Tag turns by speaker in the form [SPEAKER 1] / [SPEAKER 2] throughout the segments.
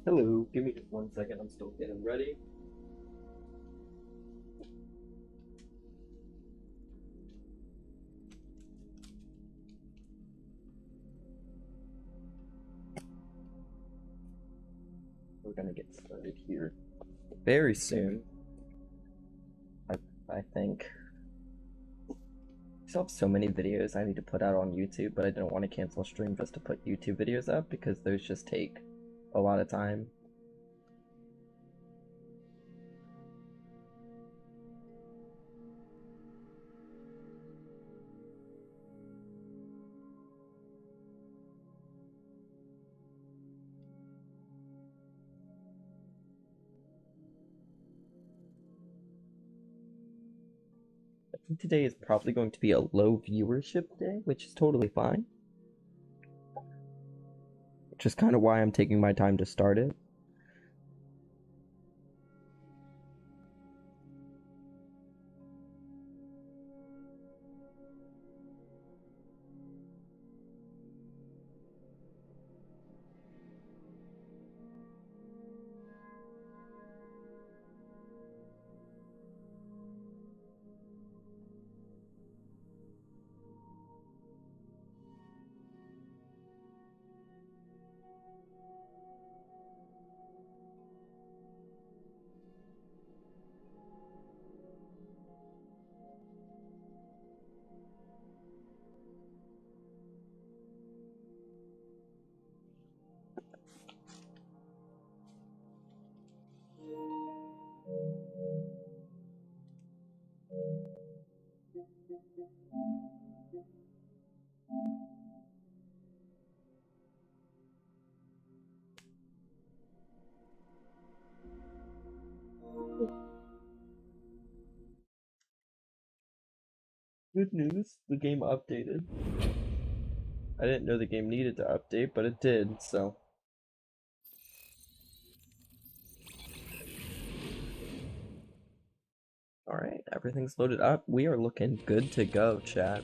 [SPEAKER 1] Hello, give me just 1 second, I'm still getting ready. We're gonna get started here very soon, I, I think. I still have so many videos I need to put out on YouTube, but I didn't want to cancel stream just to put YouTube videos up because those just take a lot of time. I think today is probably going to be a low viewership day, which is totally fine. Which is kind of why I'm taking my time to start it. Good news, the game updated. I didn't know the game needed to update, but it did, so. Alright, everything's loaded up. We are looking good to go, chat.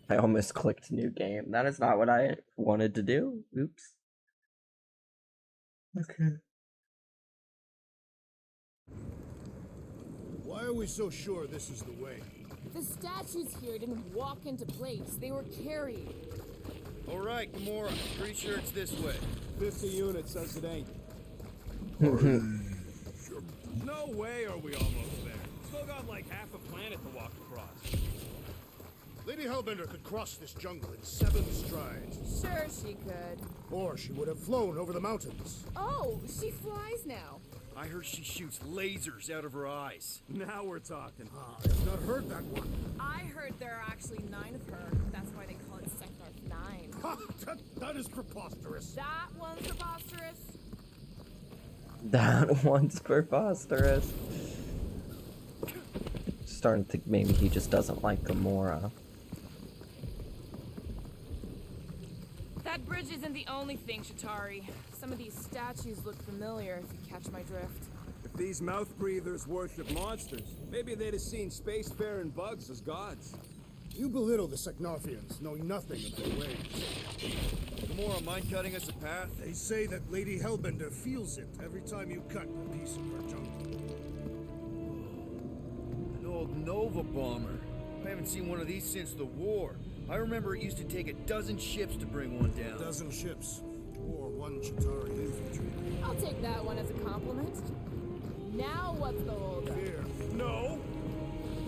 [SPEAKER 1] I almost clicked new game. That is not what I wanted to do. Oops. Okay.
[SPEAKER 2] Why are we so sure this is the way?
[SPEAKER 3] The statues here didn't walk into place. They were carried.
[SPEAKER 4] All right, Gamora. Pretty sure it's this way.
[SPEAKER 2] 50 units says it ain't.
[SPEAKER 5] No way are we almost there. Still got like half a planet to walk across.
[SPEAKER 2] Lady Hellbender could cross this jungle in 7 strides.
[SPEAKER 3] Sure she could.
[SPEAKER 2] Or she would have flown over the mountains.
[SPEAKER 3] Oh, she flies now.
[SPEAKER 4] I heard she shoots lasers out of her eyes.
[SPEAKER 5] Now we're talking.
[SPEAKER 2] I've not heard that one.
[SPEAKER 3] I heard there are actually 9 of her. That's why they call it Sector 9.
[SPEAKER 2] That is preposterous.
[SPEAKER 3] That one's preposterous.
[SPEAKER 1] That one's preposterous. Starting to think maybe he just doesn't like Gamora.
[SPEAKER 3] That bridge isn't the only thing, Shatari. Some of these statues look familiar, if you catch my drift.
[SPEAKER 5] If these mouth breathers worship monsters, maybe they'd have seen spacefaring bugs as gods.
[SPEAKER 2] You belittle the Seknarfians, knowing nothing of their ways.
[SPEAKER 4] Gamora, mind cutting us a path?
[SPEAKER 2] They say that Lady Hellbender feels it every time you cut a piece of her jungle.
[SPEAKER 4] An old Nova bomber. I haven't seen one of these since the war. I remember it used to take a dozen ships to bring one down.
[SPEAKER 2] A dozen ships, or 1 Chitauri infantry.
[SPEAKER 3] I'll take that one as a compliment. Now what's the holdup?
[SPEAKER 2] Fear.
[SPEAKER 5] No!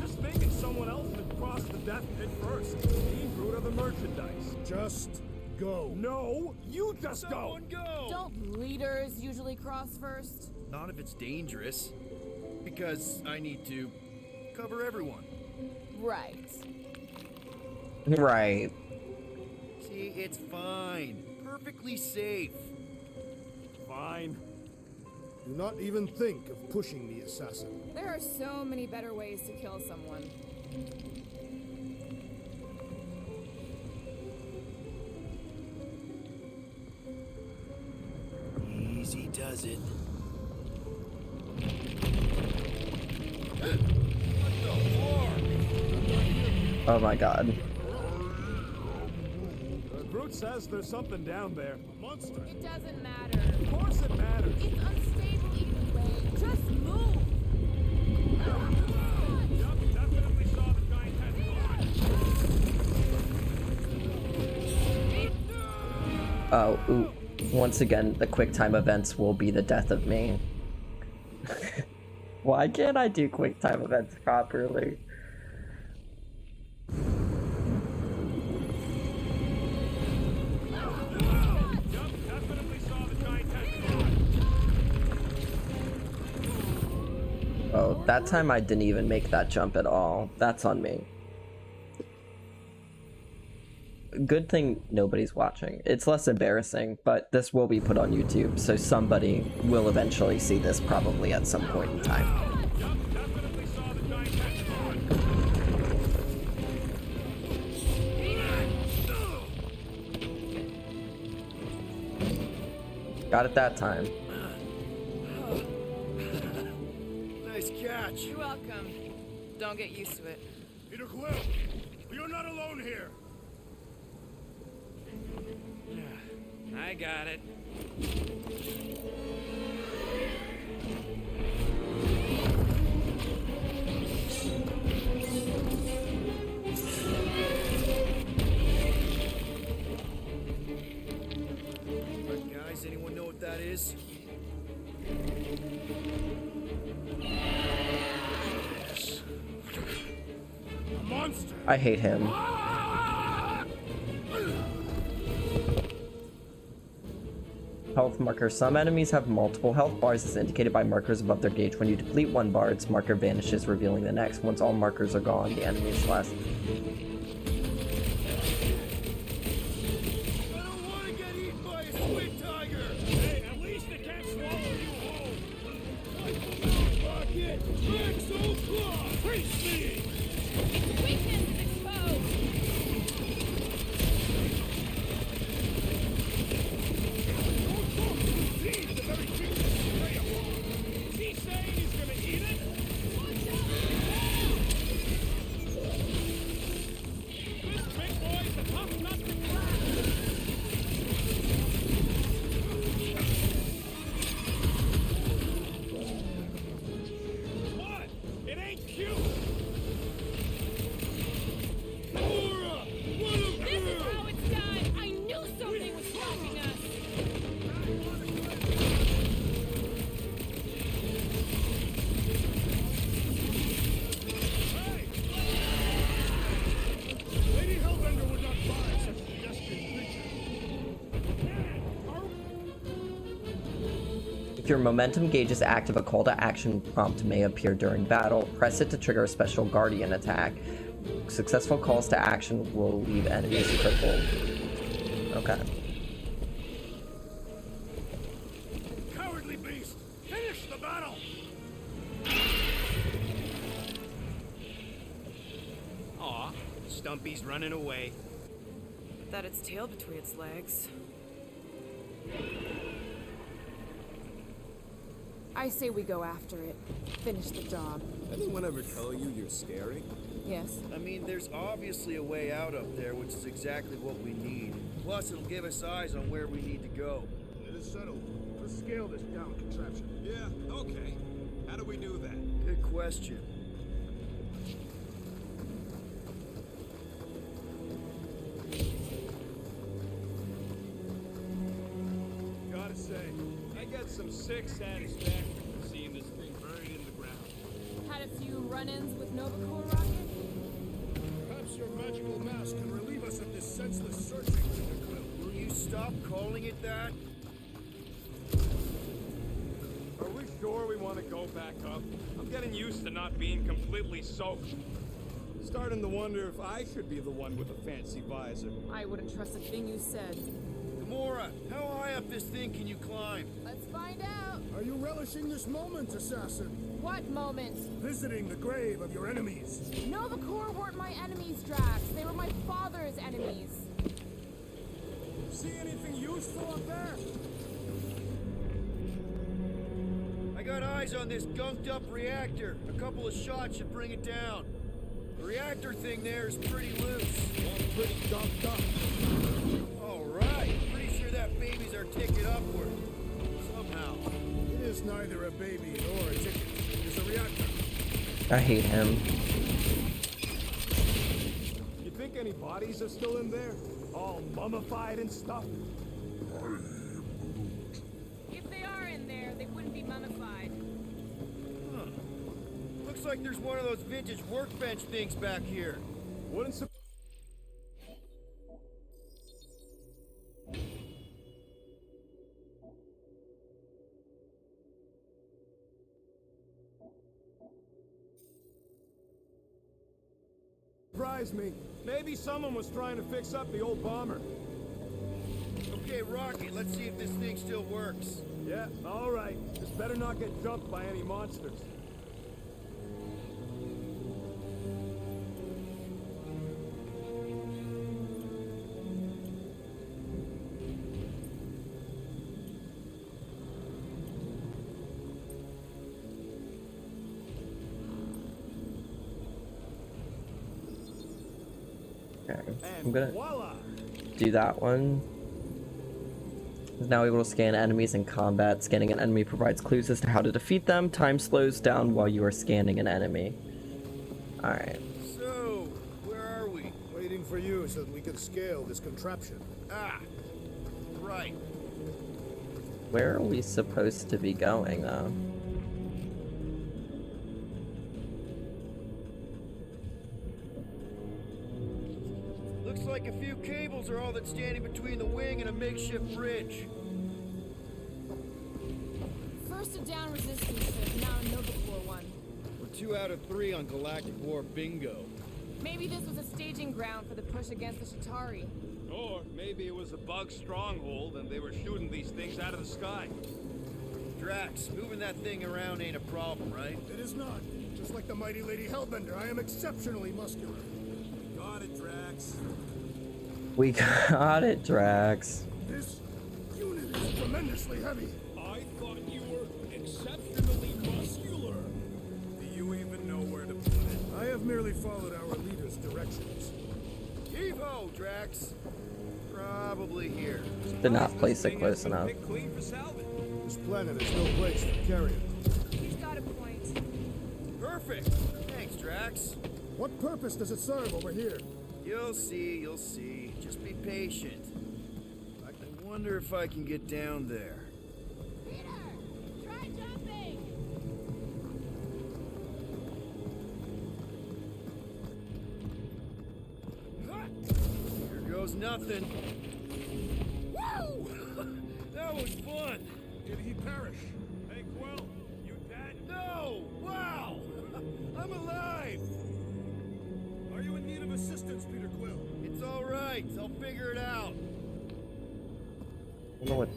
[SPEAKER 5] Just thinking someone else would cross the death pit first. He brewed of the merchandise.
[SPEAKER 2] Just go.
[SPEAKER 5] No! You just
[SPEAKER 4] Someone
[SPEAKER 5] go!
[SPEAKER 4] go!
[SPEAKER 3] Don't leaders usually cross first?
[SPEAKER 4] Not if it's dangerous. Because I need to cover everyone.
[SPEAKER 3] Right.
[SPEAKER 1] Right.
[SPEAKER 4] See, it's fine. Perfectly safe.
[SPEAKER 5] Fine.
[SPEAKER 2] Do not even think of pushing the assassin.
[SPEAKER 3] There are so many better ways to kill someone.
[SPEAKER 4] Easy does it.
[SPEAKER 1] Oh my god.
[SPEAKER 5] Groot says there's something down there.
[SPEAKER 2] A monster.
[SPEAKER 3] It doesn't matter.
[SPEAKER 5] Of course it matters.
[SPEAKER 3] It's unstable either way. Just move!
[SPEAKER 5] Yup, definitely saw the giant tentacle.
[SPEAKER 1] Oh, ooh. Once again, the quick time events will be the death of me. Why can't I do quick time events properly?
[SPEAKER 5] Yup, definitely saw the giant tentacle.
[SPEAKER 1] Oh, that time I didn't even make that jump at all. That's on me. Good thing nobody's watching. It's less embarrassing, but this will be put on YouTube, so somebody will eventually see this probably at some point in time.
[SPEAKER 5] Yup, definitely saw the giant tentacle.
[SPEAKER 1] Got it that time.
[SPEAKER 4] Nice catch.
[SPEAKER 3] You're welcome. Don't get used to it.
[SPEAKER 2] Peter Quill, you're not alone here.
[SPEAKER 5] I got it.
[SPEAKER 4] Guys, anyone know what that is?
[SPEAKER 2] A monster.
[SPEAKER 1] I hate him. Health marker. Some enemies have multiple health bars as indicated by markers above their gauge. When you deplete one bar, its marker vanishes, revealing the next. Once all markers are gone, the enemy is left.
[SPEAKER 4] I don't want to get eaten by a squid tiger.
[SPEAKER 5] Hey, at least it can't swallow you whole.
[SPEAKER 2] Rocket, Exo Claw, face me.
[SPEAKER 3] Its weakness is exposed!
[SPEAKER 5] Is he saying he's gonna eat it? This big boy's a tough nut to crack. What? It ain't cute.
[SPEAKER 3] This is how it's done! I knew something was stopping us!
[SPEAKER 2] Lady Hellbender would not buy such a pedestrian creature.
[SPEAKER 1] If your momentum gauge is active, a call to action prompt may appear during battle. Press it to trigger a special guardian attack. Successful calls to action will leave enemies crippled. Okay.
[SPEAKER 2] Cowardly beast, finish the battle.
[SPEAKER 5] Aw, Stumpy's running away.
[SPEAKER 3] That its tail between its legs. I say we go after it. Finish the job.
[SPEAKER 6] Anyone ever tell you you're scary?
[SPEAKER 3] Yes.
[SPEAKER 4] I mean, there's obviously a way out up there, which is exactly what we need. Plus, it'll give us eyes on where we need to go.
[SPEAKER 2] It is settled. Let's scale this down contraption.
[SPEAKER 6] Yeah, okay. How do we do that?
[SPEAKER 4] Good question.
[SPEAKER 5] Gotta say, I get some sick satisfaction from seeing this thing buried in the ground.
[SPEAKER 3] Had a few run-ins with Nova Corps rocket?
[SPEAKER 2] Perhaps your magical mask can relieve us of this senseless searching, Peter Quill.
[SPEAKER 4] Will you stop calling it that?
[SPEAKER 5] Are we sure we want to go back up? I'm getting used to not being completely soaked.
[SPEAKER 6] Starting to wonder if I should be the one with the fancy visor.
[SPEAKER 3] I wouldn't trust a thing you said.
[SPEAKER 4] Gamora, how high up this thing can you climb?
[SPEAKER 3] Let's find out.
[SPEAKER 2] Are you relishing this moment, assassin?
[SPEAKER 3] What moment?
[SPEAKER 2] Visiting the grave of your enemies.
[SPEAKER 3] Nova Corps weren't my enemies, Drax. They were my father's enemies.
[SPEAKER 5] See anything useful up there?
[SPEAKER 4] I got eyes on this gunked up reactor. A couple of shots should bring it down. The reactor thing there is pretty loose.
[SPEAKER 2] Pretty gunked up.
[SPEAKER 4] Alright, pretty sure that baby's our ticket upward. Somehow.
[SPEAKER 2] It is neither a baby nor a ticket. It is a reactor.
[SPEAKER 1] I hate him.
[SPEAKER 5] You think any bodies are still in there? All mummified and stuff?
[SPEAKER 3] If they are in there, they wouldn't be mummified.
[SPEAKER 4] Huh. Looks like there's one of those vintage workbench things back here.
[SPEAKER 5] Wouldn't su- surprise me. Maybe someone was trying to fix up the old bomber.
[SPEAKER 4] Okay, Rocky, let's see if this thing still works.
[SPEAKER 5] Yeah, all right. Just better not get jumped by any monsters.
[SPEAKER 1] Okay, I'm
[SPEAKER 5] And
[SPEAKER 1] gonna
[SPEAKER 5] voila!
[SPEAKER 1] do that one. Is now able to scan enemies in combat. Scanning an enemy provides clues as to how to defeat them. Time slows down while you are scanning an enemy. Alright.
[SPEAKER 4] So, where are we?
[SPEAKER 2] Waiting for you so that we can scale this contraption.
[SPEAKER 4] Ah, right.
[SPEAKER 1] Where are we supposed to be going, though?
[SPEAKER 4] Looks like a few cables are all that's standing between the wing and a makeshift bridge.
[SPEAKER 3] First a down resistance ship, now a Nova Corps one.
[SPEAKER 4] We're 2 out of 3 on Galactic War bingo.
[SPEAKER 3] Maybe this was a staging ground for the push against the Shatari.
[SPEAKER 6] Or maybe it was a bug stronghold and they were shooting these things out of the sky.
[SPEAKER 4] Drax, moving that thing around ain't a problem, right?
[SPEAKER 2] It is not. Just like the mighty Lady Hellbender, I am exceptionally muscular.
[SPEAKER 6] Got it, Drax.
[SPEAKER 1] We got it, Drax.
[SPEAKER 2] This unit is tremendously heavy.
[SPEAKER 5] I thought you were exceptionally muscular.
[SPEAKER 6] Do you even know where to put it?
[SPEAKER 2] I have merely followed our leader's directions.
[SPEAKER 4] Heave-ho, Drax. Probably here.
[SPEAKER 1] Did not place it close enough.
[SPEAKER 6] Picked clean for salvage.
[SPEAKER 2] This planet is no place for carrion.
[SPEAKER 3] He's got a point.
[SPEAKER 4] Perfect. Thanks, Drax.
[SPEAKER 2] What purpose does it serve over here?
[SPEAKER 4] You'll see, you'll see. Just be patient. I wonder if I can get down there.
[SPEAKER 3] Peter! Try jumping!
[SPEAKER 4] Here goes nothing. Woo! That was fun.
[SPEAKER 2] Did he perish?
[SPEAKER 5] Hey, Quill, you dead?
[SPEAKER 4] No! Wow! I'm alive!
[SPEAKER 2] Are you in need of assistance, Peter Quill?
[SPEAKER 4] It's all right. I'll figure it out.
[SPEAKER 1] I don't know what.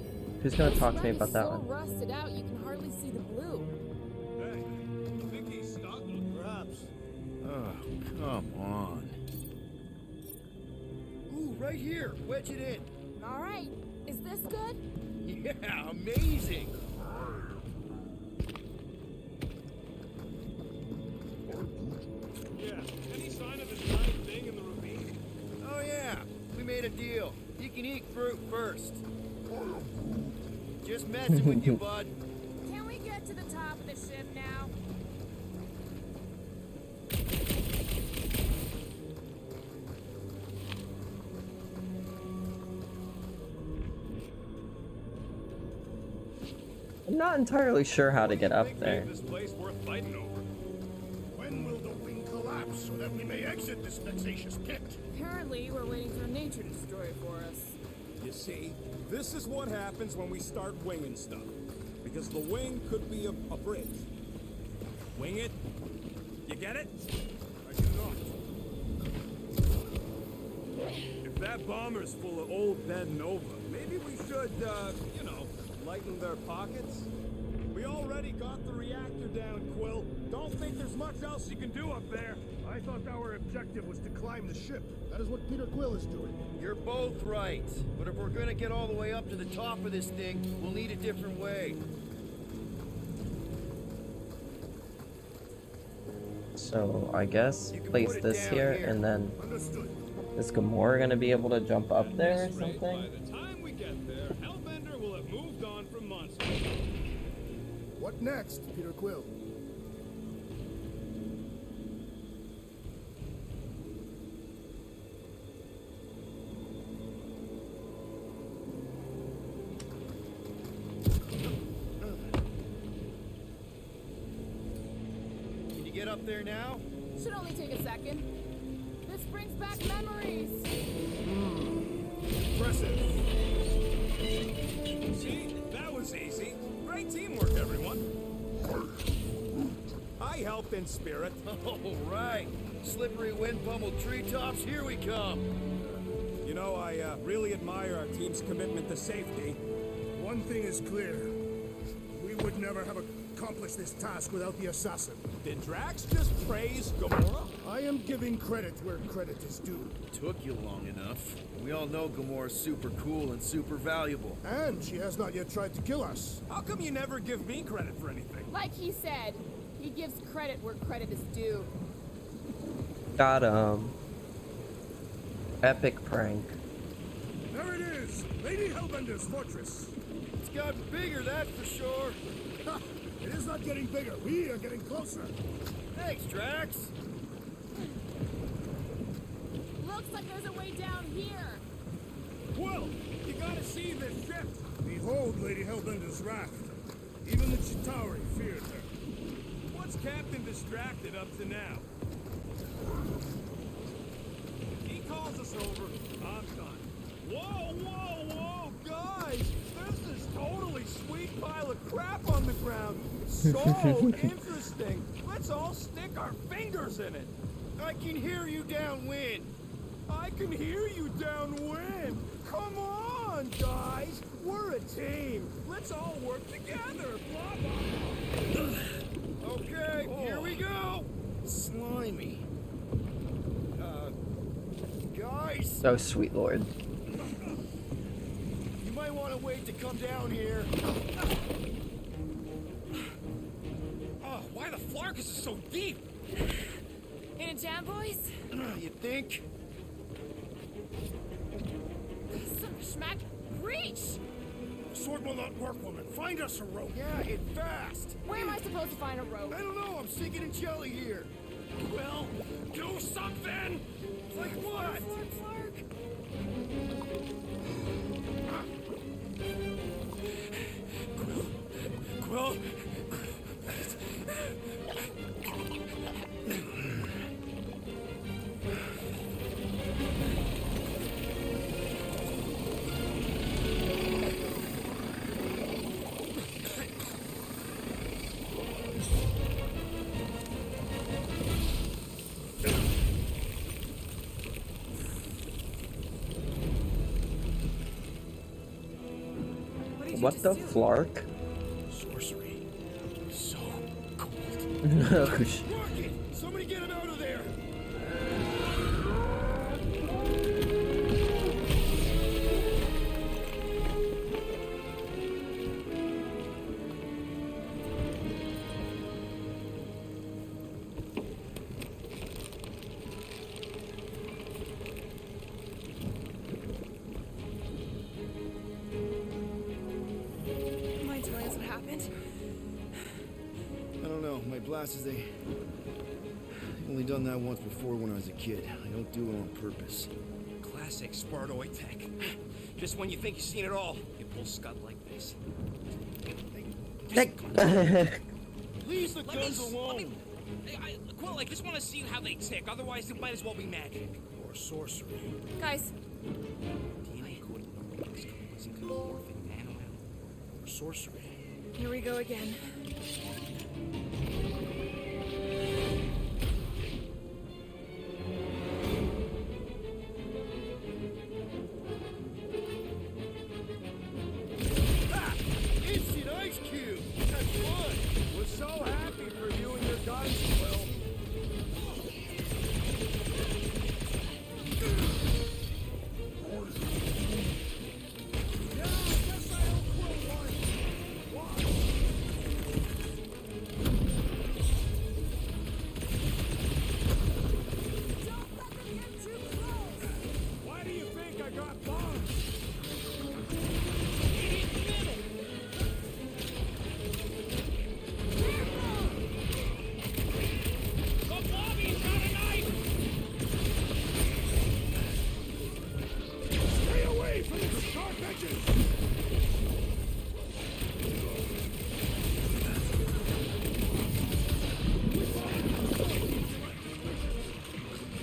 [SPEAKER 1] Who's gonna talk to me about that
[SPEAKER 3] so
[SPEAKER 1] one?
[SPEAKER 3] rusted out you can hardly see the blue.
[SPEAKER 5] Hey, you think he's stuck?
[SPEAKER 2] Perhaps.
[SPEAKER 4] Oh, come on. Ooh, right here. Wedge it in.
[SPEAKER 3] All right, is this good?
[SPEAKER 4] Yeah, amazing.
[SPEAKER 5] Yeah. Any sign of this giant thing in the ravine?
[SPEAKER 4] Oh yeah, we made a deal. You can eat fruit first. Just messing with you, bud.
[SPEAKER 3] Can we get to the top of the ship now?
[SPEAKER 1] I'm not entirely sure how to get up
[SPEAKER 5] Think
[SPEAKER 1] there.
[SPEAKER 5] This place worth fighting over.
[SPEAKER 2] When will the wing collapse so that we may exit this vexatious pit?
[SPEAKER 3] Apparently, we're waiting for nature to destroy it for us.
[SPEAKER 5] You see, this is what happens when we start winging stuff. Because the wing could be a bridge. Wing it. You get it?
[SPEAKER 2] I do not.
[SPEAKER 5] If that bomber's full of old dead Nova, maybe we should could, you know, lighten their pockets.
[SPEAKER 7] We already got the reactor down, Quill. Don't think there's much else you can do up there. I thought our objective was to climb the ship.
[SPEAKER 2] That is what Peter Quill is doing.
[SPEAKER 4] You're both right. But if we're gonna get all the way up to the top of this thing, we'll need a different way.
[SPEAKER 1] So I guess
[SPEAKER 4] You can
[SPEAKER 1] place
[SPEAKER 4] put it
[SPEAKER 1] this
[SPEAKER 4] down
[SPEAKER 1] here,
[SPEAKER 4] here.
[SPEAKER 1] and then
[SPEAKER 2] Understood.
[SPEAKER 1] is Gamora gonna be able to jump up there or
[SPEAKER 6] At this rate,
[SPEAKER 1] something?
[SPEAKER 6] By the time we get there, Hellbender will have moved on from monsters.
[SPEAKER 2] What next, Peter Quill?
[SPEAKER 4] Can you get up there now?
[SPEAKER 3] Should only take a second. This brings back memories.
[SPEAKER 2] Impressive.
[SPEAKER 5] See? That was easy. Great teamwork, everyone. I helped in spirit.
[SPEAKER 4] All right. Slippery wind pummeled treetops, here we come.
[SPEAKER 5] You know, I really admire our team's commitment to safety.
[SPEAKER 2] One thing is clear. We would never have accomplished this task without the assassin.
[SPEAKER 5] Did Drax just praise Gamora?
[SPEAKER 2] I am giving credit where credit is due.
[SPEAKER 4] Took you long enough. We all know Gamora's super cool and super valuable.
[SPEAKER 2] And she has not yet tried to kill us.
[SPEAKER 5] How come you never give me credit for anything?
[SPEAKER 3] Like he said, he gives credit where credit is due.
[SPEAKER 1] Got epic prank.
[SPEAKER 2] There it is! Lady Hellbender's fortress!
[SPEAKER 4] It's gotten bigger, that's for sure.
[SPEAKER 2] Ha! It is not getting bigger. We are getting closer.
[SPEAKER 4] Thanks, Drax.
[SPEAKER 3] Looks like there's a way down here.
[SPEAKER 7] Quill, you gotta see this ship.
[SPEAKER 2] Behold Lady Hellbender's raft. Even the Chitauri feared her.
[SPEAKER 7] What's Captain Distracted up to now? He calls us over. I'm done. Whoa, whoa, whoa, guys! There's this totally sweet pile of crap on the ground. So interesting. Let's all stick our fingers in it.
[SPEAKER 4] I can hear you downwind.
[SPEAKER 7] I can hear you downwind. Come on, guys. We're a team. Let's all work together. Blah, blah, blah.
[SPEAKER 4] Okay, here we go. Slimy. Guys,
[SPEAKER 1] Oh, sweet lord.
[SPEAKER 4] you might want to wait to come down here.
[SPEAKER 6] Oh, why the Flarkus is so deep?
[SPEAKER 3] In a jam, boys?
[SPEAKER 4] You think?
[SPEAKER 3] Son of a schmack. Reach!
[SPEAKER 2] Sword will not work, woman. Find us a rope.
[SPEAKER 4] Yeah, it fast.
[SPEAKER 3] Where am I supposed to find a rope?
[SPEAKER 4] I don't know, I'm sinking in jelly here.
[SPEAKER 6] Well, do something!
[SPEAKER 4] Like what?
[SPEAKER 3] Flark, flark.
[SPEAKER 6] Quill?
[SPEAKER 1] What the flark?
[SPEAKER 4] Sorcery. So cold.
[SPEAKER 1] Oh, sh-
[SPEAKER 4] Rocket! Somebody get him out of there!
[SPEAKER 3] Mind telling us what happened?
[SPEAKER 4] I don't know, my glasses, they... Only done that once before when I was a kid. I don't do it on purpose.
[SPEAKER 6] Classic Spartoid tech. Just when you think you've seen it all, you pull scud like this.
[SPEAKER 1] Heck.
[SPEAKER 4] Leave the
[SPEAKER 6] Let me,
[SPEAKER 4] guns alone!
[SPEAKER 6] Quill, I just want to see how they tick. Otherwise, it might as well be magic.
[SPEAKER 4] Or sorcery.
[SPEAKER 3] Guys,
[SPEAKER 6] DNA coding numbers, some kind of morphing nano.
[SPEAKER 4] Or sorcery.
[SPEAKER 3] here we go again.
[SPEAKER 7] We're so happy for you and your guns, Quill. Yeah, I guess I owe Quill one. Why?
[SPEAKER 3] Don't let them get too close!
[SPEAKER 7] Why do you think I got bombs? Stay away from the sharp edges!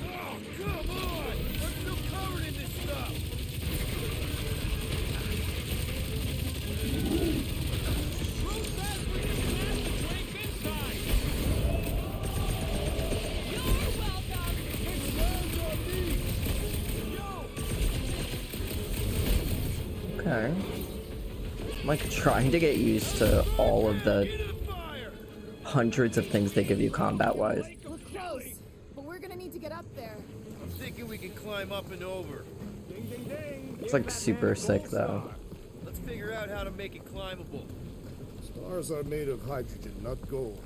[SPEAKER 4] Oh, come on! I'm still covered in this stuff!
[SPEAKER 3] You're welcome!
[SPEAKER 1] Okay. I'm like trying to get used to all of the
[SPEAKER 4] Into the fire!
[SPEAKER 1] hundreds of things they give you combat-wise.
[SPEAKER 3] We're close, but we're gonna need to get up there.
[SPEAKER 4] I'm thinking we can climb up and over.
[SPEAKER 7] Ding, ding, ding.
[SPEAKER 1] It's
[SPEAKER 7] Give
[SPEAKER 1] like
[SPEAKER 7] that
[SPEAKER 1] super
[SPEAKER 7] man a
[SPEAKER 1] sick
[SPEAKER 7] gold
[SPEAKER 1] though.
[SPEAKER 7] star.
[SPEAKER 4] Let's figure out how to make it climbable.
[SPEAKER 2] Stars are made of hydrogen, not gold.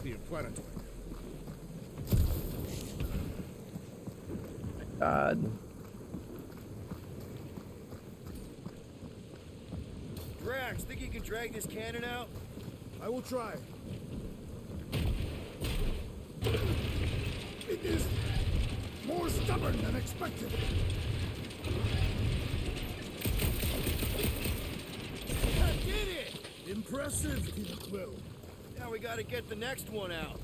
[SPEAKER 2] The planetary.
[SPEAKER 1] God.
[SPEAKER 4] Drax, think you can drag this cannon out?
[SPEAKER 2] I will try. It is more stubborn than expected.
[SPEAKER 4] I did it!
[SPEAKER 2] Impressive, Peter Quill.
[SPEAKER 4] Now we gotta get the next one out.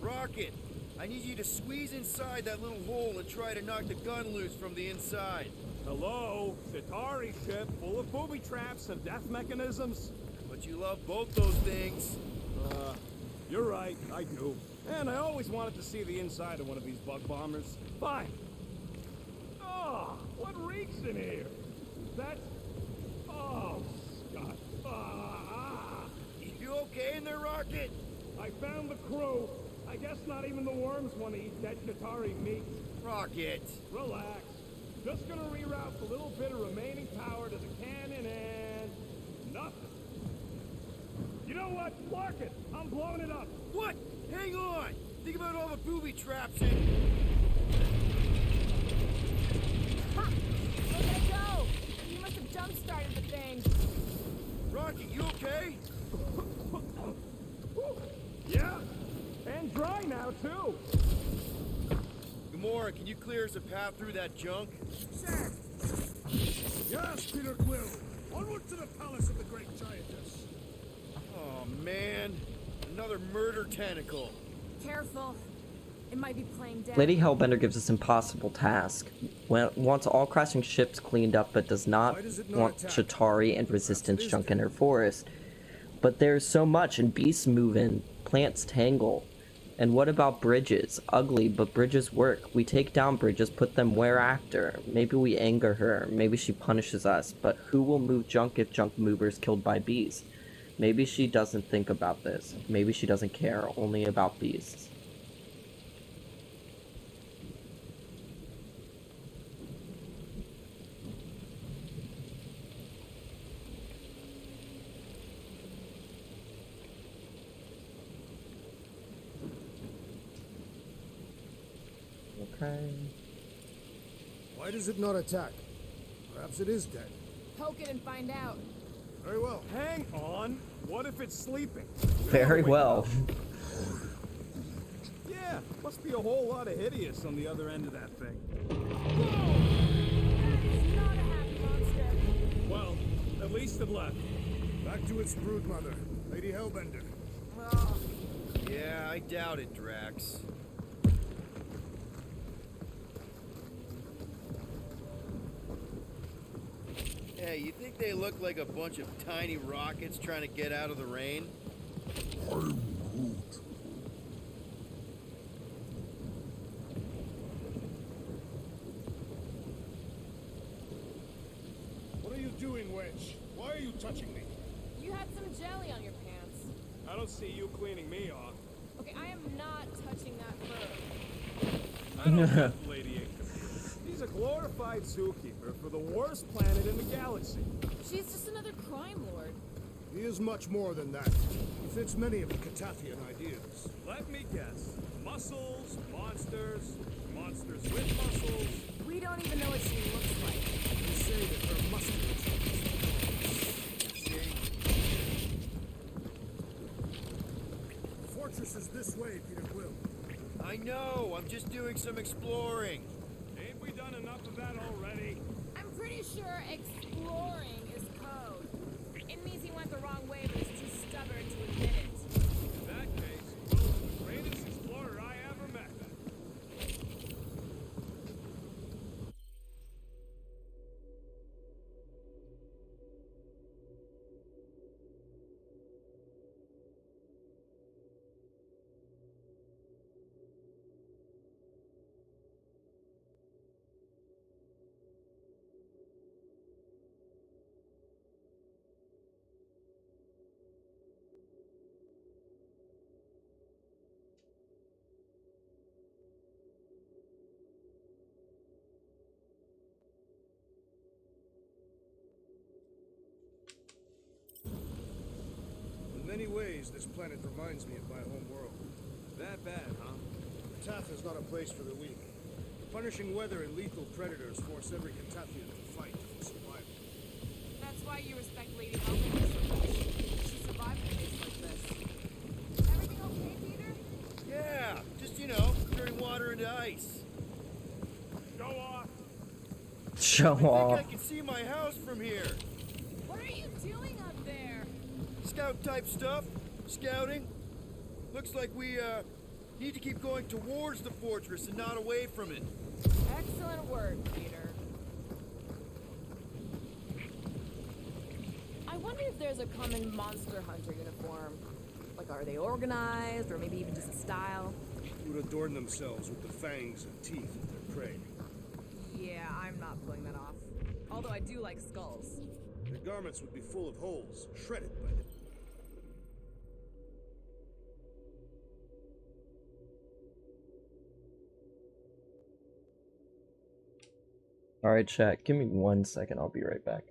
[SPEAKER 4] Rocket, I need you to squeeze inside that little hole and try to knock the gun loose from the inside.
[SPEAKER 7] Hello, Chitauri ship full of booby traps and death mechanisms.
[SPEAKER 4] But you love both those things.
[SPEAKER 7] You're right, I do. And I always wanted to see the inside of one of these bug bombers. Fine. Oh, what reeks in here? That's... Oh, Scott.
[SPEAKER 4] You okay in there, Rocket?
[SPEAKER 7] I found the crew. I guess not even the worms want to eat dead Chitauri meat.
[SPEAKER 4] Rocket.
[SPEAKER 7] Relax. Just gonna reroute the little bit of remaining power to the cannon and... nothing. You know what? Mark it! I'm blowing it up!
[SPEAKER 4] What? Hang on! Think about all the booby traps in...
[SPEAKER 3] Ha! Look at it go! You must have jump-started the thing.
[SPEAKER 4] Rocket, you okay?
[SPEAKER 7] Yeah? And dry now, too!
[SPEAKER 4] Gamora, can you clear us a path through that junk?
[SPEAKER 2] Zack! Yes, Peter Quill. Onward to the palace of the great giantess.
[SPEAKER 4] Oh, man. Another murder tentacle.
[SPEAKER 3] Careful. It might be playing dead.
[SPEAKER 1] Lady Hellbender gives us impossible task. Wants all crashing ships cleaned up, but does not
[SPEAKER 2] Why does it not
[SPEAKER 1] want
[SPEAKER 2] attack?
[SPEAKER 1] Chitauri and resistance
[SPEAKER 2] it is
[SPEAKER 1] junk in her forest. But there's so much, and beasts move in, plants tangle. And what about bridges? Ugly, but bridges work. We take down bridges, put them where after. Maybe we anger her, maybe she punishes us, but who will move junk if junk movers killed by bees? Maybe she doesn't think about this. Maybe she doesn't care, only about beasts. Okay.
[SPEAKER 2] Why does it not attack? Perhaps it is dead.
[SPEAKER 3] Poke it and find out.
[SPEAKER 2] Very well.
[SPEAKER 7] Hang on! What if it's sleeping?
[SPEAKER 1] Very well.
[SPEAKER 7] Yeah, must be a whole lot of hideous on the other end of that thing.
[SPEAKER 3] That is not a happy monster.
[SPEAKER 7] Well, at least it left.
[SPEAKER 2] Back to its broodmother, Lady Hellbender.
[SPEAKER 3] Ugh.
[SPEAKER 4] Yeah, I doubt it, Drax. Hey, you think they look like a bunch of tiny rockets trying to get out of the rain?
[SPEAKER 2] touching me.
[SPEAKER 3] You had some jelly on your pants.
[SPEAKER 5] I don't see you cleaning me off.
[SPEAKER 3] Okay, I am not touching that bird.
[SPEAKER 5] I don't think Lady ain't confused. He's a glorified zookeeper for the worst planet in the galaxy.
[SPEAKER 3] She's just another crime lord.
[SPEAKER 2] He is much more than that. He fits many of the Catathian ideas.
[SPEAKER 5] Let me guess. Muscles, monsters, monsters with muscles.
[SPEAKER 3] We don't even know what she looks like.
[SPEAKER 2] They say that her musculature is The fortress is this way, Peter Quill.
[SPEAKER 4] I know, I'm just doing some exploring.
[SPEAKER 5] Ain't we done enough of that already?
[SPEAKER 3] I'm pretty sure exploring is code. It means he went the wrong way, but he's too stubborn to admit it.
[SPEAKER 5] In that case, Will's the greatest explorer I ever met.
[SPEAKER 2] In many ways, this planet reminds me of my home world.
[SPEAKER 5] That bad, huh?
[SPEAKER 2] Tath is not a place for the weak. Punishing weather and lethal predators force every Catathian to fight for survival.
[SPEAKER 3] That's why you respect Lady Helga so much. She survived a case like this. Everything okay, Peter?
[SPEAKER 4] Yeah, just, turning water into ice.
[SPEAKER 5] Go off.
[SPEAKER 1] Show
[SPEAKER 4] I think
[SPEAKER 1] off.
[SPEAKER 4] I can see my house from here.
[SPEAKER 3] What are you doing up there?
[SPEAKER 4] Scout type stuff. Scouting. Looks like we, need to keep going towards the fortress and not away from it.
[SPEAKER 3] Excellent work, Peter. I wonder if there's a common monster hunter uniform. Like, are they organized, or maybe even just a style?
[SPEAKER 2] Who would adorn themselves with the fangs and teeth of their prey.
[SPEAKER 3] Yeah, I'm not pulling that off. Although I do like skulls.
[SPEAKER 2] Their garments would be full of holes, shredded by them.
[SPEAKER 1] Alright, chat, give me 1 second, I'll be right back.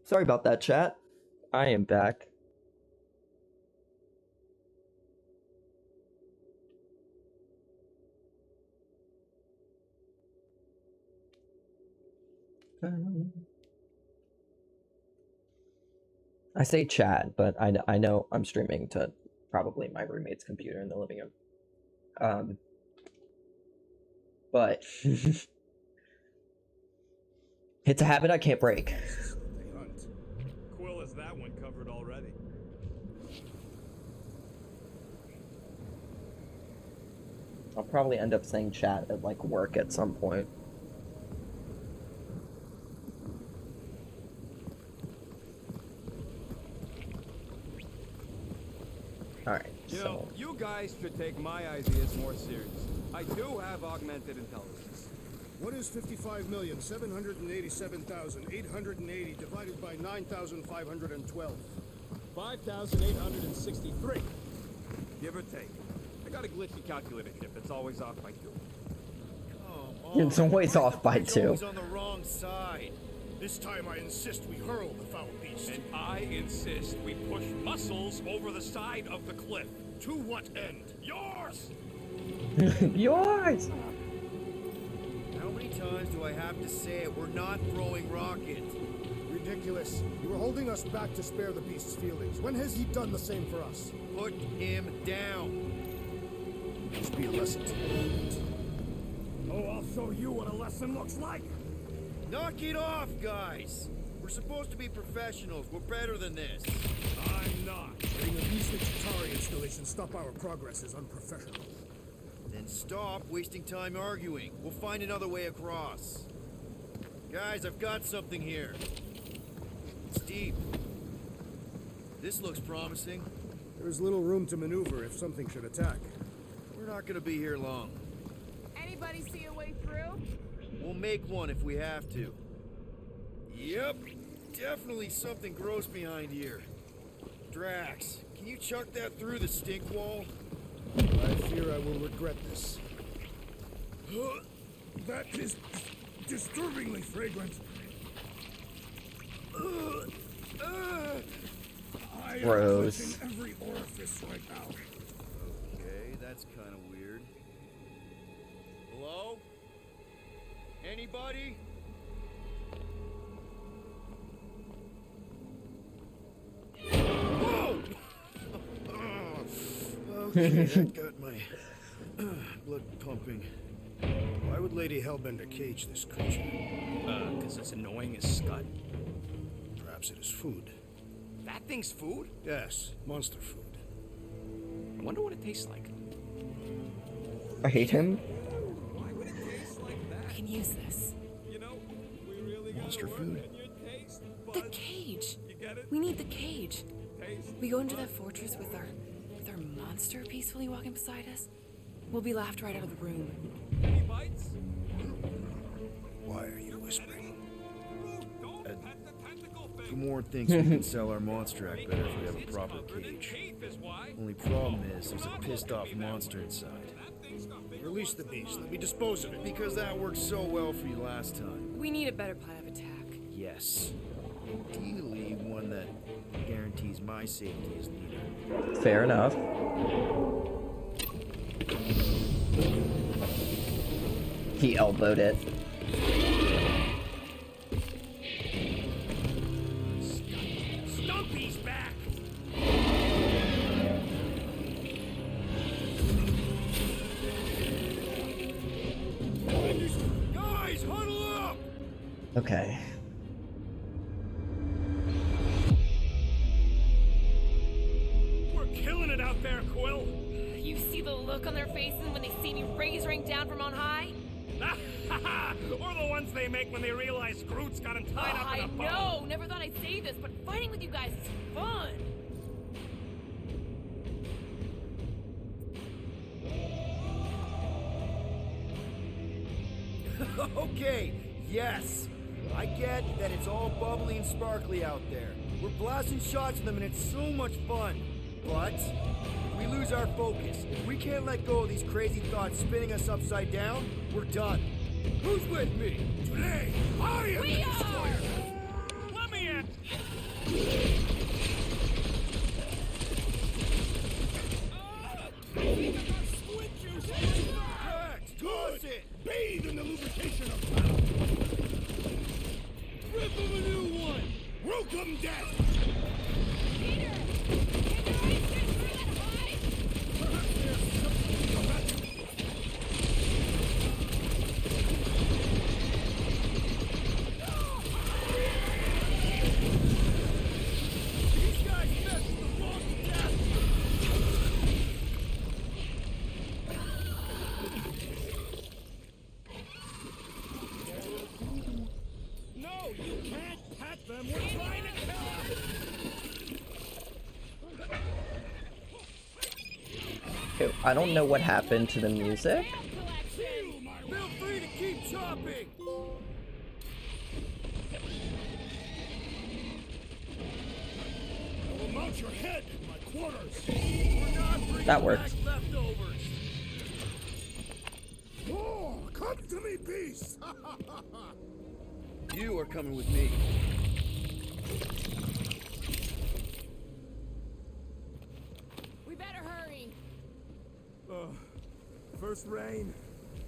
[SPEAKER 1] Sorry about that, chat. I am back. I say chat, but I know I'm streaming to probably my roommate's computer in the living room. But it's a habit I can't break.
[SPEAKER 2] They hunt.
[SPEAKER 7] Quill has that one covered already.
[SPEAKER 1] I'll probably end up saying chat at like work at some point. Alright,
[SPEAKER 5] You
[SPEAKER 1] so
[SPEAKER 5] know, you guys should take my ideas more serious. I do have augmented intelligence.
[SPEAKER 2] What is 55,787,880 divided by 9,512?
[SPEAKER 5] 5,863. Give or take. I got a glitchy calculator chip that's always off by 2.
[SPEAKER 4] Come on.
[SPEAKER 1] It's always
[SPEAKER 4] Why
[SPEAKER 1] off by
[SPEAKER 4] the bridge
[SPEAKER 1] 2.
[SPEAKER 4] always on the wrong side.
[SPEAKER 2] This time I insist we hurl the foul beast.
[SPEAKER 6] And I insist we push muscles over the side of the cliff.
[SPEAKER 2] To what end?
[SPEAKER 6] Yours!
[SPEAKER 1] Yours!
[SPEAKER 4] How many times do I have to say it? We're not throwing rockets.
[SPEAKER 2] Ridiculous. You were holding us back to spare the beast's feelings. When has he done the same for us?
[SPEAKER 4] Put him down.
[SPEAKER 2] Must be a lesson to learn.
[SPEAKER 7] Oh, I'll show you what a lesson looks like.
[SPEAKER 4] Knock it off, guys. We're supposed to be professionals. We're better than this.
[SPEAKER 7] I'm not.
[SPEAKER 2] Letting a beastly Chitauri installation stop our progress is unprofessional.
[SPEAKER 4] Then stop wasting time arguing. We'll find another way across. Guys, I've got something here. It's deep. This looks promising.
[SPEAKER 2] There's little room to maneuver if something should attack.
[SPEAKER 4] We're not gonna be here long.
[SPEAKER 3] Anybody see a way through?
[SPEAKER 4] We'll make one if we have to. Yep, definitely something gross behind here. Drax, can you chuck that through the stink wall?
[SPEAKER 2] I fear I will regret this. That is disturbingly fragrant. I am
[SPEAKER 1] Gross.
[SPEAKER 2] clutching every orifice right now.
[SPEAKER 4] Okay, that's kind of weird. Hello? Anybody? Whoa! Okay, that got my blood pumping.
[SPEAKER 2] Why would Lady Hellbender cage this creature?
[SPEAKER 6] Because it's annoying as scud.
[SPEAKER 2] Perhaps it is food.
[SPEAKER 6] That thing's food?
[SPEAKER 2] Yes, monster food.
[SPEAKER 6] I wonder what it tastes like.
[SPEAKER 1] I hate him.
[SPEAKER 5] Why would it taste like
[SPEAKER 3] I
[SPEAKER 5] that?
[SPEAKER 3] can use this.
[SPEAKER 5] You know, we really got
[SPEAKER 4] Monster food.
[SPEAKER 5] in your taste
[SPEAKER 3] The
[SPEAKER 5] buds.
[SPEAKER 3] cage.
[SPEAKER 5] You get it?
[SPEAKER 3] We need the cage.
[SPEAKER 5] Taste
[SPEAKER 3] We go into that fortress with our monster peacefully walking beside us. We'll be laughed right out of the room.
[SPEAKER 5] Any bites?
[SPEAKER 2] Why are you whispering?
[SPEAKER 5] Ooh, don't pet the tentacle
[SPEAKER 4] Two
[SPEAKER 5] thing.
[SPEAKER 4] more things we can sell our monster act better if we have a
[SPEAKER 5] It's
[SPEAKER 4] proper
[SPEAKER 5] covered in
[SPEAKER 4] cage.
[SPEAKER 5] teeth is why.
[SPEAKER 4] Only problem is there's a pissed off monster inside.
[SPEAKER 5] That thing's got big
[SPEAKER 2] Release the beast. Let me dispose of it.
[SPEAKER 4] Because that worked so well for you last time.
[SPEAKER 3] We need a better plan of attack.
[SPEAKER 4] Yes. Ideally, one that guarantees my safety as leader.
[SPEAKER 1] Fair enough. He elbowed it.
[SPEAKER 6] Stumpy's back!
[SPEAKER 4] Guys, huddle up!
[SPEAKER 1] Okay.
[SPEAKER 6] We're killing it out there, Quill!
[SPEAKER 3] You see the look on their faces when they see me razorring down from on high?
[SPEAKER 6] Or the ones they make when they realize Groot's got him tied up in
[SPEAKER 3] I
[SPEAKER 6] a bow.
[SPEAKER 3] know! Never thought I'd say this, but fighting with you guys is fun!
[SPEAKER 4] Okay, yes. I get that it's all bubbly and sparkly out there. We're blasting shots at them and it's so much fun. But if we lose our focus, if we can't let go of these crazy thoughts spinning us upside down, we're done. Who's with me? Today, I am
[SPEAKER 3] We
[SPEAKER 4] the
[SPEAKER 3] are!
[SPEAKER 4] destroyer.
[SPEAKER 6] Let me in!
[SPEAKER 2] Toss it! Bathe in the lubrication of
[SPEAKER 7] Rip him a new one!
[SPEAKER 2] welcome death!
[SPEAKER 3] Peter! Can your ice get through that high?
[SPEAKER 2] These guys mess with the wrong death!
[SPEAKER 7] No, you can't pet them! We're trying to kill them!
[SPEAKER 1] Okay, I don't know what happened to the music.
[SPEAKER 2] Feel free to keep chopping! I will mount your head in my quarters! We're not bringing
[SPEAKER 1] That worked.
[SPEAKER 2] back leftovers! Oh, come to me, beast!
[SPEAKER 4] You are coming with me.
[SPEAKER 3] We better hurry.
[SPEAKER 7] First rain,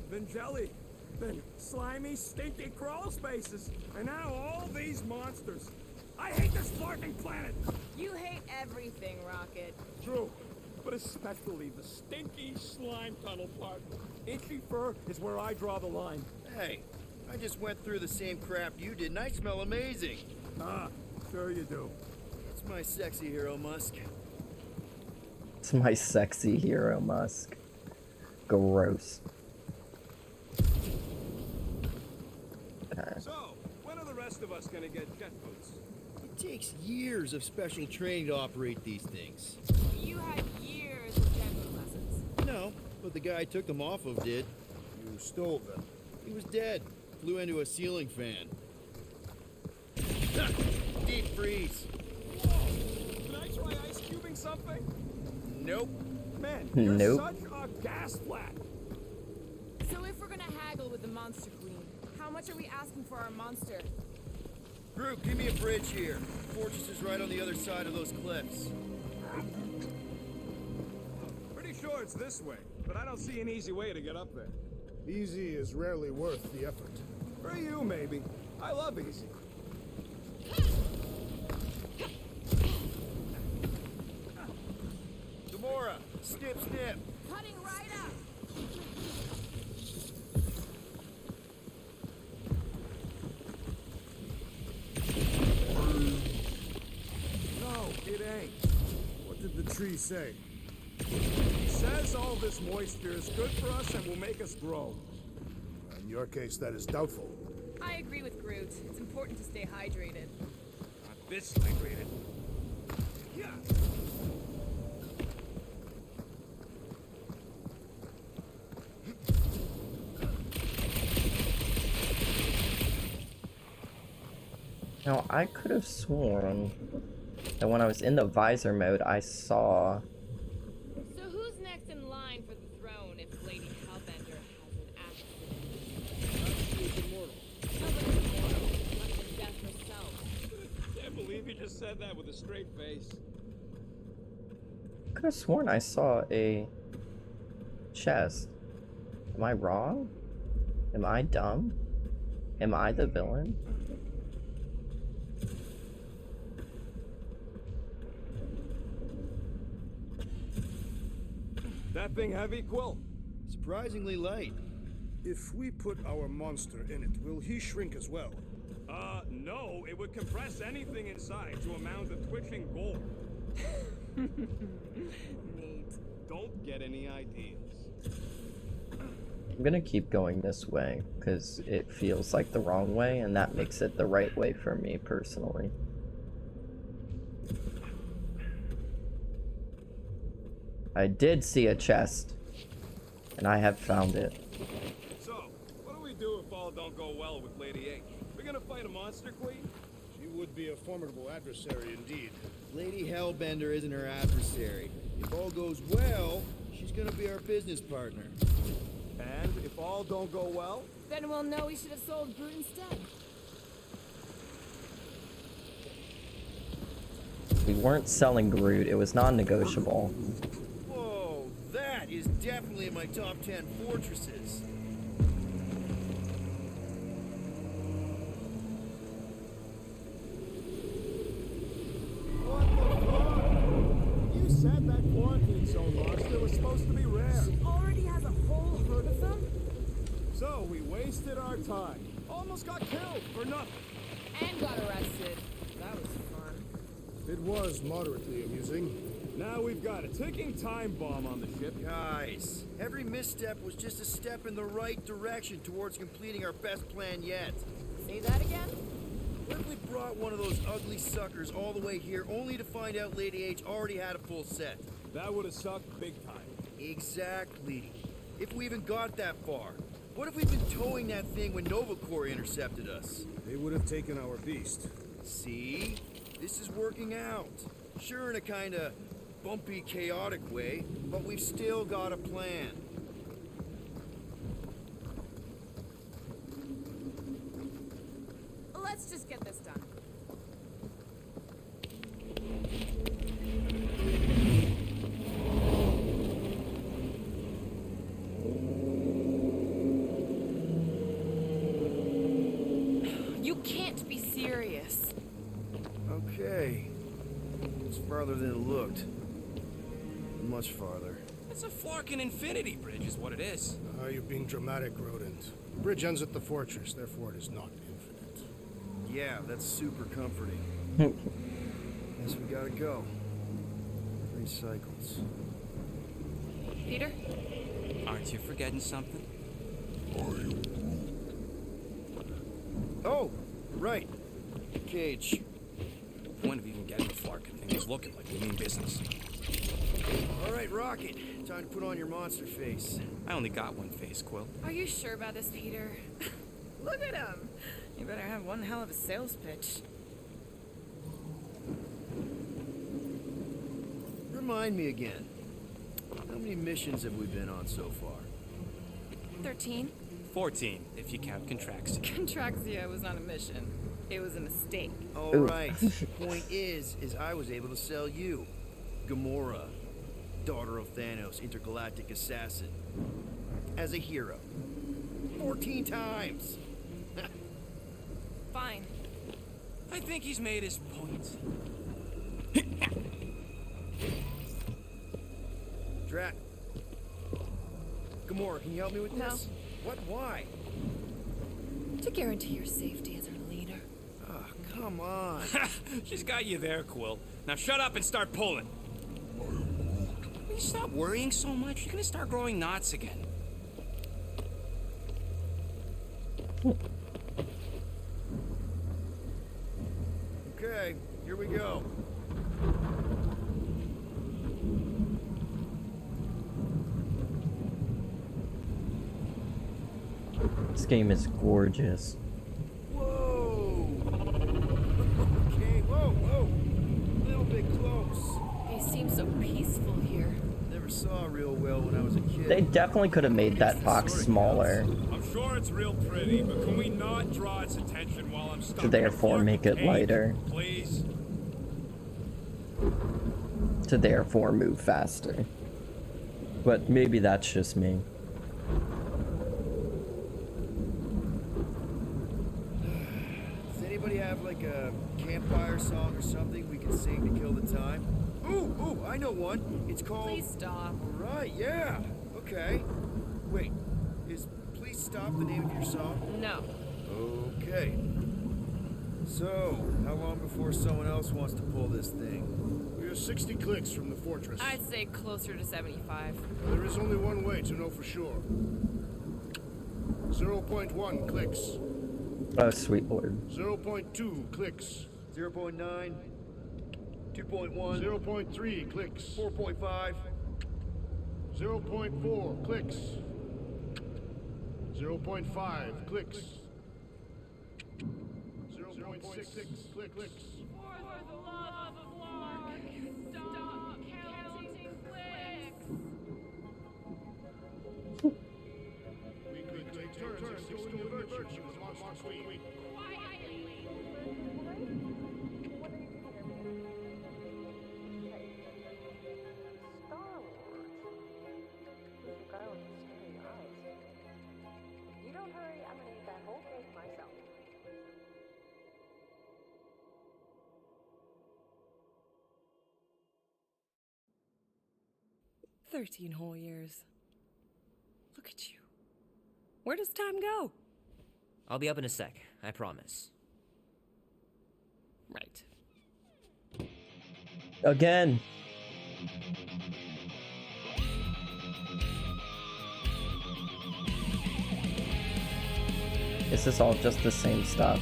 [SPEAKER 7] then jelly, then slimy, stinky crawl spaces, and now all these monsters. I hate this farting planet!
[SPEAKER 3] You hate everything, Rocket.
[SPEAKER 7] True, but especially the stinky slime tunnel part. Itchy fur is where I draw the line.
[SPEAKER 4] Hey, I just went through the same crap you did, and I smell amazing.
[SPEAKER 7] Ah, sure you do.
[SPEAKER 4] It's my sexy hero, Musk.
[SPEAKER 1] It's my sexy hero, Musk. Gross. Okay.
[SPEAKER 7] So, when are the rest of us gonna get jet boots?
[SPEAKER 4] It takes years of special training to operate these things.
[SPEAKER 3] You had years of jet lessons.
[SPEAKER 4] No, but the guy I took them off of did.
[SPEAKER 2] You stole them.
[SPEAKER 4] He was dead. Flew into a ceiling fan. Deep freeze.
[SPEAKER 7] Can I try ice cubing something?
[SPEAKER 4] Nope.
[SPEAKER 7] Man, you're
[SPEAKER 1] Nope.
[SPEAKER 7] such a gas flat.
[SPEAKER 3] So if we're gonna haggle with the Monster Queen, how much are we asking for our monster?
[SPEAKER 4] Groot, give me a bridge here. Fortress is right on the other side of those cliffs.
[SPEAKER 7] Pretty sure it's this way, but I don't see an easy way to get up there.
[SPEAKER 2] Easy is rarely worth the effort.
[SPEAKER 7] For you, maybe. I love easy.
[SPEAKER 4] Gamora, snip, snip.
[SPEAKER 3] Cutting right up.
[SPEAKER 7] No, it ain't.
[SPEAKER 2] What did the tree say?
[SPEAKER 7] He says all this moisture is good for us and will make us grow.
[SPEAKER 2] In your case, that is doubtful.
[SPEAKER 3] I agree with Groot. It's important to stay hydrated.
[SPEAKER 7] Not this hydrated. Yeah.
[SPEAKER 1] Now, I could have sworn that when I was in the visor mode, I saw...
[SPEAKER 3] So who's next in line for the throne if Lady Hellbender has an accident? Nobody's immortal, not even death herself.
[SPEAKER 7] Can't believe you just said that with a straight face.
[SPEAKER 1] I could have sworn I saw a chest. Am I wrong? Am I dumb? Am I the villain?
[SPEAKER 7] That thing heavy, Quill?
[SPEAKER 4] Surprisingly light.
[SPEAKER 2] If we put our monster in it, will he shrink as well?
[SPEAKER 7] No. It would compress anything inside to a mound of twitching gold.
[SPEAKER 3] Neat.
[SPEAKER 7] Don't get any ideas.
[SPEAKER 1] I'm gonna keep going this way, because it feels like the wrong way, and that makes it the right way for me, personally. I did see a chest, and I have found it.
[SPEAKER 7] So, what do we do if all don't go well with Lady H? We're gonna fight a monster queen?
[SPEAKER 2] She would be a formidable adversary indeed.
[SPEAKER 4] Lady Hellbender isn't her adversary. If all goes well, she's gonna be our business partner.
[SPEAKER 7] And if all don't go well?
[SPEAKER 3] Then we'll know we should have sold Groot instead.
[SPEAKER 1] weren't selling Groot. It was non-negotiable.
[SPEAKER 4] Whoa, that is definitely in my top 10 fortresses.
[SPEAKER 7] What the fuck? You said that quarantine zone monster was supposed to be rare.
[SPEAKER 3] Already has a whole herd of them?
[SPEAKER 7] So we wasted our time. Almost got killed for nothing.
[SPEAKER 3] And got arrested. That was fun.
[SPEAKER 2] It was moderately amusing.
[SPEAKER 7] Now we've got a ticking time bomb on the ship.
[SPEAKER 4] Guys, every misstep was just a step in the right direction towards completing our best plan yet.
[SPEAKER 3] Say that again?
[SPEAKER 4] What if we brought one of those ugly suckers all the way here only to find out Lady H already had a full set?
[SPEAKER 7] That would have sucked big time.
[SPEAKER 4] Exactly. If we even got that far. What if we'd been towing that thing when Nova Corps intercepted us?
[SPEAKER 2] They would have taken our beast.
[SPEAKER 4] See? This is working out. Sure, in a kind of bumpy, chaotic way, but we've still got a plan.
[SPEAKER 3] Let's just get this done. You can't be serious.
[SPEAKER 4] Okay. It's farther than it looked. Much farther.
[SPEAKER 6] It's a forking infinity bridge is what it is.
[SPEAKER 2] You're being dramatic, Rodent. The bridge ends at the fortress, therefore it is not infinite.
[SPEAKER 4] Yeah, that's super comforting. Guess we gotta go. 3 cycles.
[SPEAKER 3] Peter?
[SPEAKER 6] Aren't you forgetting something?
[SPEAKER 4] Oh, right. Cage.
[SPEAKER 6] Point of even getting the forking thing is looking like we mean business.
[SPEAKER 4] All right, Rocket. Time to put on your monster face.
[SPEAKER 6] I only got one face, Quill.
[SPEAKER 3] Are you sure about this, Peter? Look at him. You better have one hell of a sales pitch.
[SPEAKER 4] Remind me again. How many missions have we been on so far?
[SPEAKER 3] 13?
[SPEAKER 6] 14, if you count Contraxia.
[SPEAKER 3] Contraxia was not a mission. It was a mistake.
[SPEAKER 4] All right. Point is I was able to sell you, Gamora, daughter of Thanos, intergalactic assassin, as a hero. 14 times.
[SPEAKER 3] Fine.
[SPEAKER 6] I think he's made his point.
[SPEAKER 4] Drat. Gamora, can you help me with
[SPEAKER 3] No.
[SPEAKER 4] this? What? Why?
[SPEAKER 3] To guarantee your safety as our leader.
[SPEAKER 4] Oh, come on.
[SPEAKER 6] She's got you there, Quill. Now shut up and start pulling. Will you stop worrying so much? You're gonna start growing knots again.
[SPEAKER 4] Okay, here we go.
[SPEAKER 1] This game is gorgeous.
[SPEAKER 4] Whoa! Okay, whoa! A little bit close.
[SPEAKER 3] They seem so peaceful here.
[SPEAKER 4] Never saw real well when I was a kid.
[SPEAKER 1] They definitely could have made that box smaller
[SPEAKER 5] I'm sure it's real pretty, but can we not draw its attention while I'm stuck
[SPEAKER 1] to
[SPEAKER 5] in a
[SPEAKER 1] therefore
[SPEAKER 5] forking
[SPEAKER 1] make it
[SPEAKER 5] cage?
[SPEAKER 1] lighter,
[SPEAKER 5] Please?
[SPEAKER 1] to therefore move faster. But maybe that's just me.
[SPEAKER 4] Does anybody have like a campfire song or something we can sing to kill the time? Ooh, I know one. It's called...
[SPEAKER 3] Please stop.
[SPEAKER 4] Right, yeah. Okay. Wait, is Please Stop the name of your song?
[SPEAKER 3] No.
[SPEAKER 4] Okay. So, how long before someone else wants to pull this thing?
[SPEAKER 2] We are 60 clicks from the fortress.
[SPEAKER 3] I'd say closer to 75.
[SPEAKER 2] There is only one way to know for sure. 0.1 clicks.
[SPEAKER 1] Oh, sweet lord.
[SPEAKER 2] 0.2 clicks.
[SPEAKER 4] 0.9, 2.1,
[SPEAKER 2] 0.3 clicks.
[SPEAKER 4] 4.5,
[SPEAKER 2] 0.4 clicks. 0.5 clicks. 0.6 clicks.
[SPEAKER 3] For the love of Mark, stop counting clicks.
[SPEAKER 2] We could take turns extolling the virtues of the monster queen.
[SPEAKER 8] 13 whole years. Look at you. Where does time go?
[SPEAKER 9] I'll be up in a sec, I promise.
[SPEAKER 8] Right.
[SPEAKER 1] Again. This is all just the same stuff.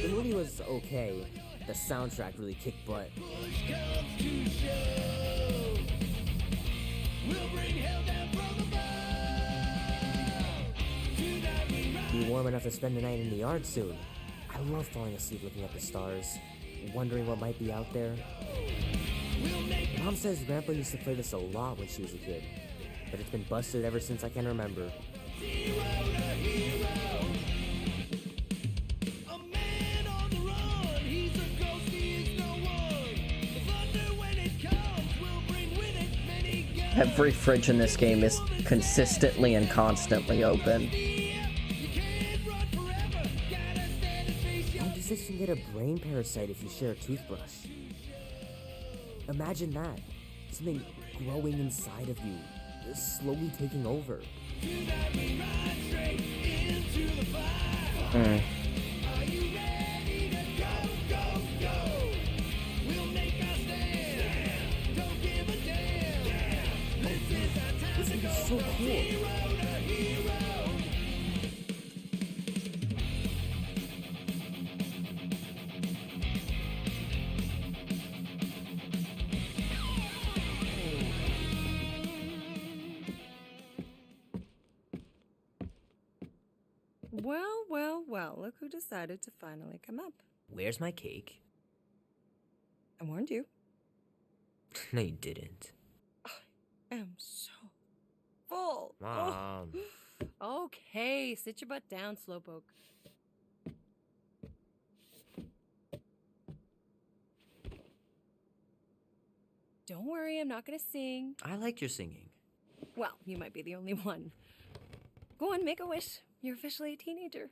[SPEAKER 9] The movie was okay. The soundtrack really kicked butt. Be warm enough to spend the night in the yard soon. I love falling asleep looking at the stars, wondering what might be out there. Mom says Grandpa used to play this a lot when she was a kid, but it's been busted ever since I can remember.
[SPEAKER 1] Every fridge in this game is consistently and constantly open.
[SPEAKER 9] How does this thing get a brain parasite if you share a toothbrush? Imagine that. Something growing inside of you, slowly taking over. This thing is so cool.
[SPEAKER 8] Well, well, well, look who decided to finally come up.
[SPEAKER 9] Where's my cake?
[SPEAKER 8] I warned you.
[SPEAKER 9] No, you didn't.
[SPEAKER 8] I am so full.
[SPEAKER 9] Mom.
[SPEAKER 8] Oh. Okay, sit your butt down, Slowpoke. Don't worry, I'm not gonna sing.
[SPEAKER 9] I liked your singing.
[SPEAKER 8] Well, you might be the only one. Go on, make a wish. You're officially a teenager.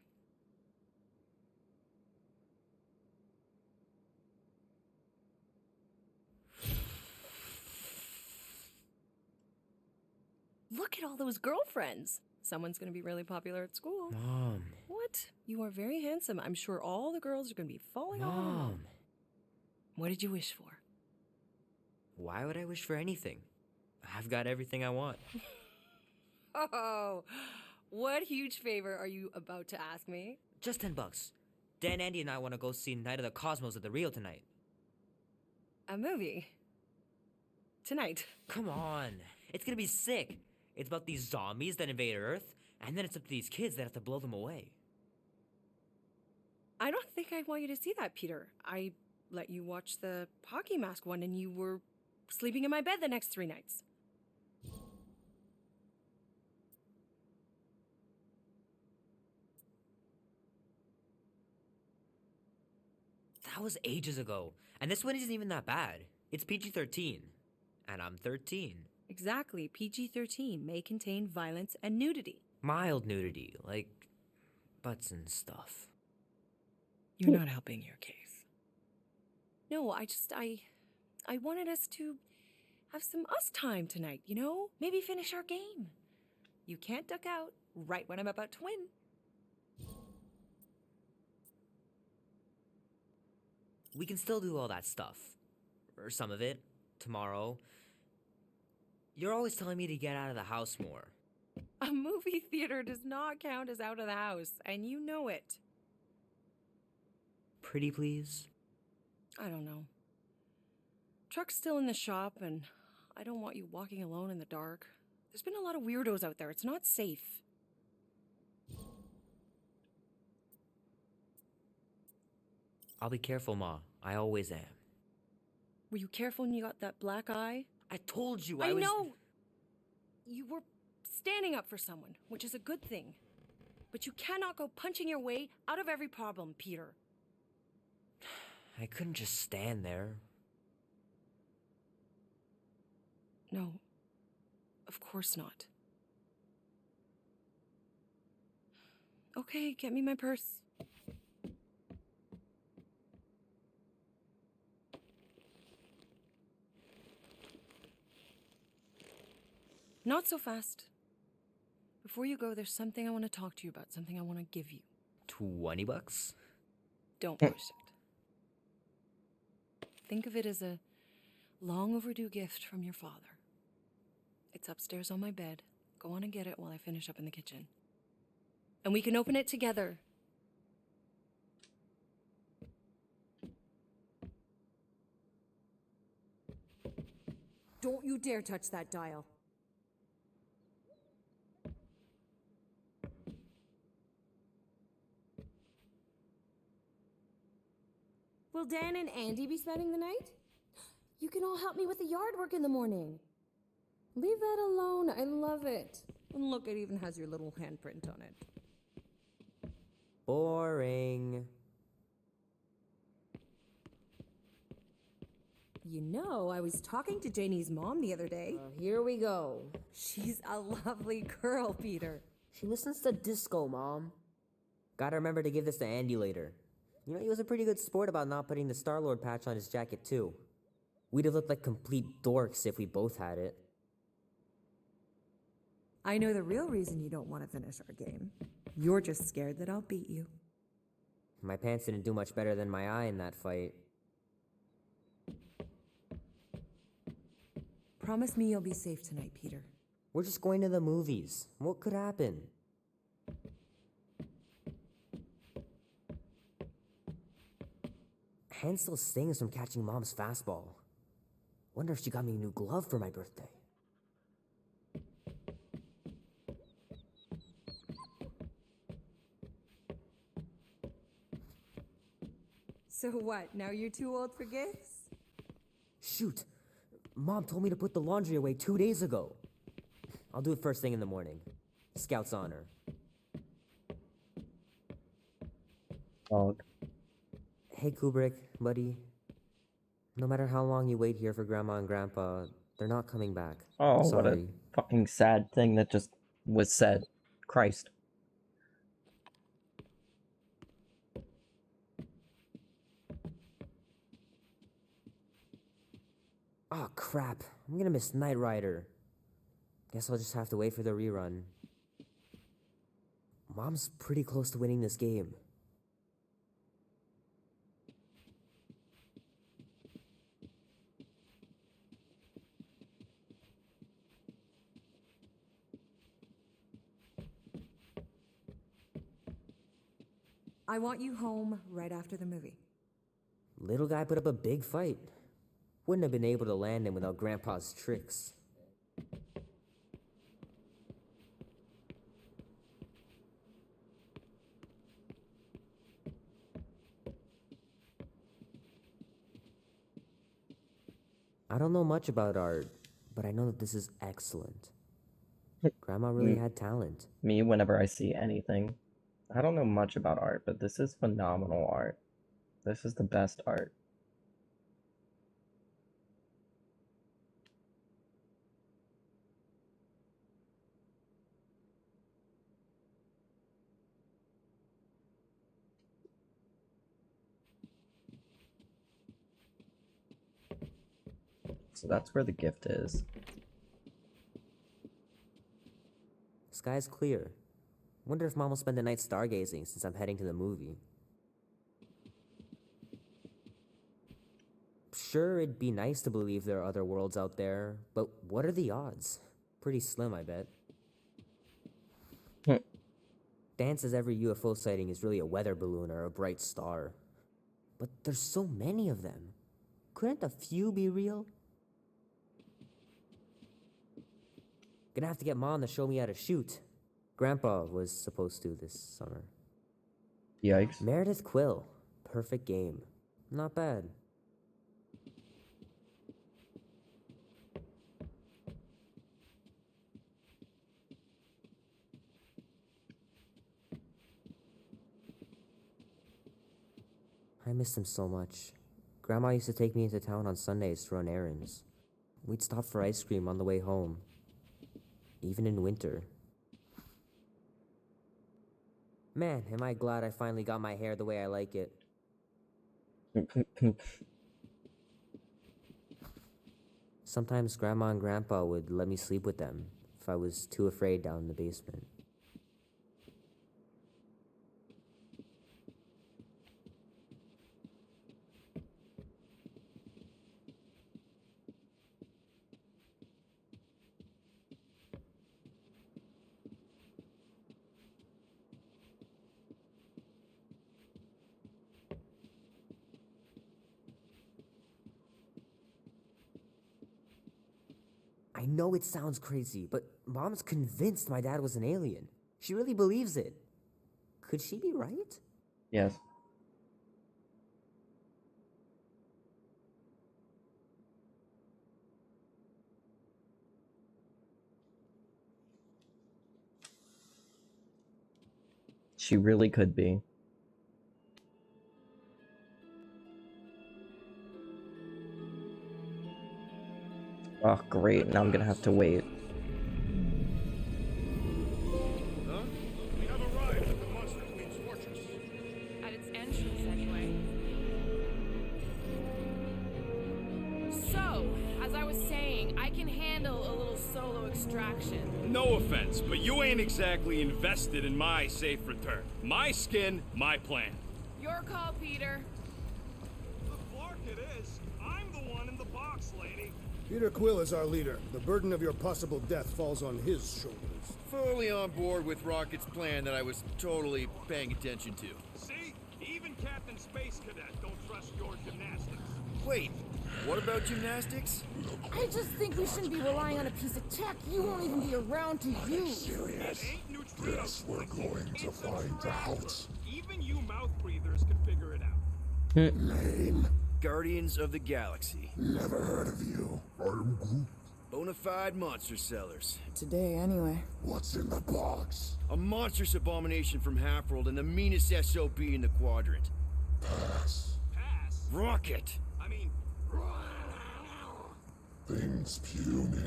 [SPEAKER 8] Look at all those girlfriends. Someone's gonna be really popular at school.
[SPEAKER 9] Mom.
[SPEAKER 8] What? You are very handsome. I'm sure all the girls are gonna be falling all in love.
[SPEAKER 9] Mom.
[SPEAKER 8] What did you wish for?
[SPEAKER 9] Why would I wish for anything? I've got everything I want.
[SPEAKER 8] Oh, what huge favor are you about to ask me?
[SPEAKER 9] Just $10. Dan, Andy, and I want to go see Night of the Cosmos at the Rio tonight.
[SPEAKER 8] A movie? Tonight?
[SPEAKER 9] Come on. It's gonna be sick. It's about these zombies that invade Earth, and then it's up to these kids that have to blow them away.
[SPEAKER 8] I don't think I want you to see that, Peter. I let you watch the hockey mask one and you were sleeping in my bed the next 3 nights.
[SPEAKER 9] That was ages ago, and this one isn't even that bad. It's PG-13, and I'm 13.
[SPEAKER 8] Exactly. PG-13 may contain violence and nudity.
[SPEAKER 9] Mild nudity, like butts and stuff.
[SPEAKER 8] You're not helping your case. No, I wanted us to have some us time tonight, you know? Maybe finish our game. You can't duck out right when I'm about to win.
[SPEAKER 9] We can still do all that stuff. Or some of it. Tomorrow. You're always telling me to get out of the house more.
[SPEAKER 8] A movie theater does not count as out of the house, and you know it.
[SPEAKER 9] Pretty please?
[SPEAKER 8] I don't know. Truck's still in the shop, and I don't want you walking alone in the dark. There's been a lot of weirdos out there. It's not safe.
[SPEAKER 9] I'll be careful, Ma. I always am.
[SPEAKER 8] Were you careful when you got that black eye?
[SPEAKER 9] I told you
[SPEAKER 8] I
[SPEAKER 9] was...
[SPEAKER 8] know! You were standing up for someone, which is a good thing. But you cannot go punching your way out of every problem, Peter.
[SPEAKER 9] I couldn't just stand there.
[SPEAKER 8] No, of course not. Okay, get me my purse. Not so fast. Before you go, there's something I want to talk to you about, something I want to give you.
[SPEAKER 9] $20?
[SPEAKER 8] Don't push it. Think of it as a long overdue gift from your father. It's upstairs on my bed. Go on and get it while I finish up in the kitchen. And we can open it together. Don't you dare touch that dial. Will Dan and Andy be spending the night? You can all help me with the yard work in the morning. Leave that alone. I love it. And look, it even has your little handprint on it.
[SPEAKER 9] Boring.
[SPEAKER 8] You know, I was talking to Janie's mom the other day.
[SPEAKER 9] Here we go.
[SPEAKER 8] She's a lovely girl, Peter.
[SPEAKER 9] She listens to disco, Mom. Gotta remember to give this to Andy later. You know, he was a pretty good sport about not putting the Star-Lord patch on his jacket, too. We'd have looked like complete dorks if we both had it.
[SPEAKER 8] I know the real reason you don't want to finish our game. You're just scared that I'll beat you.
[SPEAKER 9] My pants didn't do much better than my eye in that fight.
[SPEAKER 8] Promise me you'll be safe tonight, Peter.
[SPEAKER 9] We're just going to the movies. What could happen? Hand still stings from catching Mom's fastball. Wonder if she got me a new glove for my birthday.
[SPEAKER 8] So what, now you're too old for gifts?
[SPEAKER 9] Shoot! Mom told me to put the laundry away 2 days ago. I'll do it first thing in the morning. Scout's honor.
[SPEAKER 1] Dog.
[SPEAKER 9] Hey Kubrick, buddy. No matter how long you wait here for Grandma and Grandpa, they're not coming back.
[SPEAKER 1] Oh,
[SPEAKER 9] Sorry.
[SPEAKER 1] what a fucking sad thing that just was said. Christ.
[SPEAKER 9] Oh crap, I'm gonna miss Knight Rider. Guess I'll just have to wait for the rerun. Mom's pretty close to winning this game.
[SPEAKER 8] I want you home right after the movie.
[SPEAKER 9] Little guy put up a big fight. Wouldn't have been able to land him without Grandpa's tricks. I don't know much about art, but I know that this is excellent. Grandma really had talent.
[SPEAKER 1] Me, whenever I see anything, I don't know much about art, but this is phenomenal art. This is the best art. So that's where the gift is.
[SPEAKER 9] Sky's clear. Wonder if Mom will spend the night stargazing since I'm heading to the movie. Sure, it'd be nice to believe there are other worlds out there, but what are the odds? Pretty slim, I bet. Dan says every UFO sighting is really a weather balloon or a bright star. But there's so many of them. Couldn't a few be real? Gonna have to get Mom to show me how to shoot. Grandpa was supposed to this summer.
[SPEAKER 1] Yikes.
[SPEAKER 9] Meredith Quill. Perfect game. Not bad. I missed him so much. Grandma used to take me into town on Sundays to run errands. We'd stop for ice cream on the way home, even in winter. Man, am I glad I finally got my hair the way I like it. Sometimes Grandma and Grandpa would let me sleep with them if I was too afraid down in the basement. I know it sounds crazy, but Mom's convinced my dad was an alien. She really believes it. Could she be right?
[SPEAKER 1] Yes. She really could be. Oh, great. Now I'm gonna have to wait.
[SPEAKER 2] Huh? We have arrived at the Monster Queen's fortress.
[SPEAKER 3] At its entrance, anyway. So, as I was saying, I can handle a little solo extraction.
[SPEAKER 6] No offense, but you ain't exactly invested in my safe return. My skin, my plan.
[SPEAKER 3] Your call, Peter.
[SPEAKER 7] The Clark it is. I'm the one in the box, lady.
[SPEAKER 2] Peter Quill is our leader. The burden of your possible death falls on his shoulders.
[SPEAKER 4] Fully on board with Rocket's plan that I was totally paying attention to.
[SPEAKER 7] See? Even Captain Space Cadet don't trust your gymnastics.
[SPEAKER 4] Wait, what about gymnastics?
[SPEAKER 10] I just think we shouldn't be relying on a piece of tech you won't even be around to use.
[SPEAKER 7] It ain't neutrinos.
[SPEAKER 11] Yes, we're going to find out.
[SPEAKER 7] Even you mouth breathers can figure it out.
[SPEAKER 11] Name?
[SPEAKER 4] Guardians of the Galaxy.
[SPEAKER 11] Never heard of you. I'm Groot.
[SPEAKER 4] Bonafide monster sellers.
[SPEAKER 10] Today, anyway.
[SPEAKER 11] What's in the box?
[SPEAKER 4] A monstrous abomination from Half-World and the meanest SOB in the quadrant.
[SPEAKER 11] Pass.
[SPEAKER 7] Pass?
[SPEAKER 4] Rocket!
[SPEAKER 7] I mean,
[SPEAKER 11] Things puny.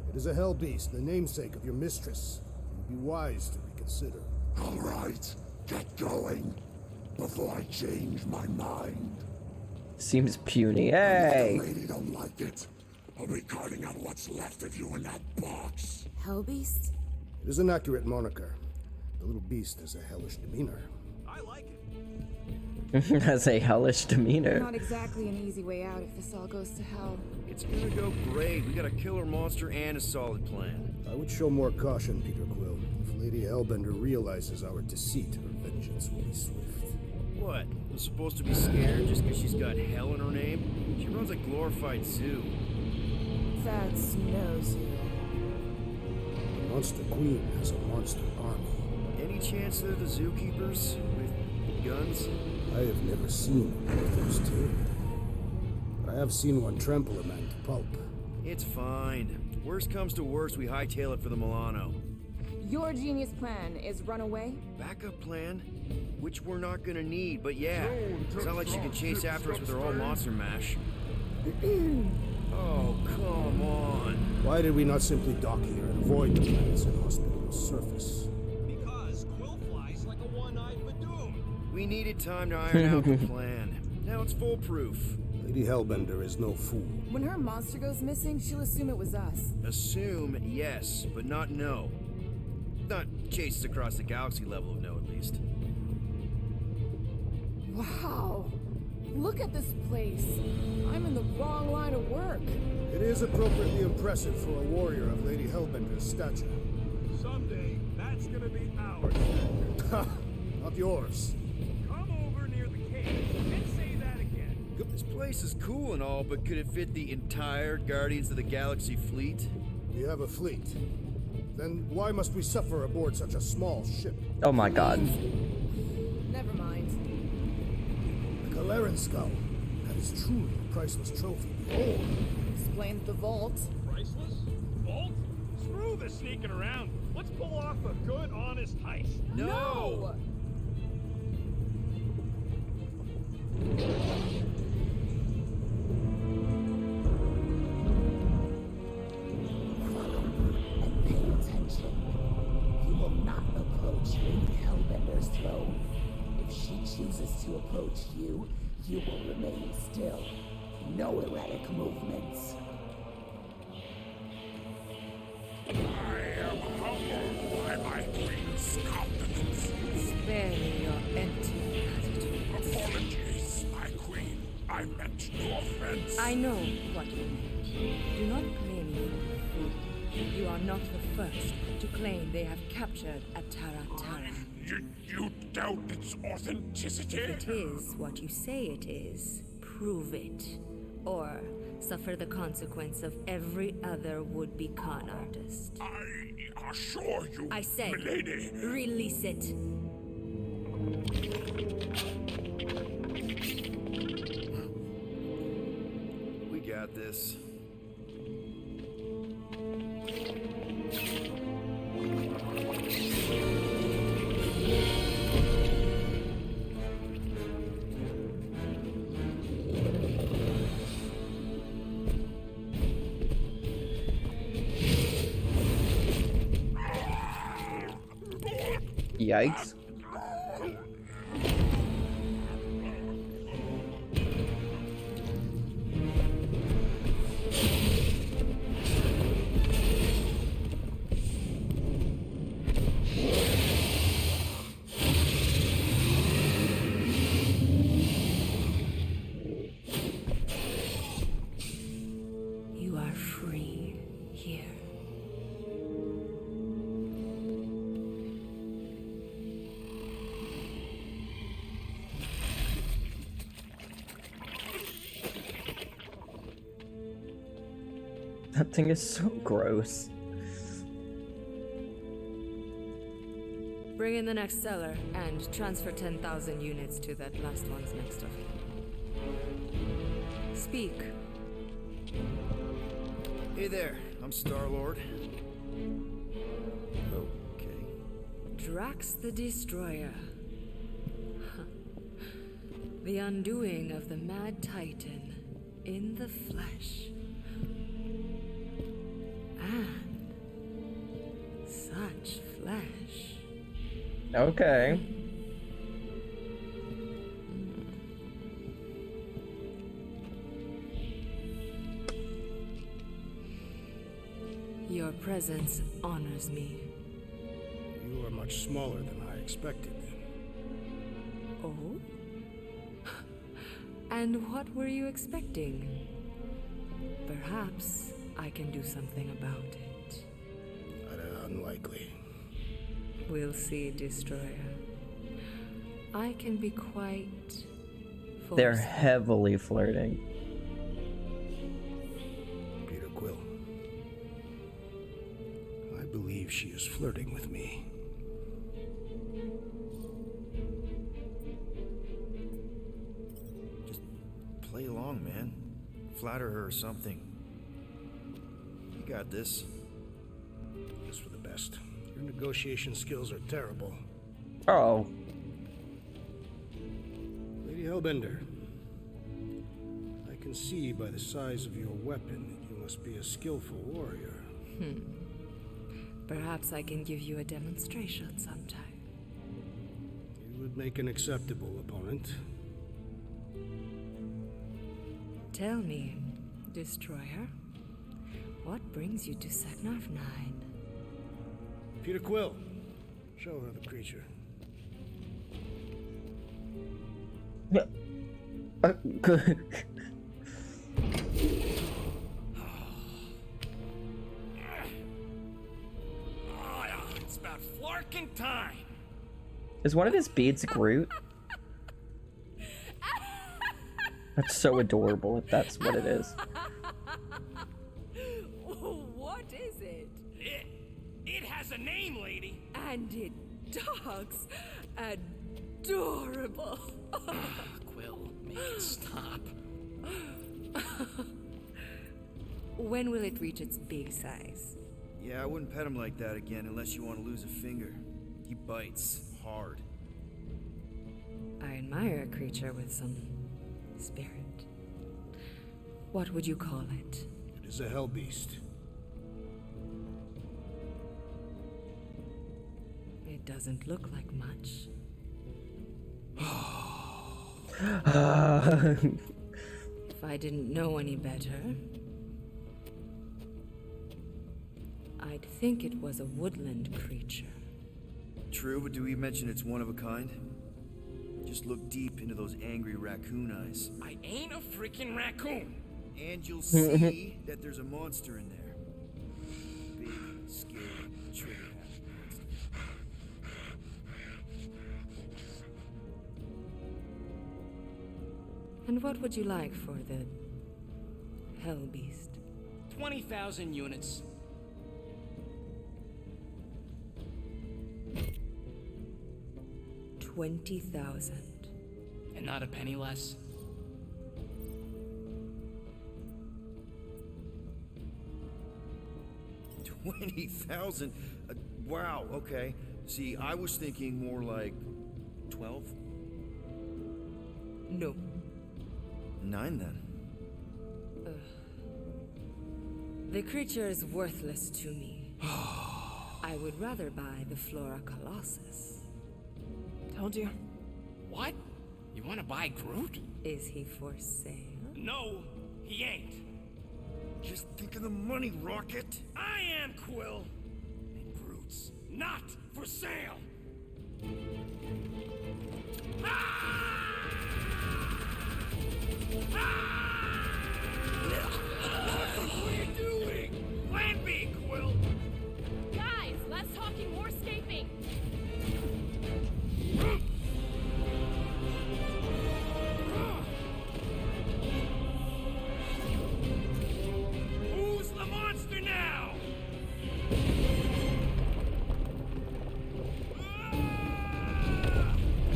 [SPEAKER 2] It is a hell beast, the namesake of your mistress. It would be wise to reconsider.
[SPEAKER 11] All right, get going before I change my mind.
[SPEAKER 1] Seems puny. Hey!
[SPEAKER 11] The lady don't like it. I'll be carting out what's left of you in that box.
[SPEAKER 10] Hellbeast?
[SPEAKER 2] It is an accurate moniker. The little beast has a hellish demeanor.
[SPEAKER 7] I like it.
[SPEAKER 1] Has a hellish demeanor.
[SPEAKER 10] Not exactly an easy way out if this all goes to hell.
[SPEAKER 4] It's gonna go great. We got a killer monster and a solid plan.
[SPEAKER 2] I would show more caution, Peter Quill. If Lady Hellbender realizes our deceit, her vengeance will be swift.
[SPEAKER 4] What? I'm supposed to be scared just because she's got hell in her name? She runs a glorified zoo.
[SPEAKER 10] That's no zoo.
[SPEAKER 2] The Monster Queen has a monster army.
[SPEAKER 4] Any chance they're the zookeepers with guns?
[SPEAKER 2] I have never seen one of those two. But I have seen one trample a man to pulp.
[SPEAKER 4] It's fine. Worst comes to worst, we hightail it for the Milano.
[SPEAKER 10] Your genius plan is run away?
[SPEAKER 4] Backup plan? Which we're not gonna need, but yeah. It's not like she can chase after us with her old monster mash. Oh, come on.
[SPEAKER 2] Why did we not simply dock here and avoid the planet's inhospitable surface?
[SPEAKER 7] Because Quill flies like a one-eyed Badoom.
[SPEAKER 4] We needed time to iron out the plan. Now it's foolproof.
[SPEAKER 2] Lady Hellbender is no fool.
[SPEAKER 10] When her monster goes missing, she'll assume it was us.
[SPEAKER 4] Assume yes, but not no. Not chases across the galaxy level of no, at least.
[SPEAKER 10] Wow. Look at this place. I'm in the wrong line of work.
[SPEAKER 2] It is appropriately impressive for a warrior of Lady Hellbender's stature.
[SPEAKER 7] Someday, that's gonna be ours.
[SPEAKER 2] Ha! Not yours.
[SPEAKER 7] Come over near the cave and say that again.
[SPEAKER 4] This place is cool and all, but could it fit the entire Guardians of the Galaxy fleet?
[SPEAKER 2] We have a fleet. Then why must we suffer aboard such a small ship?
[SPEAKER 1] Oh my god.
[SPEAKER 10] Never mind.
[SPEAKER 2] The Galeran skull. That is truly a priceless trophy. Behold.
[SPEAKER 10] Explained the vault.
[SPEAKER 7] Priceless? Vault? Screw the sneaking around. Let's pull off a good, honest heist.
[SPEAKER 4] No!
[SPEAKER 11] fight you, you will remain still. No erratic movements.
[SPEAKER 12] I am humbled by my queen's countenance.
[SPEAKER 8] Spare me your empty platitudes.
[SPEAKER 12] Apologies, my queen. I meant no offense.
[SPEAKER 8] I know what you meant. Do not play me for a fool. You are not the first to claim they have captured a Taratara.
[SPEAKER 12] You doubt its authenticity?
[SPEAKER 8] If it is what you say it is, prove it. Or suffer the consequence of every other would-be con artist.
[SPEAKER 12] I assure you,
[SPEAKER 8] I say,
[SPEAKER 12] milady.
[SPEAKER 8] Release it.
[SPEAKER 4] We got this.
[SPEAKER 1] Yikes.
[SPEAKER 8] You are free here.
[SPEAKER 1] That thing is so gross.
[SPEAKER 8] Bring in the next seller and transfer 10,000 units to that last one's next of you. Speak.
[SPEAKER 4] Hey there, I'm Star-Lord. Okay.
[SPEAKER 8] Drax the Destroyer. The undoing of the Mad Titan in the flesh. And such flesh.
[SPEAKER 1] Okay.
[SPEAKER 8] Your presence honors me.
[SPEAKER 2] You are much smaller than I expected.
[SPEAKER 8] Oh? And what were you expecting? Perhaps I can do something about it.
[SPEAKER 2] Unlikely.
[SPEAKER 8] We'll see, Destroyer. I can be quite
[SPEAKER 1] They're
[SPEAKER 8] forceful.
[SPEAKER 1] heavily flirting.
[SPEAKER 2] Peter Quill. I believe she is flirting with me.
[SPEAKER 4] Just play along, man. Flatter her or something. You got this.
[SPEAKER 2] Just for the best. Your negotiation skills are terrible.
[SPEAKER 1] Oh.
[SPEAKER 2] Lady Hellbender. I can see by the size of your weapon that you must be a skillful warrior.
[SPEAKER 8] Perhaps I can give you a demonstration sometime.
[SPEAKER 2] You would make an acceptable opponent.
[SPEAKER 8] Tell me, Destroyer, what brings you to Seknarf 9?
[SPEAKER 2] Peter Quill. Show her the creature.
[SPEAKER 6] It's about flarkin' time.
[SPEAKER 1] Is one of his beads Groot? That's so adorable if that's what it is.
[SPEAKER 8] What is it?
[SPEAKER 6] It has a name, lady.
[SPEAKER 8] And it talks adorable.
[SPEAKER 6] Quill, make it stop.
[SPEAKER 8] When will it reach its big size?
[SPEAKER 4] Yeah, I wouldn't pet him like that again unless you want to lose a finger. He bites hard.
[SPEAKER 8] I admire a creature with some spirit. What would you call it?
[SPEAKER 2] It is a hell beast.
[SPEAKER 8] It doesn't look like much. If I didn't know any better, I'd think it was a woodland creature.
[SPEAKER 4] True, but do we mention it's one of a kind? Just look deep into those angry raccoon eyes.
[SPEAKER 6] I ain't a freaking raccoon.
[SPEAKER 4] And you'll see that there's a monster in there. Big, scary, trigger-happy monster.
[SPEAKER 8] And what would you like for the hell beast?
[SPEAKER 6] 20,000 units.
[SPEAKER 8] $20,000.
[SPEAKER 6] And not a penny less.
[SPEAKER 4] $20,000? Wow, okay. See, I was thinking more like 12?
[SPEAKER 8] No.
[SPEAKER 4] 9 then.
[SPEAKER 8] The creature is worthless to me. I would rather buy the Flora Colossus.
[SPEAKER 10] Told you.
[SPEAKER 6] What? You want to buy Groot?
[SPEAKER 8] Is he for sale?
[SPEAKER 6] No, he ain't.
[SPEAKER 4] Just think of the money, Rocket!
[SPEAKER 6] I am Quill. And Groot's not for sale. What are you doing? Plan B, Quill.
[SPEAKER 3] Guys, less talking, more escaping.
[SPEAKER 6] Who's the monster now?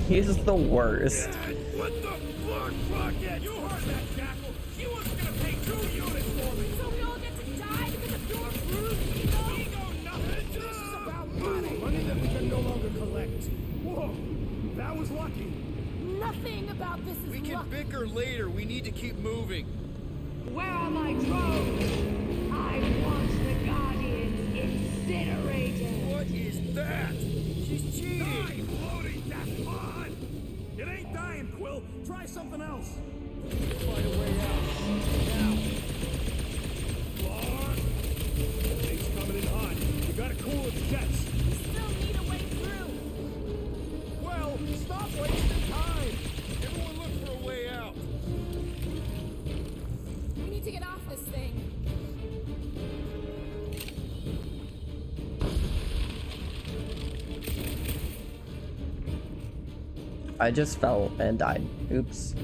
[SPEAKER 1] He's the worst.
[SPEAKER 6] What the fuck, Rocket? You heard that, Jackal. She wasn't gonna pay 2 units for me.
[SPEAKER 3] So we all get to die because of your bruised ego?
[SPEAKER 6] Ego nothing.
[SPEAKER 7] This is about money. Money that we can no longer collect. Whoa, that was lucky.
[SPEAKER 10] Nothing about this is
[SPEAKER 4] We can
[SPEAKER 10] luck.
[SPEAKER 4] bicker later. We need to keep moving.
[SPEAKER 13] Where are my drones? I want the Guardians incinerated.
[SPEAKER 4] What is that? She's cheating!
[SPEAKER 6] Die, floating death pod!
[SPEAKER 7] It ain't dying, Quill. Try something else. Find a way out. Now. Floor. Thing's coming in hot. You gotta cool its jets.
[SPEAKER 3] We still need a way through.
[SPEAKER 7] Well, stop wasting time.
[SPEAKER 4] Everyone look for a way out.
[SPEAKER 10] We need to get off this thing.
[SPEAKER 1] I just fell and died. Oops.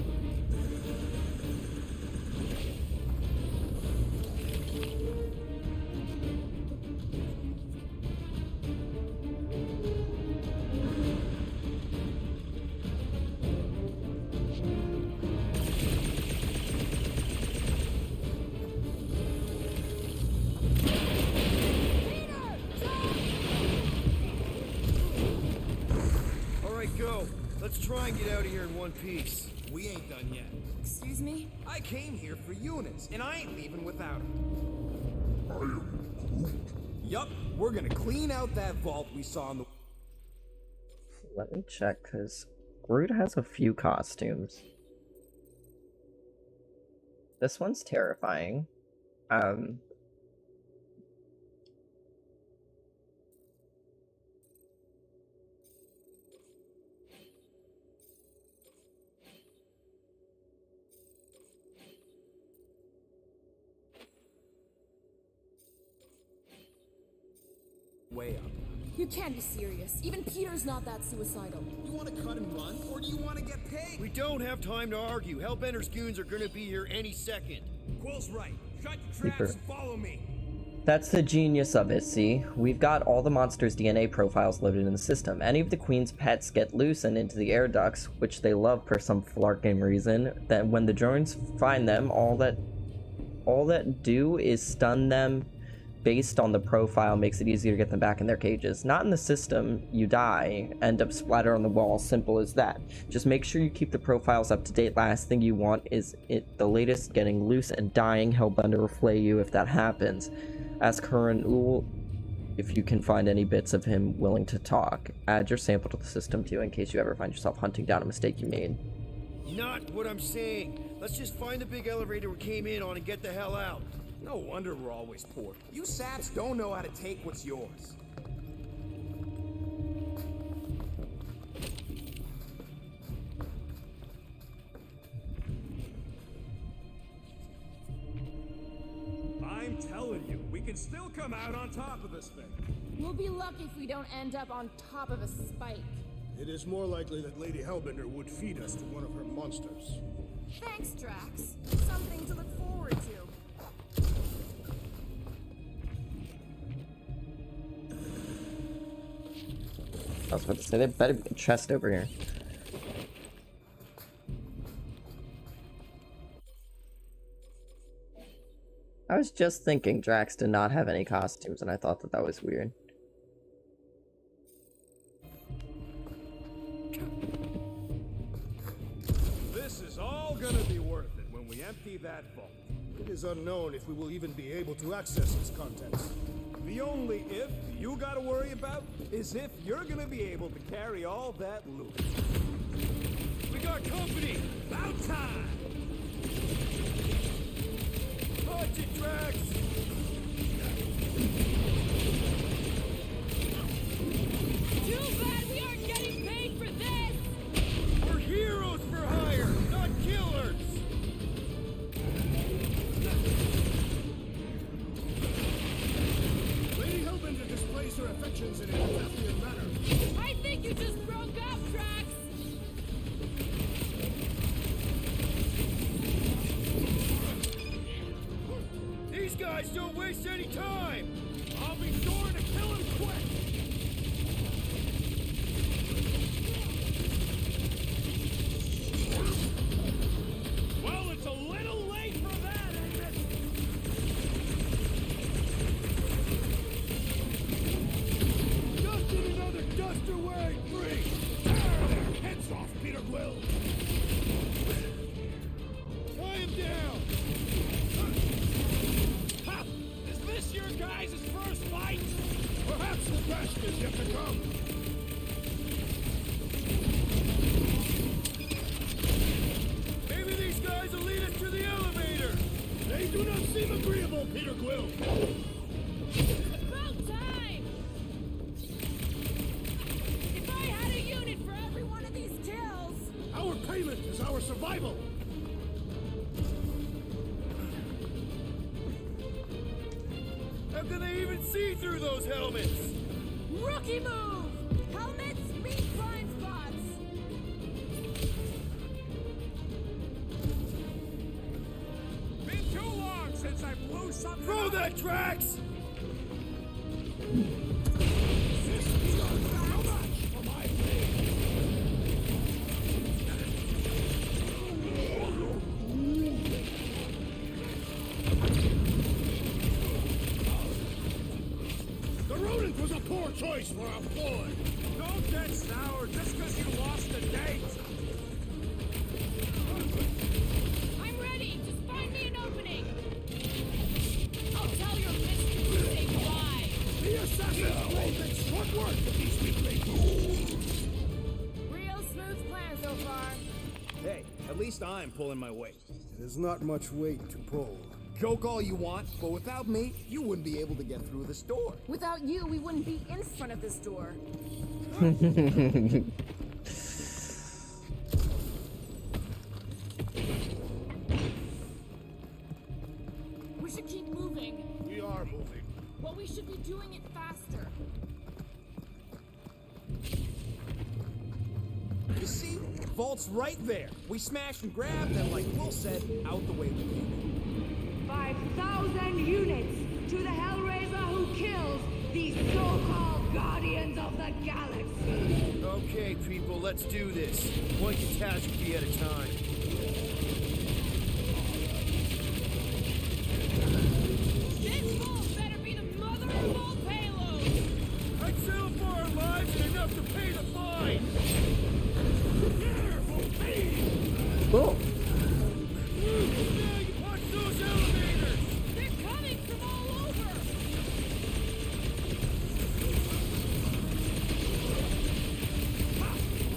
[SPEAKER 4] All right, go. Let's try and get out of here in one piece.
[SPEAKER 5] We ain't done yet.
[SPEAKER 10] Excuse me?
[SPEAKER 5] I came here for units, and I ain't leaving without them. Yup, we're gonna clean out that vault we saw in the...
[SPEAKER 1] Let me check, because Groot has a few costumes. This one's terrifying.
[SPEAKER 5] Way up.
[SPEAKER 10] You can't be serious. Even Peter's not that suicidal.
[SPEAKER 5] You wanna cut and run, or do you wanna get paid?
[SPEAKER 4] We don't have time to argue. Hellbender's goons are gonna be here any second.
[SPEAKER 5] Quill's right. Shut your traps and follow me.
[SPEAKER 1] That's the genius of it, see? We've got all the monsters' DNA profiles loaded in the system. Any of the Queen's pets get loose and into the air ducts, which they love for some flarking reason, then when the drones find them, all that do is stun them based on the profile, makes it easier to get them back in their cages. Not in the system, you die, end up splattered on the wall, simple as that. Just make sure you keep the profiles up to date. Last thing you want is the latest getting loose and dying. Hellbender will flay you if that happens. Ask Huron Ul if you can find any bits of him willing to talk. Add your sample to the system too in case you ever find yourself hunting down a mistake you made.
[SPEAKER 4] Not what I'm saying. Let's just find the big elevator we came in on and get the hell out.
[SPEAKER 5] No wonder we're always poor. You saps don't know how to take what's yours.
[SPEAKER 7] I'm telling you, we can still come out on top of this thing.
[SPEAKER 10] We'll be lucky if we don't end up on top of a spike.
[SPEAKER 2] It is more likely that Lady Hellbender would feed us to one of her monsters.
[SPEAKER 10] Thanks, Drax. Something to look forward to.
[SPEAKER 1] I was about to say, there better be a chest over here. I was just thinking Drax did not have any costumes, and I thought that that was weird.
[SPEAKER 7] This is all gonna be worth it when we empty that vault.
[SPEAKER 2] It is unknown if we will even be able to access its contents.
[SPEAKER 7] The only if you gotta worry about is if you're gonna be able to carry all that loot. We got company! About time!
[SPEAKER 4] Punch it, Drax!
[SPEAKER 3] Too bad we aren't getting paid for this!
[SPEAKER 4] We're heroes for hire, not killers!
[SPEAKER 2] Lady Hellbender displays her affections in a Daphnian manner.
[SPEAKER 3] I think you just broke up, Drax!
[SPEAKER 4] These guys don't waste any time!
[SPEAKER 7] I'll be sure to kill him quick! Well, it's a little late for that, ain't it?
[SPEAKER 2] Just in another duster wearing free!
[SPEAKER 12] Their heads off, Peter Quill!
[SPEAKER 4] Tie him down!
[SPEAKER 7] Ha! Is this your guys' first fight?
[SPEAKER 12] Perhaps the best is yet to come!
[SPEAKER 4] Maybe these guys will lead us to the elevator!
[SPEAKER 2] They do not seem agreeable, Peter Quill!
[SPEAKER 3] About time! If I had a unit for every one of these kills!
[SPEAKER 2] Our payment is our survival!
[SPEAKER 4] How can they even see through those helmets?
[SPEAKER 10] Rookie move! Helmets meet blind spots!
[SPEAKER 7] Been too long since I blew something
[SPEAKER 4] Throw
[SPEAKER 7] up.
[SPEAKER 4] that, Drax!
[SPEAKER 12] How much for my pay?
[SPEAKER 2] The rodent was a poor choice for our boy!
[SPEAKER 7] Don't get sour just because you lost a date.
[SPEAKER 3] I'm ready! Just find me an opening! I'll tell your mistress to say goodbye!
[SPEAKER 2] The assassin's blade makes short work of these weakling!
[SPEAKER 10] Real smooth plan so far.
[SPEAKER 5] Hey, at least I'm pulling my weight.
[SPEAKER 2] It is not much weight to pull.
[SPEAKER 5] Joke all you want, but without me, you wouldn't be able to get through this door.
[SPEAKER 10] Without you, we wouldn't be in front of this door.
[SPEAKER 3] We should keep moving.
[SPEAKER 2] We are moving.
[SPEAKER 3] Well, we should be doing it faster.
[SPEAKER 5] You see? Vault's right there. We smashed and grabbed and, like Will said, out the way we came.
[SPEAKER 13] 5,000 units to the Hellraiser who kills these so-called Guardians of the Galaxy.
[SPEAKER 4] Okay, people, let's do this. One catastrophe at a time.
[SPEAKER 3] This vault better be the mother of all payloads!
[SPEAKER 4] I'd settle for our lives and enough to pay the fine!
[SPEAKER 1] Cool.
[SPEAKER 4] Watch those elevators!
[SPEAKER 3] They're coming from all over!
[SPEAKER 7] Ha!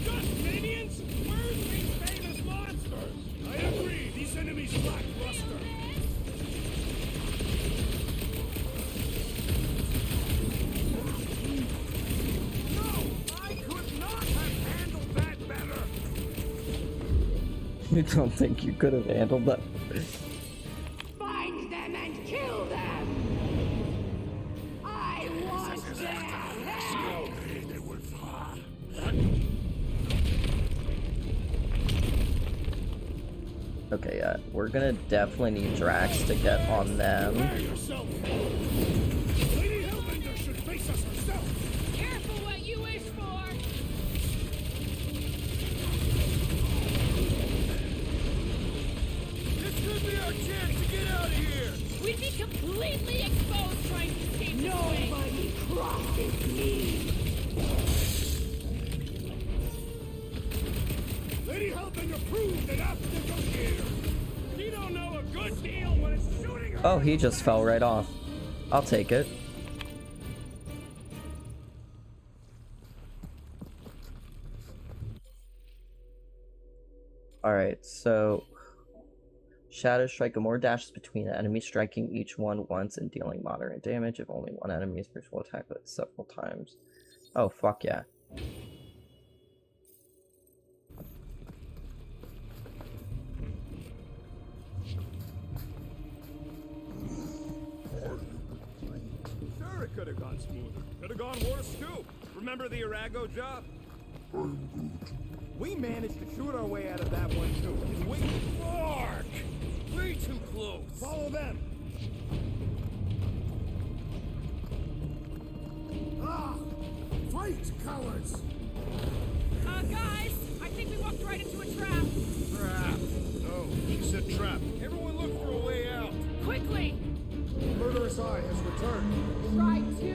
[SPEAKER 7] Just minions? Where's these famous monsters?
[SPEAKER 1] You don't think you could have handled that?
[SPEAKER 13] Find them and kill them! I want their head!
[SPEAKER 1] Okay, yeah, we're gonna definitely need Drax to get on them.
[SPEAKER 7] Lady Hellbender should face us herself.
[SPEAKER 3] Careful what you wish for.
[SPEAKER 4] This could be our chance to get out of here!
[SPEAKER 3] We'd be completely exposed trying to escape this way.
[SPEAKER 13] Nobody crosses me!
[SPEAKER 7] Lady Hellbender proved that after the here. You don't know a good deal when it's shooting her.
[SPEAKER 1] Oh, he just fell right off. I'll take it. Alright, so Shadow Strike, more dashes between enemies, striking each one once and dealing moderate damage if only one enemy is will attack it several times. Oh, fuck yeah.
[SPEAKER 5] Sure, it could have gone smoother. Could have gone worse, too. Remember the Arago job?
[SPEAKER 4] We managed to shoot our way out of that one, too.
[SPEAKER 5] Way Mark! Way too close.
[SPEAKER 4] Follow them!
[SPEAKER 7] Ah! Fight, cowards!
[SPEAKER 3] Guys, I think we walked right into a trap.
[SPEAKER 4] Trap! No, he said trap. Everyone look for a way out.
[SPEAKER 3] Quickly!
[SPEAKER 7] Murderous Eye has returned.
[SPEAKER 10] Try to.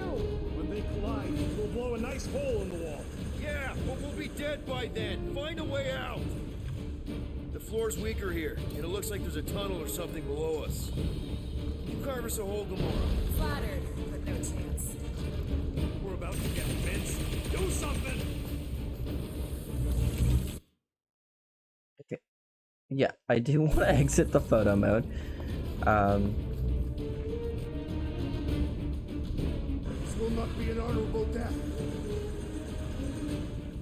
[SPEAKER 7] When they collide, we'll blow a nice hole in the wall.
[SPEAKER 4] Yeah, but we'll be dead by then. Find a way out. The floor's weaker here, and it looks like there's a tunnel or something below us. You carve us a hole, Gamora.
[SPEAKER 10] Flattered, but no chance.
[SPEAKER 7] We're about to get pinched. Do something!
[SPEAKER 1] Okay. Yeah, I do want to exit the photo mode.
[SPEAKER 7] This will not be an honorable death.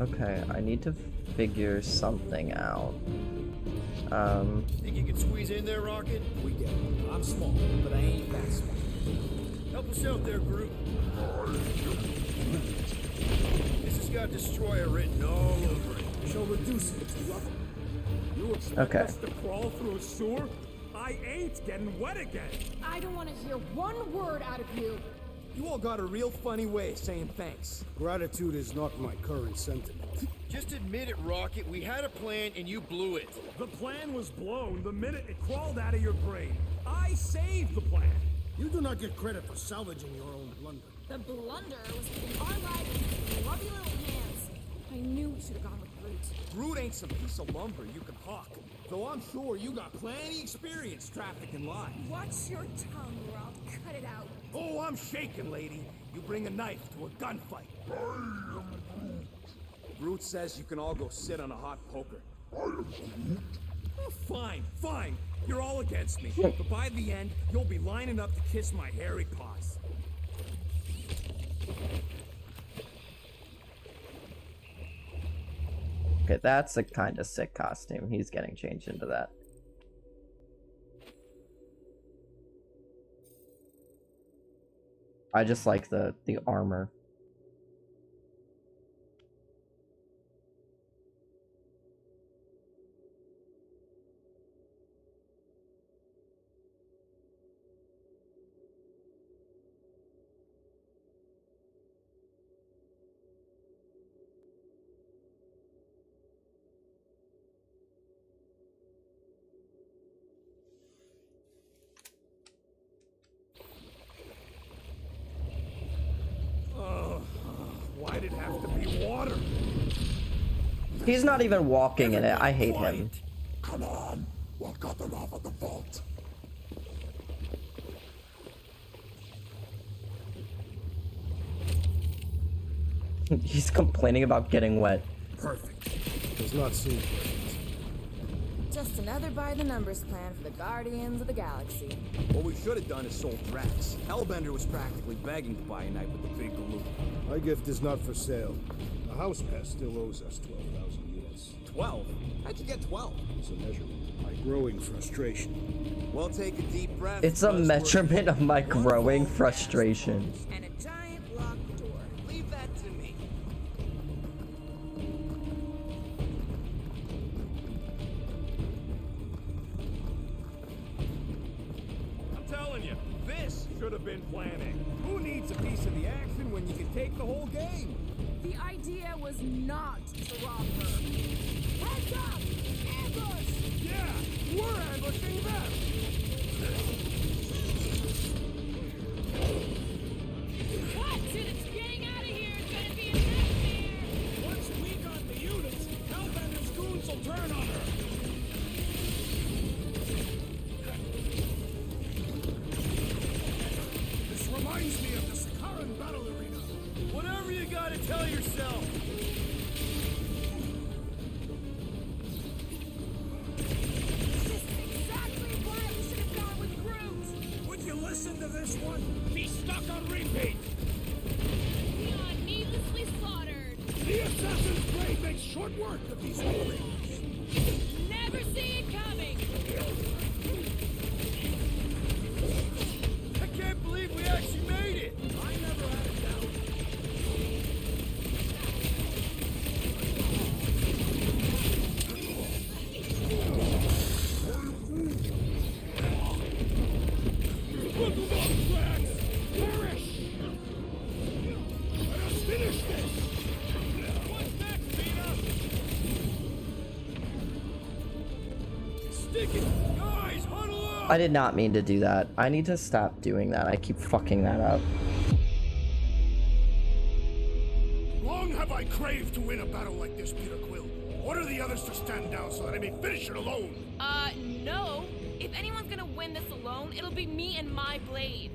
[SPEAKER 1] Okay, I need to figure something out.
[SPEAKER 4] Think you can squeeze in there, Rocket?
[SPEAKER 14] We get it. I'm small, but I ain't that small.
[SPEAKER 4] Help us out there, Groot. This has got Destroyer written all over it.
[SPEAKER 7] We shall reduce it to rubble. You expect
[SPEAKER 1] Okay.
[SPEAKER 7] us to crawl through a sewer? I ain't getting wet again.
[SPEAKER 10] I don't want to hear one word out of you.
[SPEAKER 14] You all got a real funny way of saying thanks.
[SPEAKER 2] Gratitude is not my current sentiment.
[SPEAKER 4] Just admit it, Rocket. We had a plan and you blew it.
[SPEAKER 7] The plan was blown the minute it crawled out of your brain. I saved the plan.
[SPEAKER 2] You do not get credit for salvaging your own blunder.
[SPEAKER 10] The blunder was putting our lives in your lovely little hands. I knew we should have gone with Groot.
[SPEAKER 14] Groot ain't some piece of lumber you can hawk. Though I'm sure you got plenty experience trafficking live.
[SPEAKER 10] Watch your tongue or I'll cut it out.
[SPEAKER 14] Oh, I'm shaking, lady. You bring a knife to a gunfight. Groot says you can all go sit on a hot poker.
[SPEAKER 7] Oh, fine, fine. You're all against me. But by the end, you'll be lining up to kiss my hairy paws.
[SPEAKER 1] Okay, that's a kind of sick costume. He's getting changed into that. I just like the armor.
[SPEAKER 7] Why'd it have to be water?
[SPEAKER 1] He's not even walking in it. I hate him.
[SPEAKER 11] Come on, we'll cut them off at the vault.
[SPEAKER 1] He's complaining about getting wet.
[SPEAKER 2] Perfect. Does not seem perfect.
[SPEAKER 10] Just another by-the-numbers plan for the Guardians of the Galaxy.
[SPEAKER 14] What we should have done is sold Drax. Hellbender was practically begging to buy a night with the big galoot.
[SPEAKER 2] My gift is not for sale. The house pest still owes us 12,000 units.
[SPEAKER 14] 12? How'd you get 12?
[SPEAKER 2] It's a measurement. My growing frustration.
[SPEAKER 14] Well, take a deep breath.
[SPEAKER 1] It's a measurement of my growing frustration.
[SPEAKER 8] And a giant locked door.
[SPEAKER 6] Leave that to me.
[SPEAKER 7] I'm telling you, this should have been planning. Who needs a piece of the action when you can take the whole game?
[SPEAKER 10] The idea was not to rob her. Heads up! Ambush!
[SPEAKER 7] Yeah, we're ambushing them.
[SPEAKER 3] Cut it! It's getting out of here! It's gonna be a nightmare!
[SPEAKER 7] Once we got the units, Hellbender's goons will turn on her.
[SPEAKER 2] This reminds me of the Sakaran battle arena.
[SPEAKER 4] Whatever you gotta tell yourself.
[SPEAKER 10] This is exactly why we should have gone with Groot!
[SPEAKER 2] Would you listen to this one?
[SPEAKER 7] He's stuck on repeat.
[SPEAKER 3] Leon needlessly slaughtered!
[SPEAKER 2] The Assassin's Blade makes short work of these warriors.
[SPEAKER 3] Never see it coming!
[SPEAKER 4] I can't believe we actually made it.
[SPEAKER 2] I never had a doubt.
[SPEAKER 7] Perish! Let us finish this! What's next, Vina?
[SPEAKER 4] Stick it, guys, huddle up.
[SPEAKER 1] I did not mean to do that. I need to stop doing that. I keep fucking that up.
[SPEAKER 11] Long have I craved to win a battle like this, Peter Quill. Order the others to stand down so that I may finish it alone.
[SPEAKER 3] No. If anyone's gonna win this alone, it'll be me and my blade.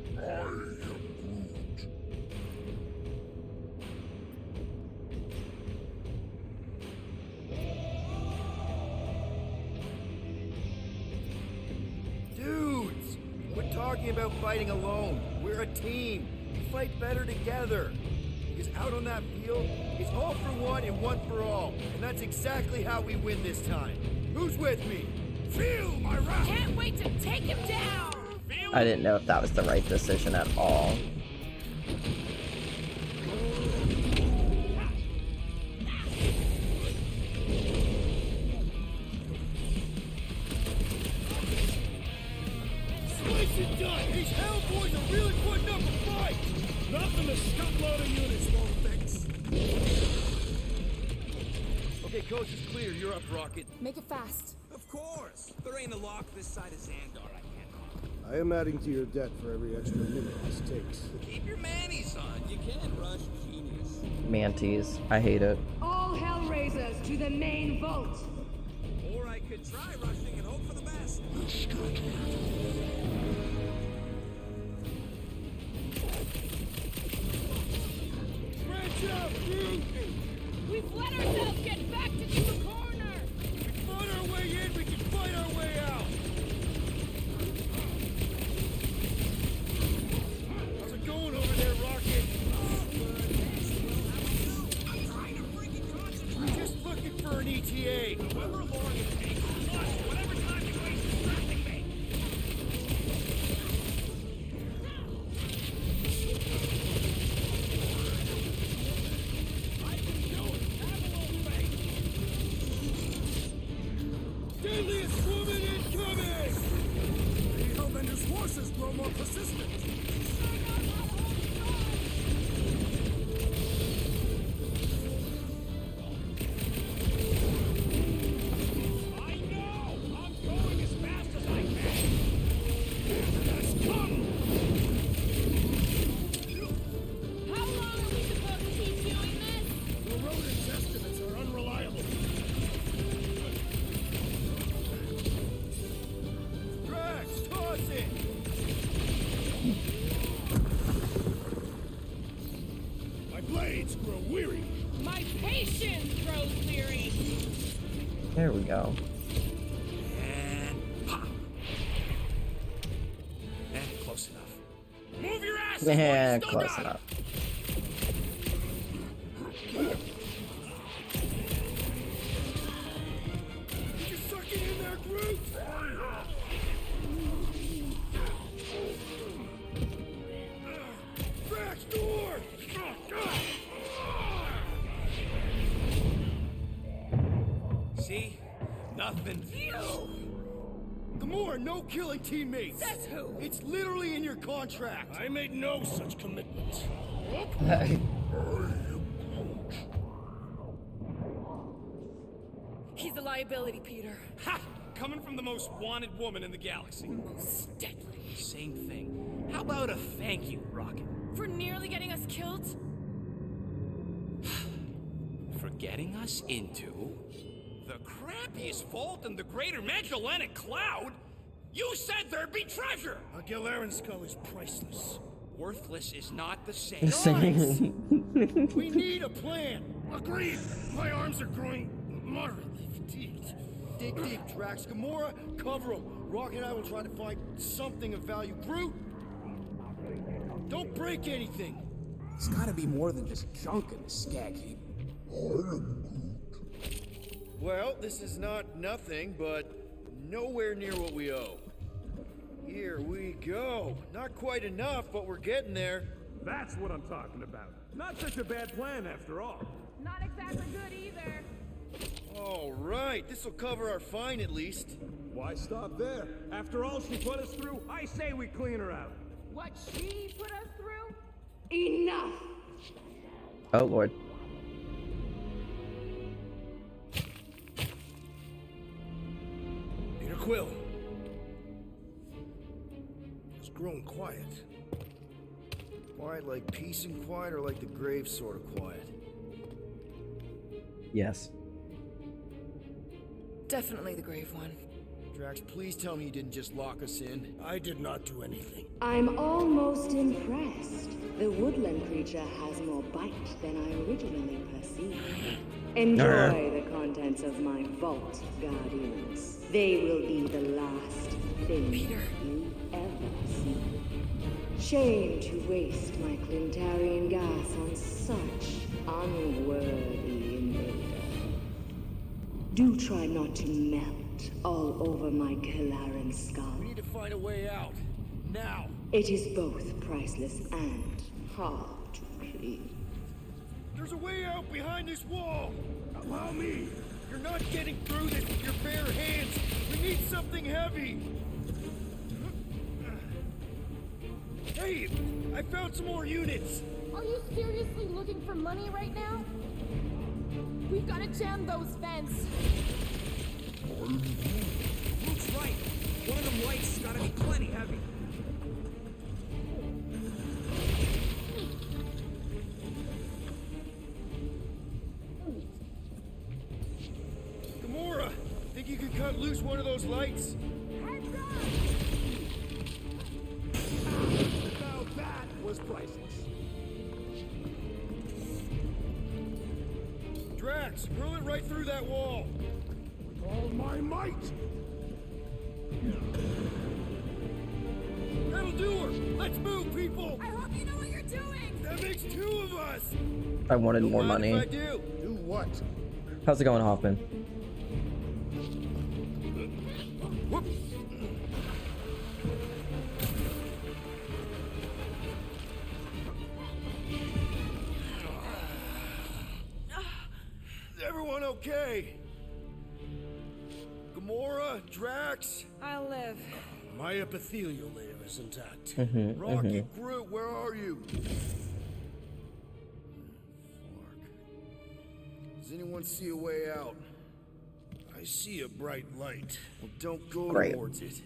[SPEAKER 4] Dudes, we're talking about fighting alone. We're a team. We fight better together. Because out on that field, it's all for one and one for all. And that's exactly how we win this time. Who's with me?
[SPEAKER 11] Feel my wrath!
[SPEAKER 3] Can't wait to take him down!
[SPEAKER 1] I didn't know if that was the right decision at all.
[SPEAKER 4] Slice it done! These Hellboys are really putting up a fight!
[SPEAKER 2] Nothing a scuttload of units won't fix.
[SPEAKER 4] Okay, coast is clear. You're up, Rocket.
[SPEAKER 10] Make it fast.
[SPEAKER 6] Of course. There ain't a lock this side of Xandar I can't lock.
[SPEAKER 2] I am adding to your debt for every extra minute this takes.
[SPEAKER 6] Keep your manis on. You can't rush genius.
[SPEAKER 1] Mantis. I hate it.
[SPEAKER 13] All Hellraisers to the main vault.
[SPEAKER 6] Or I could try rushing and hope for the best.
[SPEAKER 4] Branch out, Groot!
[SPEAKER 3] We've let ourselves get backed into a corner!
[SPEAKER 4] We fought our way in, we can fight our way out! How's it going over there, Rocket?
[SPEAKER 6] I'm trying to freaking concentrate.
[SPEAKER 4] We're just looking for an ETA.
[SPEAKER 6] However long it takes, plus whatever time you waste distracting me.
[SPEAKER 7] I can do it. Have a little faith.
[SPEAKER 4] Deadliest woman incoming!
[SPEAKER 2] The Hellbender's forces grow more persistent.
[SPEAKER 7] I know! I'm going as fast as I can! Let's come!
[SPEAKER 3] How long are we supposed to keep doing this?
[SPEAKER 2] The rodent's estimates are unreliable.
[SPEAKER 4] Drax, toss it!
[SPEAKER 2] My blades grow weary.
[SPEAKER 3] My patience grows weary!
[SPEAKER 1] There we go.
[SPEAKER 6] And pop. And close enough. Move your ass!
[SPEAKER 1] Yeah, close enough.
[SPEAKER 4] Door!
[SPEAKER 6] See? Nothing.
[SPEAKER 4] Gamora, no killing teammates!
[SPEAKER 8] Says who?
[SPEAKER 4] It's literally in your contract!
[SPEAKER 2] I made no such commitment.
[SPEAKER 8] He's a liability, Peter.
[SPEAKER 6] Ha! Coming from the most wanted woman in the galaxy.
[SPEAKER 8] Most deadly.
[SPEAKER 6] Same thing. How about a thank you, Rocket?
[SPEAKER 8] For nearly getting us killed?
[SPEAKER 6] For getting us into the crappiest vault in the greater Magellanic Cloud? You said there'd be treasure!
[SPEAKER 2] A Galaran skull is priceless.
[SPEAKER 6] Worthless is not the same.
[SPEAKER 4] We need a plan!
[SPEAKER 2] Agreed! My arms are growing moderately fatigued.
[SPEAKER 4] Dig deep, Drax. Gamora, cover him. Rocket and I will try to find something of value. Groot, don't break anything.
[SPEAKER 14] It's gotta be more than just junk in the skag heap.
[SPEAKER 4] Well, this is not nothing, but nowhere near what we owe. Here we go. Not quite enough, but we're getting there.
[SPEAKER 7] That's what I'm talking about. Not such a bad plan after all.
[SPEAKER 3] Not exactly good either.
[SPEAKER 4] All right, this will cover our fine at least.
[SPEAKER 7] Why stop there? After all she put us through, I say we clean her out.
[SPEAKER 3] What she put us through?
[SPEAKER 13] Enough!
[SPEAKER 1] Oh lord.
[SPEAKER 2] Peter Quill. It's grown quiet.
[SPEAKER 4] Quiet like peace and quiet, or like the grave sort of quiet?
[SPEAKER 1] Yes.
[SPEAKER 8] Definitely the grave one.
[SPEAKER 4] Drax, please tell me you didn't just lock us in.
[SPEAKER 2] I did not do anything.
[SPEAKER 13] I'm almost impressed. The woodland creature has more bite than I originally perceived. Enjoy the contents of my vault, Guardians. They will be the last thing you ever see. Shame to waste my Clintarian gas on such unworthy invader. Do try not to melt all over my Kalaran skull.
[SPEAKER 4] We need to find a way out. Now!
[SPEAKER 13] It is both priceless and hard to clean.
[SPEAKER 4] There's a way out behind this wall!
[SPEAKER 2] Allow me!
[SPEAKER 4] You're not getting through this with your bare hands! We need something heavy! Hey! I found some more units!
[SPEAKER 10] Are you seriously looking for money right now? We've got to jam those vents.
[SPEAKER 14] Luke's right. One of them lights has gotta be plenty heavy.
[SPEAKER 4] Gamora! Think you could cut loose one of those lights?
[SPEAKER 7] Now that was priceless.
[SPEAKER 4] Drax, hurl it right through that wall!
[SPEAKER 7] With all my might!
[SPEAKER 4] That'll do her! Let's move, people!
[SPEAKER 10] I hope you know what you're doing!
[SPEAKER 4] That makes two of us!
[SPEAKER 1] I wanted
[SPEAKER 4] Don't
[SPEAKER 1] more
[SPEAKER 4] mind
[SPEAKER 1] money.
[SPEAKER 4] if I do.
[SPEAKER 2] Do what?
[SPEAKER 1] How's it going, Hoffman?
[SPEAKER 4] Whoop. Is everyone okay? Gamora, Drax,
[SPEAKER 8] I'll live.
[SPEAKER 2] My epithelial layer is intact.
[SPEAKER 4] Rocket, Groot, where are you? Does anyone see a way out?
[SPEAKER 2] I see a bright light.
[SPEAKER 4] Well, don't go
[SPEAKER 1] Great.
[SPEAKER 4] towards it.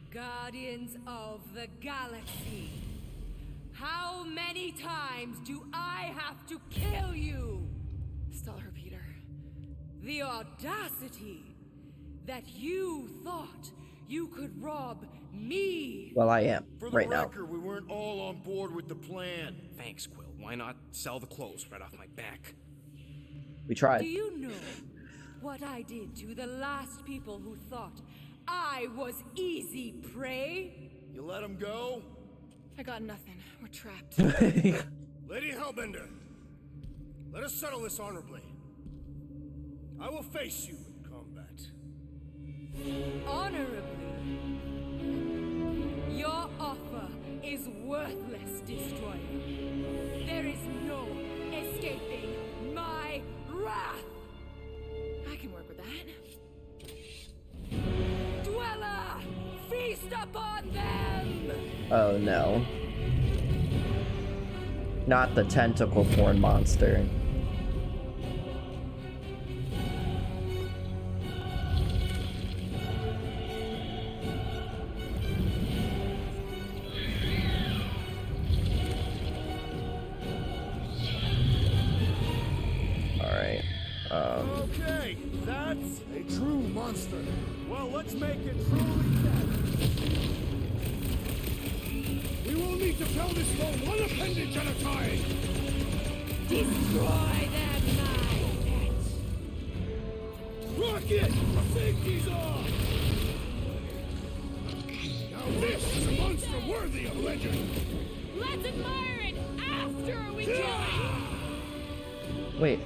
[SPEAKER 13] Guardians of the Galaxy. How many times do I have to kill you?
[SPEAKER 8] Stall her, Peter.
[SPEAKER 13] The audacity that you thought you could rob me.
[SPEAKER 1] Well, I am
[SPEAKER 4] For the
[SPEAKER 1] right now.
[SPEAKER 4] record, we weren't all on board with the plan.
[SPEAKER 6] Thanks, Quill. Why not sell the clothes right off my back?
[SPEAKER 1] We tried.
[SPEAKER 13] Do you know what I did to the last people who thought I was easy prey?
[SPEAKER 4] You let him go?
[SPEAKER 10] I got nothing. We're trapped.
[SPEAKER 2] Lady Hellbender, let us settle this honorably. I will face you in combat.
[SPEAKER 13] Honorably. Your offer
[SPEAKER 10] is worthless, Destroyer. There is no escaping my wrath.
[SPEAKER 8] I can work with that.
[SPEAKER 10] Dweller, feast upon them!
[SPEAKER 1] Oh no. Not the tentacle porn monster. Alright.
[SPEAKER 11] Okay, that's a true monster. Well, let's make it truly dead. We will need to kill this for one appendage at a time.
[SPEAKER 10] Destroy them, my pet!
[SPEAKER 11] Rocket! Safety's off! Now this is a monster worthy of legend.
[SPEAKER 3] Let's admire it after we kill it!
[SPEAKER 1] Wait.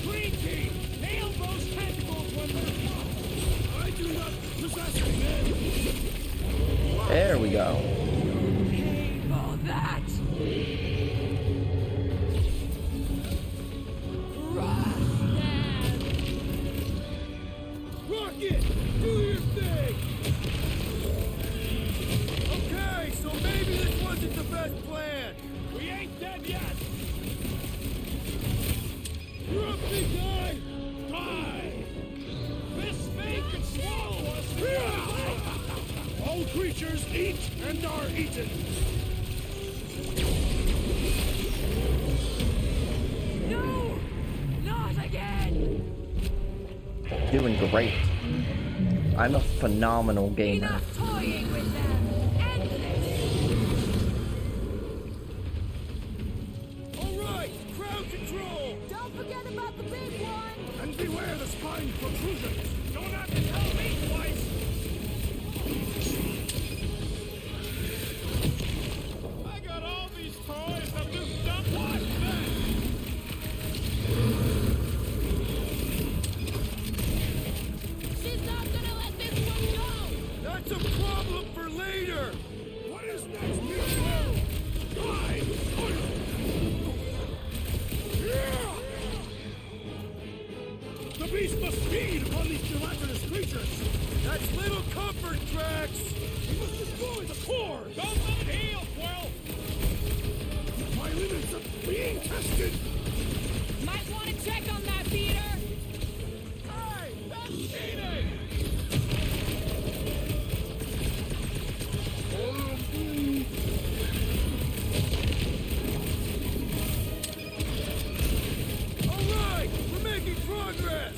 [SPEAKER 11] Green team, nail those tentacles when they're hot. I do not possess them.
[SPEAKER 1] There we go.
[SPEAKER 10] Pay for that! Crush them!
[SPEAKER 11] Rocket, do your thing! Okay, so maybe this wasn't the best plan. We ain't dead yet. You're up, big guy! Die! This thing can swallow us! All creatures eat and are eaten!
[SPEAKER 10] No! Not again!
[SPEAKER 1] Doing great. I'm a phenomenal gamer.
[SPEAKER 10] Enough toying with them! End this!
[SPEAKER 11] Alright, crowd control!
[SPEAKER 10] Don't forget about the big one!
[SPEAKER 11] And beware the spine protrusions! Don't have to tell me twice! I got all these toys, I'm just done watching them!
[SPEAKER 3] She's not gonna let this one go!
[SPEAKER 11] That's a problem for later! What is next, Quill? Die! The beast must feed upon these gelatinous creatures! That's little comfort, Drax! We must destroy the core! Don't let it heal, Quill! My limits are being tested!
[SPEAKER 3] Might want to check on that beater!
[SPEAKER 11] Hey! That's cheating! Alright! We're making progress!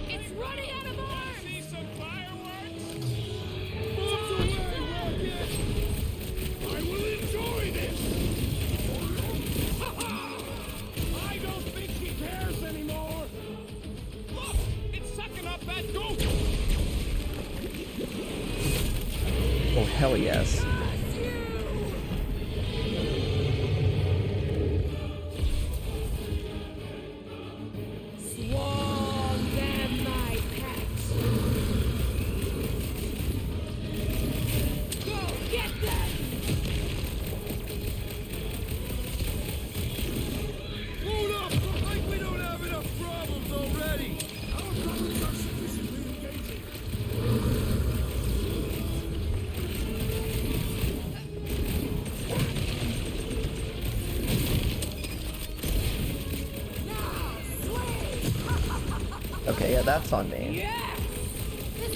[SPEAKER 3] It's running out of arms!
[SPEAKER 11] See some fireworks? Bombs away, Rocket! I will enjoy this! Ha-ha! I don't think he cares anymore! Look! It's sucking up that goop!
[SPEAKER 1] Oh, hell yes.
[SPEAKER 10] Swarm them, my pets! Go get them!
[SPEAKER 11] Hold up! Looks like we don't have enough problems already! Our problems are sufficiently engaging!
[SPEAKER 1] Okay, yeah, that's on me.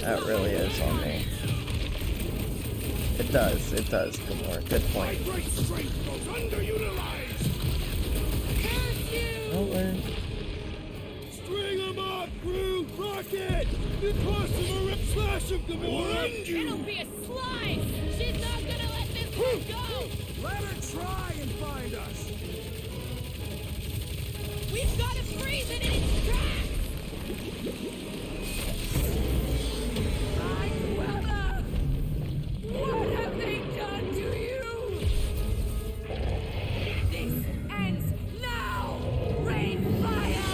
[SPEAKER 1] That really is on me. It does. Good work. Good point.
[SPEAKER 11] Great strength goes underutilized!
[SPEAKER 1] Oh,
[SPEAKER 11] String them up, crew! Rocket! You cross them or slash them, Gamora!
[SPEAKER 3] It'll be a slice! She's not gonna let this one go!
[SPEAKER 11] Let her try and find us!
[SPEAKER 3] We've gotta freeze it in its tracks!
[SPEAKER 10] My Dweller! What have they done to you? This ends now! Rain fire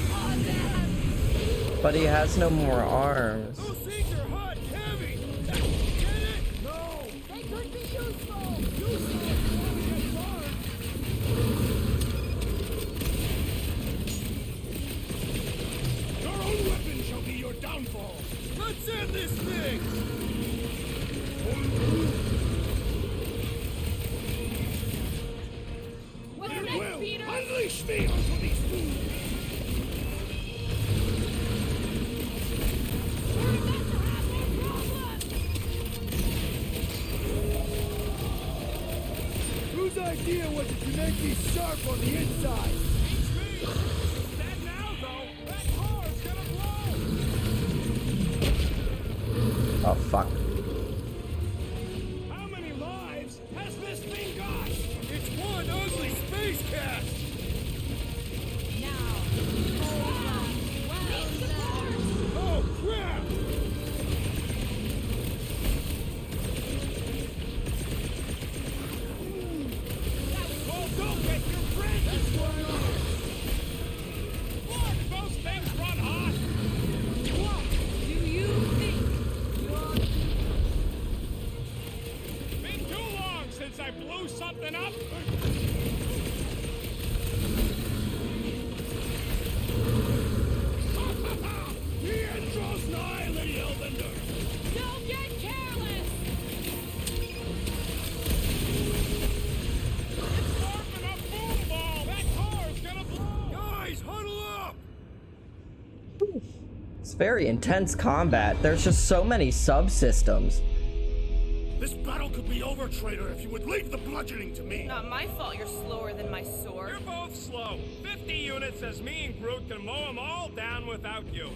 [SPEAKER 10] upon them!
[SPEAKER 1] but he has no more arms.
[SPEAKER 11] Those things are hot and heavy!
[SPEAKER 4] idea was to make these sharp on the inside.
[SPEAKER 7] That now, though, that car's gonna blow!
[SPEAKER 1] Oh fuck.
[SPEAKER 7] How many lives has this thing got?
[SPEAKER 4] It's one ugly space cast! Oh, crap!
[SPEAKER 7] Oh, don't get your friends! That's going on! Look, those things run hot!
[SPEAKER 3] What do you think you're...
[SPEAKER 7] Been too long since I blew something up! The end draws nigh, Lady Hellbender!
[SPEAKER 3] Don't get careless!
[SPEAKER 7] It's morphing a boom ball! That car's gonna blow!
[SPEAKER 4] Guys, huddle up!
[SPEAKER 1] It's very intense combat. There's just so many subsystems.
[SPEAKER 11] This battle could be over, traitor, if you would leave the bludgeoning to me.
[SPEAKER 3] Not my fault you're slower than my sword.
[SPEAKER 7] You're both slow. 50 units says me and Groot can mow them all down without you.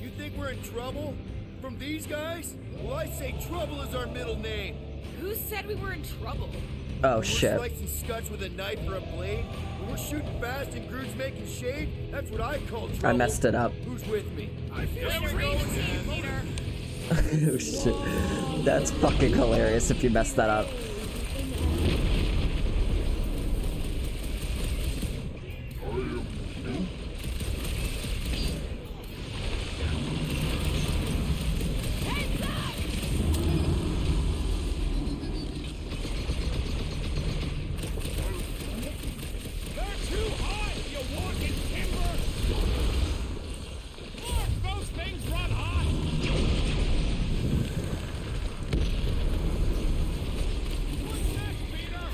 [SPEAKER 4] You think we're in trouble? From these guys? Well, I say trouble is our middle name.
[SPEAKER 3] Who said we were in trouble?
[SPEAKER 1] Oh
[SPEAKER 4] We're
[SPEAKER 1] shit.
[SPEAKER 4] slicing scuts with a knife or a blade. When we're shooting fast and Groot's making shade, that's what I call trouble.
[SPEAKER 1] I messed it up.
[SPEAKER 4] Who's with me?
[SPEAKER 7] I feel
[SPEAKER 3] Way to read the team, Peter.
[SPEAKER 1] Oh shit. That's fucking hilarious if you messed that up.
[SPEAKER 3] Heads up!
[SPEAKER 7] They're too high, you walking timber! Look, those things run hot! What's next, Peter?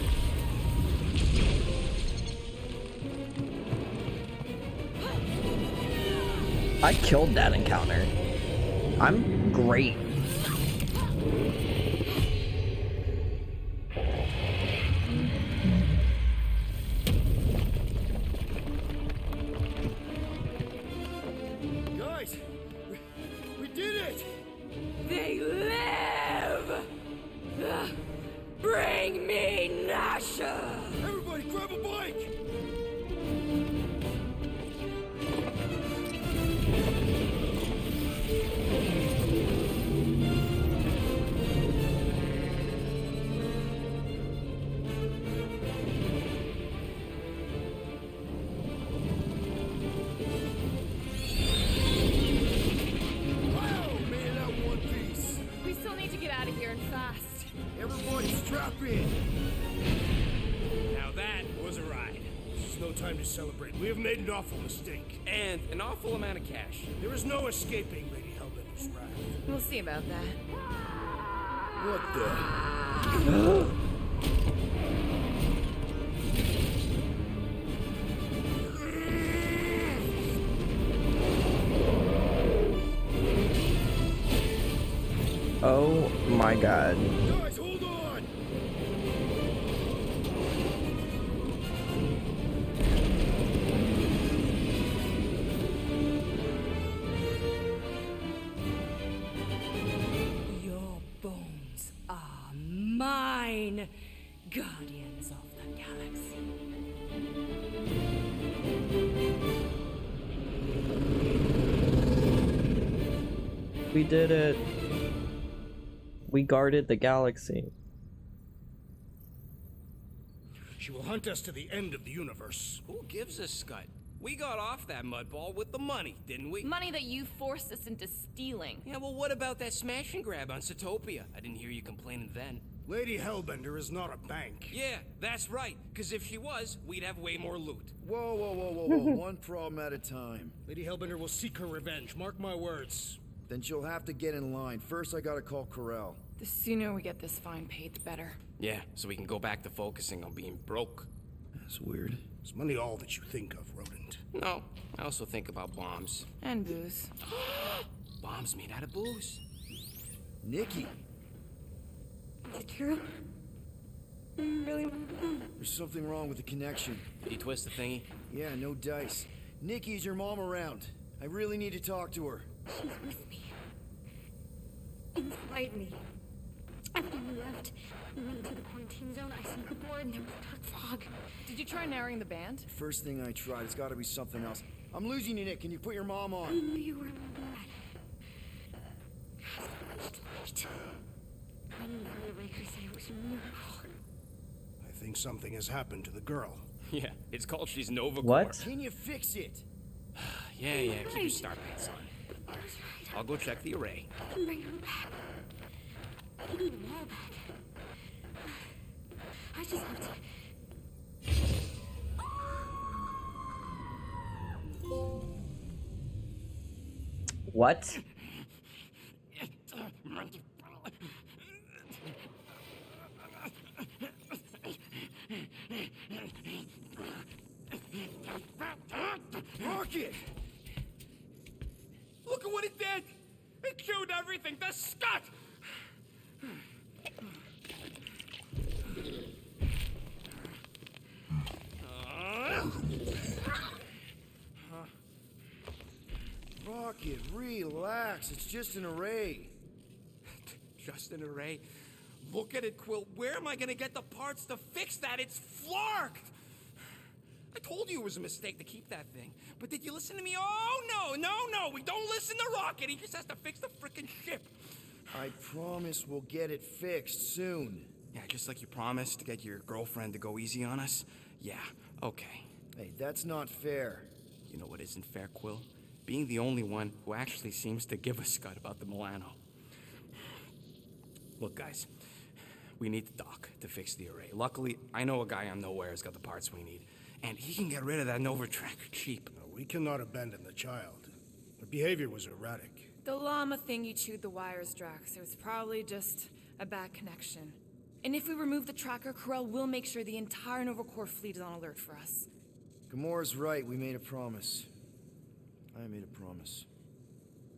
[SPEAKER 1] I killed that encounter. I'm great.
[SPEAKER 4] Guys, we did it!
[SPEAKER 8] They live! Bring me Nasha!
[SPEAKER 4] Everybody grab a bike! Wow, made it out in one piece.
[SPEAKER 3] We still need to get out of here and fast.
[SPEAKER 4] Everybody strap in.
[SPEAKER 7] Now that was a ride.
[SPEAKER 11] This is no time to celebrate. We have made an awful mistake.
[SPEAKER 6] And an awful amount of cash.
[SPEAKER 11] There is no escaping Lady Hellbender's wrath.
[SPEAKER 3] We'll see about that.
[SPEAKER 4] What the?
[SPEAKER 1] Oh my god.
[SPEAKER 4] Guys, hold on!
[SPEAKER 8] Your bones are mine, guardians of the galaxy.
[SPEAKER 1] We did it. We guarded the galaxy.
[SPEAKER 11] She will hunt us to the end of the universe.
[SPEAKER 6] Who gives a scut? We got off that mudball with the money, didn't we?
[SPEAKER 3] Money that you forced us into stealing.
[SPEAKER 6] Yeah, well, what about that smash and grab on Satopia? I didn't hear you complaining then.
[SPEAKER 11] Lady Hellbender is not a bank.
[SPEAKER 6] Yeah, that's right. Because if she was, we'd have way more loot.
[SPEAKER 4] Whoa, whoa, whoa, whoa, whoa. One problem at a time.
[SPEAKER 11] Lady Hellbender will seek her revenge. Mark my words.
[SPEAKER 4] Then she'll have to get in line. First, I gotta call Corel.
[SPEAKER 3] The sooner we get this fine paid, the better.
[SPEAKER 6] Yeah, so we can go back to focusing on being broke.
[SPEAKER 4] That's weird.
[SPEAKER 2] Is money all that you think of, rodent?
[SPEAKER 6] No, I also think about bombs.
[SPEAKER 10] And booze.
[SPEAKER 6] Bombs made out of booze.
[SPEAKER 4] Nikki!
[SPEAKER 10] Carol? Really?
[SPEAKER 4] There's something wrong with the connection.
[SPEAKER 6] Did you twist the thingy?
[SPEAKER 4] Yeah, no dice. Nikki, is your mom around? I really need to talk to her.
[SPEAKER 15] She's with me. Inside me. After you left, we went into the quarantine zone. I snuck aboard and there was dark fog.
[SPEAKER 10] Did you try narrowing the band?
[SPEAKER 4] First thing I tried, it's gotta be something else. I'm losing you, Nick. Can you put your mom on?
[SPEAKER 15] I knew you were bad. Tonight. I didn't hear the Raker say it was a miracle.
[SPEAKER 2] I think something has happened to the girl.
[SPEAKER 6] Yeah, it's called she's Nova
[SPEAKER 1] What?
[SPEAKER 6] Corps.
[SPEAKER 4] Can you fix it?
[SPEAKER 6] Yeah, keep your star pants on. I'll go check the array.
[SPEAKER 15] I can bring her back. I need them all back. I just have to...
[SPEAKER 1] What?
[SPEAKER 4] Rocket!
[SPEAKER 6] Look at what it did! It chewed everything! The scut!
[SPEAKER 4] Rocket, relax. It's just an array.
[SPEAKER 6] Just an array? Look at it, Quill. Where am I gonna get the parts to fix that? It's flarked! I told you it was a mistake to keep that thing. But did you listen to me? Oh, no! We don't listen to Rocket. He just has to fix the frickin' ship.
[SPEAKER 4] I promise we'll get it fixed soon.
[SPEAKER 6] Yeah, just like you promised to get your girlfriend to go easy on us? Yeah, okay.
[SPEAKER 4] Hey, that's not fair.
[SPEAKER 6] You know what isn't fair, Quill? Being the only one who actually seems to give a scut about the Milano. Look, guys, we need the dock to fix the array. Luckily, I know a guy on Nowhere has got the parts we need. And he can get rid of that Nova tracker cheap.
[SPEAKER 2] No, we cannot abandon the child. Her behavior was erratic.
[SPEAKER 10] The llama thing you chewed the wires, Drax. It was probably just a bad connection. And if we remove the tracker, Corel will make sure the entire Nova Corps fleet is on alert for us.
[SPEAKER 4] Gamora's right. We made a promise. I made a promise.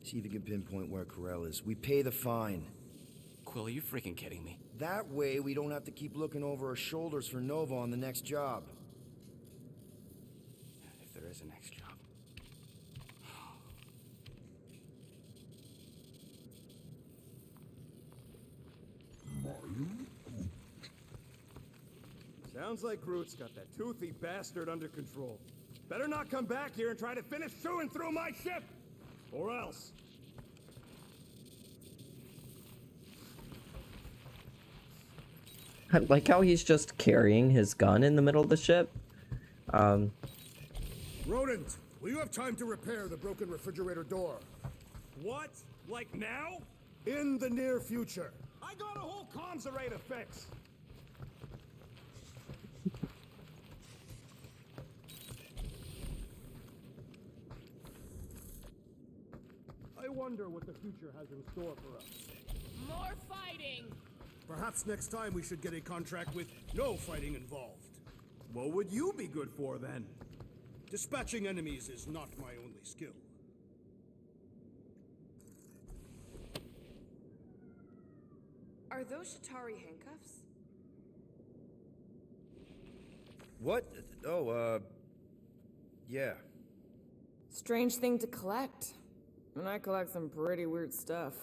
[SPEAKER 4] See if you can pinpoint where Corel is. We pay the fine.
[SPEAKER 6] Quill, are you freaking kidding me?
[SPEAKER 4] That way, we don't have to keep looking over our shoulders for Nova on the next job.
[SPEAKER 6] If there is a next job.
[SPEAKER 7] Sounds like Groot's got that toothy bastard under control. Better not come back here and try to finish chewing through my ship! Or else.
[SPEAKER 1] I like how he's just carrying his gun in the middle of the ship.
[SPEAKER 2] Rodent, will you have time to repair the broken refrigerator door?
[SPEAKER 7] What? Like now?
[SPEAKER 2] In the near future.
[SPEAKER 7] I got a whole comms array to fix!
[SPEAKER 2] I wonder what the future has in store for us.
[SPEAKER 3] More fighting!
[SPEAKER 2] Perhaps next time we should get a contract with no fighting involved.
[SPEAKER 7] What would you be good for then?
[SPEAKER 2] Dispatching enemies is not my only skill.
[SPEAKER 10] Are those Shatari handcuffs?
[SPEAKER 4] What? Oh, yeah.
[SPEAKER 10] Strange thing to collect. And I collect some pretty weird stuff.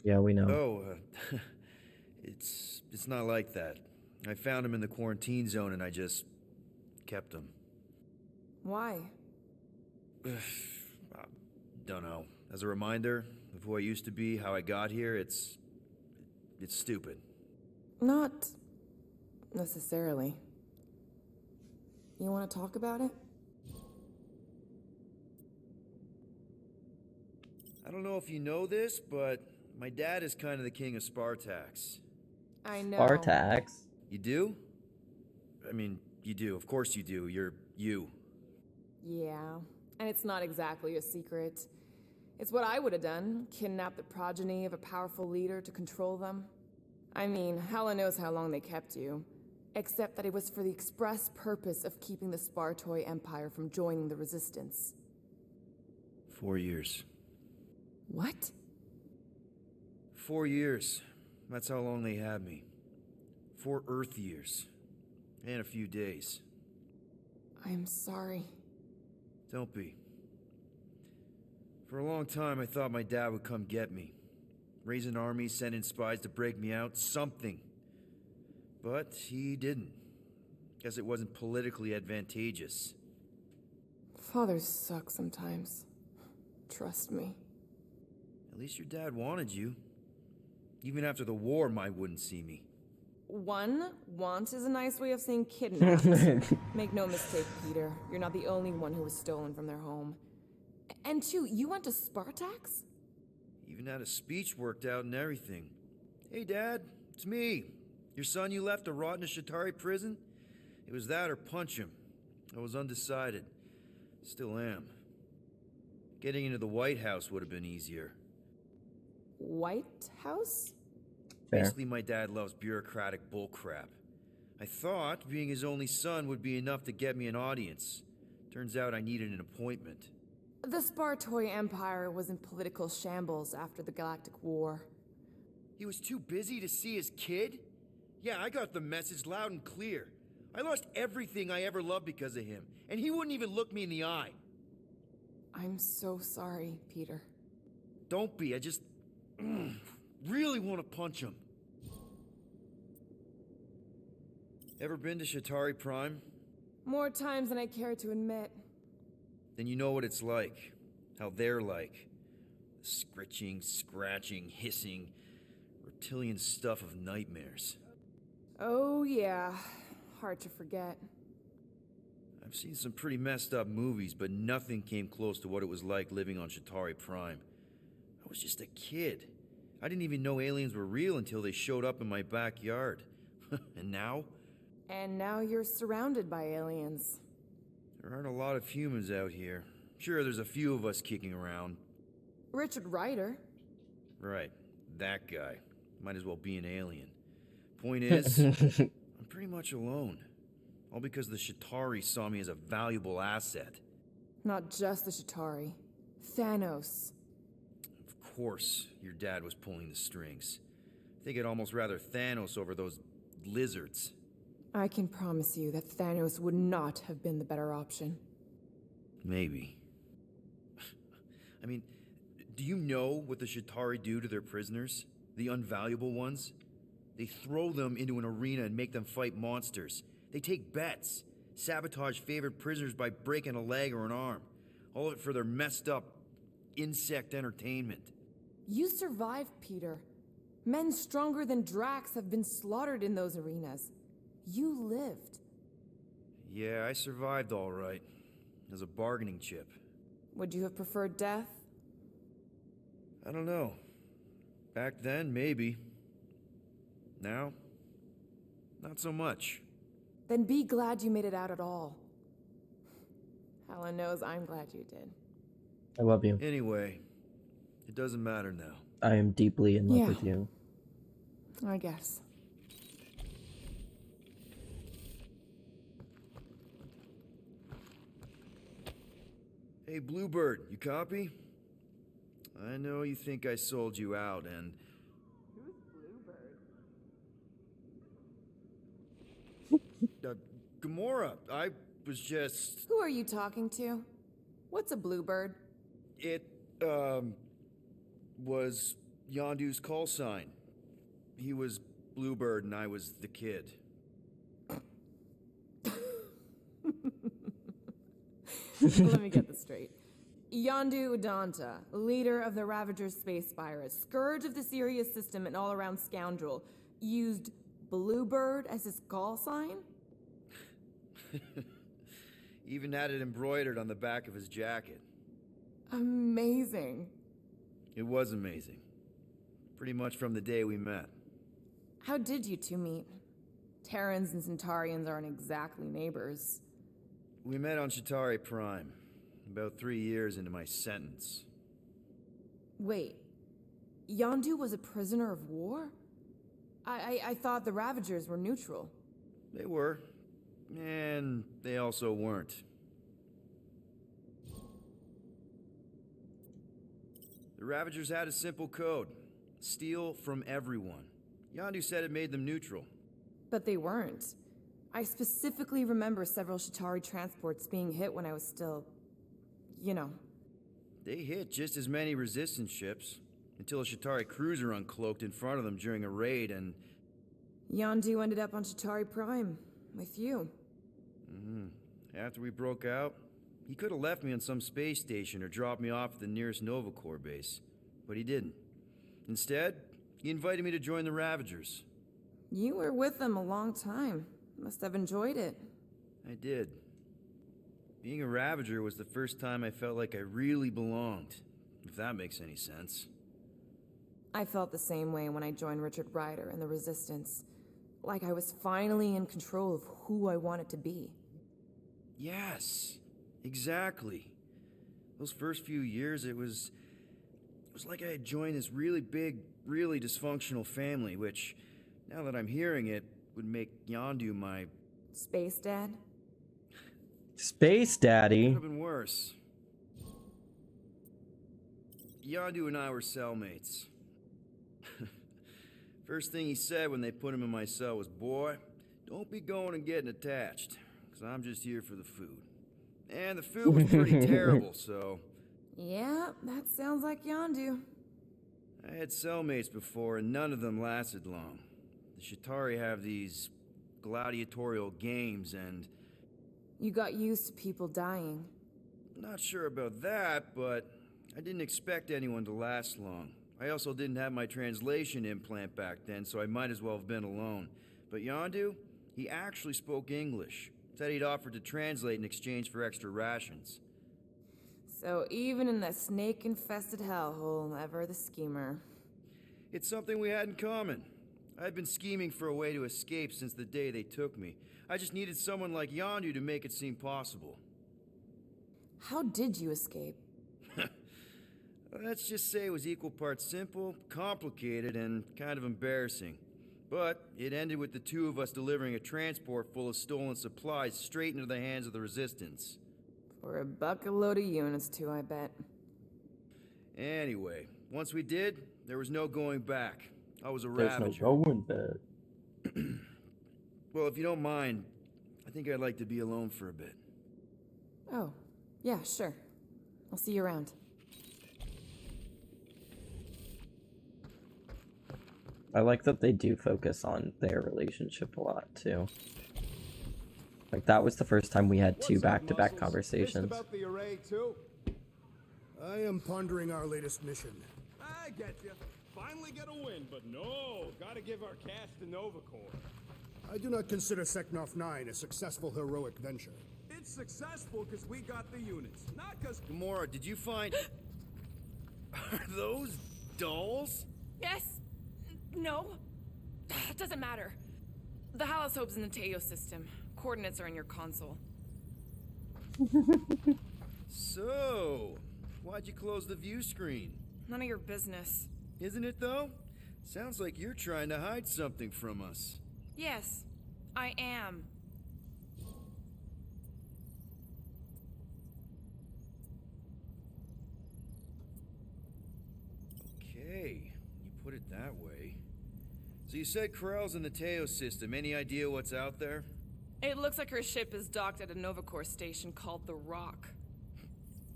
[SPEAKER 1] Yeah, we know.
[SPEAKER 4] Oh, it's not like that. I found him in the quarantine zone and I just kept him.
[SPEAKER 10] Why?
[SPEAKER 4] Don't know. As a reminder of who I used to be, how I got here, it's stupid.
[SPEAKER 10] Not necessarily. You want to talk about it?
[SPEAKER 4] I don't know if you know this, but my dad is kind of the king of Spartax.
[SPEAKER 10] I know.
[SPEAKER 1] Spartax?
[SPEAKER 4] You do? I mean, you do. Of course you do. You're you.
[SPEAKER 10] Yeah, and it's not exactly a secret. It's what I would have done, kidnap the progeny of a powerful leader to control them. I mean, Hela knows how long they kept you. Except that it was for the express purpose of keeping the Spartoi Empire from joining the Resistance.
[SPEAKER 4] 4 years.
[SPEAKER 10] What?
[SPEAKER 4] 4 years. That's how long they had me. 4 Earth years. And a few days.
[SPEAKER 10] I'm sorry.
[SPEAKER 4] Don't be. For a long time, I thought my dad would come get me. Raise an army, send in spies to break me out, something. But he didn't. Guess it wasn't politically advantageous.
[SPEAKER 10] Fathers suck sometimes. Trust me.
[SPEAKER 4] At least your dad wanted you. Even after the war, Mai wouldn't see me.
[SPEAKER 10] Want is a nice way of saying kidnapped. Make no mistake, Peter. You're not the only one who was stolen from their home. And 2, you went to Spartax?
[SPEAKER 4] Even had a speech worked out and everything. Hey, Dad, it's me. Your son you left to rot in a Shatari prison? It was that or punch him. I was undecided. Still am. Getting into the White House would have been easier.
[SPEAKER 10] White House?
[SPEAKER 1] Fair.
[SPEAKER 4] Basically, my dad loves bureaucratic bullcrap. I thought being his only son would be enough to get me an audience. Turns out I needed an appointment.
[SPEAKER 10] The Spartoi Empire was in political shambles after the Galactic War.
[SPEAKER 4] He was too busy to see his kid? Yeah, I got the message loud and clear. I lost everything I ever loved because of him, and he wouldn't even look me in the eye.
[SPEAKER 10] I'm so sorry, Peter.
[SPEAKER 4] Don't be, I just really want to punch him. Ever been to Shatari Prime?
[SPEAKER 10] More times than I care to admit.
[SPEAKER 4] Then you know what it's like. How they're like. The scritching, scratching, hissing, reptilian stuff of nightmares.
[SPEAKER 10] Oh yeah, hard to forget.
[SPEAKER 4] I've seen some pretty messed up movies, but nothing came close to what it was like living on Shatari Prime. I was just a kid. I didn't even know aliens were real until they showed up in my backyard. And now?
[SPEAKER 10] And now you're surrounded by aliens.
[SPEAKER 4] There aren't a lot of humans out here. Sure, there's a few of us kicking around.
[SPEAKER 10] Richard Ryder.
[SPEAKER 4] Right, that guy. Might as well be an alien. Point is, I'm pretty much alone. All because the Shatari saw me as a valuable asset.
[SPEAKER 10] Not just the Shatari. Thanos.
[SPEAKER 4] Of course, your dad was pulling the strings. I think I'd almost rather Thanos over those lizards.
[SPEAKER 10] I can promise you that Thanos would not have been the better option.
[SPEAKER 4] Maybe. I mean, do you know what the Shatari do to their prisoners? The unvaluable ones? They throw them into an arena and make them fight monsters. They take bets, sabotage favorite prisoners by breaking a leg or an arm. All of it for their messed up insect entertainment.
[SPEAKER 10] You survived, Peter. Men stronger than Drax have been slaughtered in those arenas. You lived.
[SPEAKER 4] Yeah, I survived all right. As a bargaining chip.
[SPEAKER 10] Would you have preferred death?
[SPEAKER 4] I don't know. Back then, maybe. Now, not so much.
[SPEAKER 10] Then be glad you made it out at all. Helen knows I'm glad you did.
[SPEAKER 1] I love you.
[SPEAKER 4] Anyway, it doesn't matter now.
[SPEAKER 1] I am deeply in love with you.
[SPEAKER 10] I guess.
[SPEAKER 4] Hey, Bluebird, you copy? I know you think I sold you out, and...
[SPEAKER 10] Who's Bluebird?
[SPEAKER 4] Gamora, I was just...
[SPEAKER 10] Who are you talking to? What's a Bluebird?
[SPEAKER 4] It, was Yondu's call sign. He was Bluebird and I was the kid.
[SPEAKER 10] Let me get this straight. Yondu Udanta, leader of the Ravager's space virus, scourge of the Sirius system and all-around scoundrel, used Bluebird as his call sign?
[SPEAKER 4] Even had it embroidered on the back of his jacket.
[SPEAKER 10] Amazing.
[SPEAKER 4] It was amazing. Pretty much from the day we met.
[SPEAKER 10] How did you two meet? Terrans and Centaurians aren't exactly neighbors.
[SPEAKER 4] We met on Shatari Prime, about 3 years into my sentence.
[SPEAKER 10] Wait, Yondu was a prisoner of war? I thought the Ravagers were neutral.
[SPEAKER 4] They were. And they also weren't. The Ravagers had a simple code. Steal from everyone. Yondu said it made them neutral.
[SPEAKER 10] But they weren't. I specifically remember several Shatari transports being hit when I was still... you know.
[SPEAKER 4] They hit just as many resistance ships, until a Shatari cruiser uncloaked in front of them during a raid and...
[SPEAKER 10] Yondu ended up on Shatari Prime, with you.
[SPEAKER 4] After we broke out, he could have left me on some space station or dropped me off at the nearest Nova Corps base, but he didn't. Instead, he invited me to join the Ravagers.
[SPEAKER 10] You were with them a long time. Must have enjoyed it.
[SPEAKER 4] I did. Being a Ravager was the first time I felt like I really belonged, if that makes any sense.
[SPEAKER 10] I felt the same way when I joined Richard Ryder and the Resistance. Like I was finally in control of who I wanted to be.
[SPEAKER 4] Yes, exactly. Those first few years, it was like I had joined this really big, really dysfunctional family, which, now that I'm hearing it, would make Yondu my...
[SPEAKER 10] Space Dad?
[SPEAKER 1] Space Daddy?
[SPEAKER 4] Could have been worse. Yondu and I were cellmates. First thing he said when they put him in my cell was, "Boy, don't be going and getting attached, because I'm just here for the food." And the food was pretty terrible, so...
[SPEAKER 10] Yeah, that sounds like Yondu.
[SPEAKER 4] I had cellmates before, and none of them lasted long. The Shatari have these gladiatorial games, and...
[SPEAKER 10] You got used to people dying.
[SPEAKER 4] Not sure about that, but I didn't expect anyone to last long. I also didn't have my translation implant back then, so I might as well have been alone. But Yondu, he actually spoke English. Said he'd offered to translate in exchange for extra rations.
[SPEAKER 10] So even in that snake-infested hellhole, ever the schemer.
[SPEAKER 4] It's something we had in common. I'd been scheming for a way to escape since the day they took me. I just needed someone like Yondu to make it seem possible.
[SPEAKER 10] How did you escape?
[SPEAKER 4] Let's just say it was equal parts simple, complicated, and kind of embarrassing. But it ended with the two of us delivering a transport full of stolen supplies straight into the hands of the Resistance.
[SPEAKER 10] For a bucket-load of units too, I bet.
[SPEAKER 4] Anyway, once we did, there was no going back. I was a Ravager.
[SPEAKER 1] There's no going back.
[SPEAKER 4] Well, if you don't mind, I think I'd like to be alone for a bit.
[SPEAKER 10] Oh, yeah, sure. I'll see you around.
[SPEAKER 1] I like that they do focus on their relationship a lot, too. Like, that was the first time we had two back-to-back conversations.
[SPEAKER 7] About the array, too?
[SPEAKER 2] I am pondering our latest mission.
[SPEAKER 7] I get you. Finally get a win, but no, gotta give our cash to Nova Corps.
[SPEAKER 2] I do not consider Seknov 9 a successful heroic venture.
[SPEAKER 7] It's successful because we got the units, not because...
[SPEAKER 4] Gamora, did you find... Are those dolls?
[SPEAKER 8] Yes. No. It doesn't matter. The Halosope's in the Teo system. Coordinates are in your console.
[SPEAKER 4] So, why'd you close the view screen?
[SPEAKER 8] None of your business.
[SPEAKER 4] Isn't it, though? Sounds like you're trying to hide something from us.
[SPEAKER 8] Yes, I am.
[SPEAKER 4] Okay, you put it that way. So you said Corell's in the Teo system. Any idea what's out there?
[SPEAKER 8] It looks like her ship is docked at a Nova Corps station called the Rock.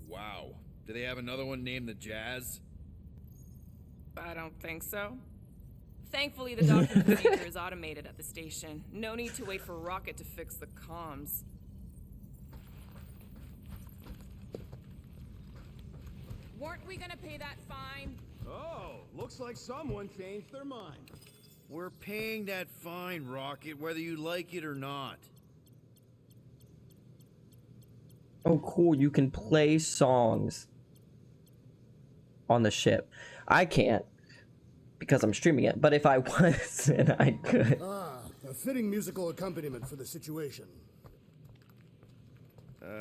[SPEAKER 4] Wow. Do they have another one named the Jazz?
[SPEAKER 8] I don't think so. Thankfully, the docking procedure is automated at the station. No need to wait for Rocket to fix the comms.
[SPEAKER 3] Weren't we gonna pay that fine?
[SPEAKER 7] Oh, looks like someone changed their mind.
[SPEAKER 4] We're paying that fine, Rocket, whether you like it or not.
[SPEAKER 1] Oh, cool. You can play songs on the ship. I can't because I'm streaming it, but if I was, then I could.
[SPEAKER 2] Ah, a fitting musical accompaniment for the situation.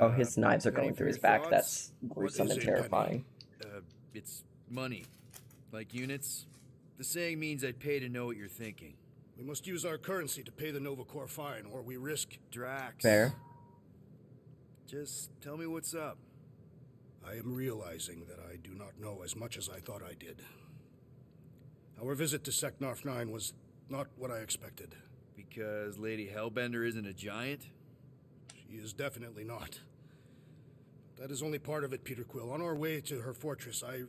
[SPEAKER 1] Oh, his knives are going
[SPEAKER 4] any
[SPEAKER 1] through his
[SPEAKER 4] free
[SPEAKER 1] back.
[SPEAKER 4] thoughts?
[SPEAKER 1] That's gruesome and terrifying.
[SPEAKER 4] It's money. Like units. The saying means I'd pay to know what you're thinking.
[SPEAKER 2] We must use our currency to pay the Nova Corps fine, or we risk...
[SPEAKER 4] Drax.
[SPEAKER 1] Fair.
[SPEAKER 4] Just tell me what's up.
[SPEAKER 2] I am realizing that I do not know as much as I thought I did. Our visit to Seknarf 9 was not what I expected.
[SPEAKER 4] Because Lady Hellbender isn't a giant?
[SPEAKER 2] She is definitely not. That is only part of it, Peter Quill. On our way to her fortress, I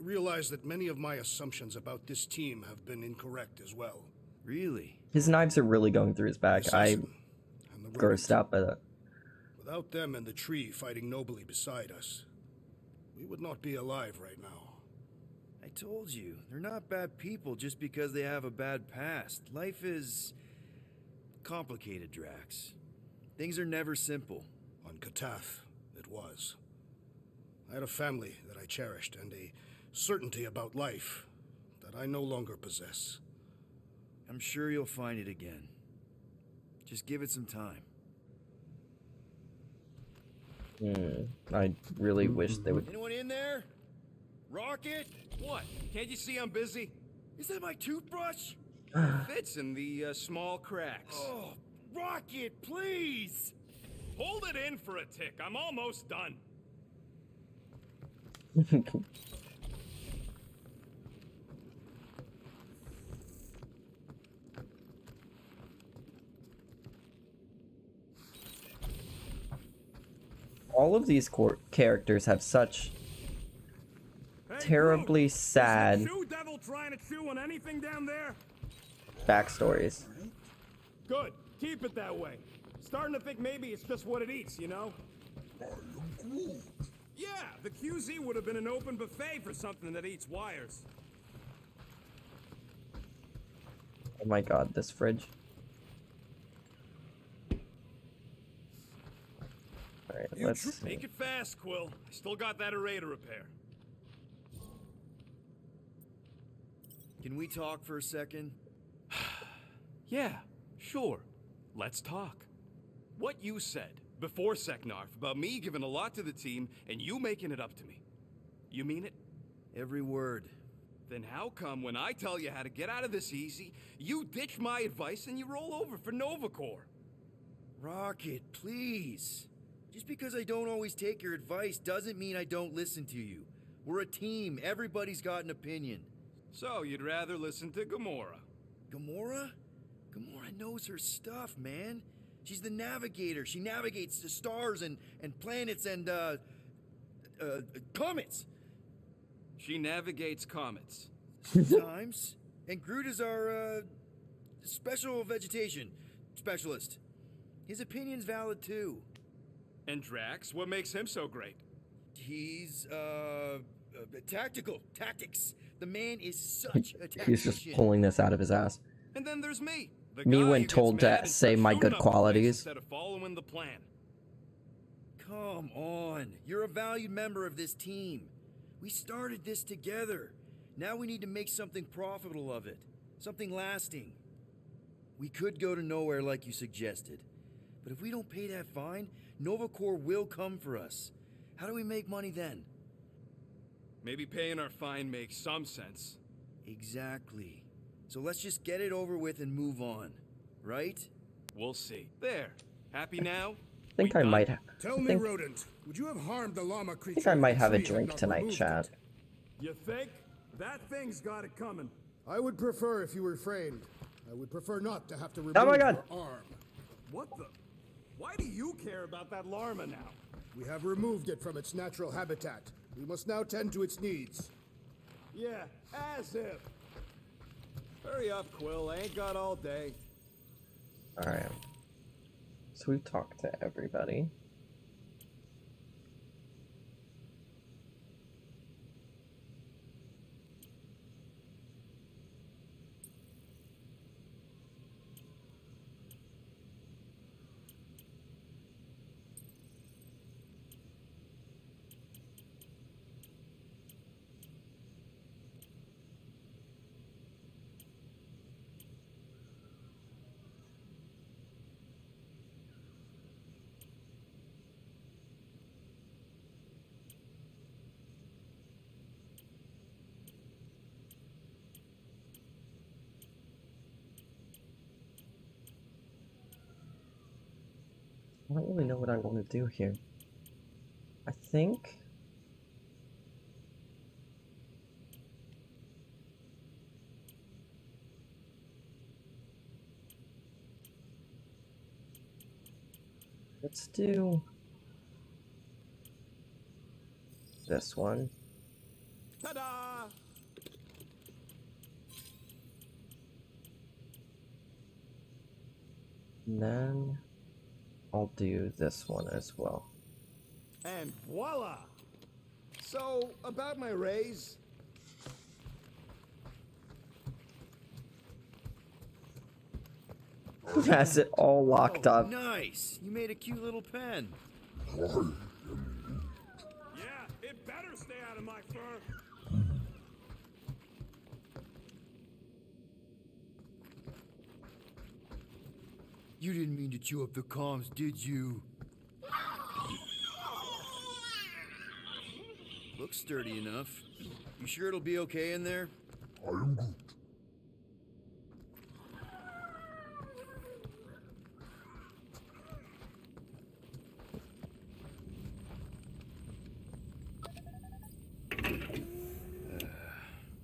[SPEAKER 2] realized that many of my assumptions about this team have been incorrect as well.
[SPEAKER 4] Really?
[SPEAKER 1] His knives are really going through his back.
[SPEAKER 2] Assassin and the
[SPEAKER 1] Grossed out by that.
[SPEAKER 2] Without them and the tree fighting nobly beside us, we would not be alive right now.
[SPEAKER 4] I told you, they're not bad people just because they have a bad past. Life is complicated, Drax. Things are never simple.
[SPEAKER 2] On Katath, it was. I had a family that I cherished and a certainty about life that I no longer possess.
[SPEAKER 4] I'm sure you'll find it again. Just give it some time.
[SPEAKER 1] I really wish they would.
[SPEAKER 4] Anyone in there? Rocket?
[SPEAKER 6] What? Can't you see I'm busy?
[SPEAKER 4] Is that my toothbrush?
[SPEAKER 6] It fits in the small cracks.
[SPEAKER 4] Oh, Rocket, please!
[SPEAKER 6] Hold it in for a tick. I'm almost done.
[SPEAKER 1] All of these characters have such terribly sad
[SPEAKER 7] Chew devil trying to chew on anything down there?
[SPEAKER 1] backstories.
[SPEAKER 7] Good. Keep it that way. Starting to think maybe it's just what it eats, you know? Yeah, the QZ would have been an open buffet for something that eats wires.
[SPEAKER 1] Oh my god, this fridge. Alright, let's...
[SPEAKER 6] Make it fast, Quill. I still got that array to repair.
[SPEAKER 4] Can we talk for a second?
[SPEAKER 6] Yeah, sure. Let's talk. What you said before Seknarf about me giving a lot to the team and you making it up to me. You mean it?
[SPEAKER 4] Every word.
[SPEAKER 6] Then how come when I tell you how to get out of this easy, you ditch my advice and you roll over for Nova Corps?
[SPEAKER 4] Rocket, please. Just because I don't always take your advice doesn't mean I don't listen to you. We're a team. Everybody's got an opinion.
[SPEAKER 6] So you'd rather listen to Gamora?
[SPEAKER 4] Gamora? Gamora knows her stuff, man. She's the navigator. She navigates the stars and planets and, comets.
[SPEAKER 6] She navigates comets.
[SPEAKER 4] Sometimes. And Groot is our, special vegetation specialist. His opinion's valid, too.
[SPEAKER 6] And Drax, what makes him so great?
[SPEAKER 4] He's, tactical. Tactics. The man is such a tactician.
[SPEAKER 1] He's just pulling this out of his ass.
[SPEAKER 6] And then there's me.
[SPEAKER 1] Me when told to say my good qualities.
[SPEAKER 6] Instead of following the plan.
[SPEAKER 4] Come on. You're a valued member of this team. We started this together. Now we need to make something profitable of it. Something lasting. We could go to nowhere like you suggested. But if we don't pay that fine, Nova Corps will come for us. How do we make money then?
[SPEAKER 6] Maybe paying our fine makes some sense.
[SPEAKER 4] Exactly. So let's just get it over with and move on. Right?
[SPEAKER 6] We'll see. There. Happy now?
[SPEAKER 1] I think I might have.
[SPEAKER 2] Tell me, rodent, would you have harmed the llama creature?
[SPEAKER 1] I think I might have a
[SPEAKER 2] if the tree had
[SPEAKER 1] drink
[SPEAKER 2] not
[SPEAKER 1] tonight,
[SPEAKER 2] removed
[SPEAKER 1] Chad.
[SPEAKER 2] it?
[SPEAKER 7] You think? That thing's got it coming.
[SPEAKER 2] I would prefer if you refrained. I would prefer not to have to remove
[SPEAKER 1] Oh my God.
[SPEAKER 2] your arm.
[SPEAKER 7] What the? Why do you care about that llama now?
[SPEAKER 2] We have removed it from its natural habitat. We must now tend to its needs.
[SPEAKER 7] Yeah, as if. Hurry up, Quill. I ain't got all day.
[SPEAKER 1] Alright. So we've talked to everybody. don't really know what I want to do here. I think... let's do... this one.
[SPEAKER 5] Ta-da!
[SPEAKER 1] And then I'll do this one as well.
[SPEAKER 14] And voila! So, about my raise,
[SPEAKER 1] Has it all locked up.
[SPEAKER 4] Nice! You made a cute little pen.
[SPEAKER 5] Yeah, it better stay out of my fur.
[SPEAKER 4] You didn't mean to chew up the comms, did you? Looks sturdy enough. You sure it'll be okay in there?
[SPEAKER 12] I am good.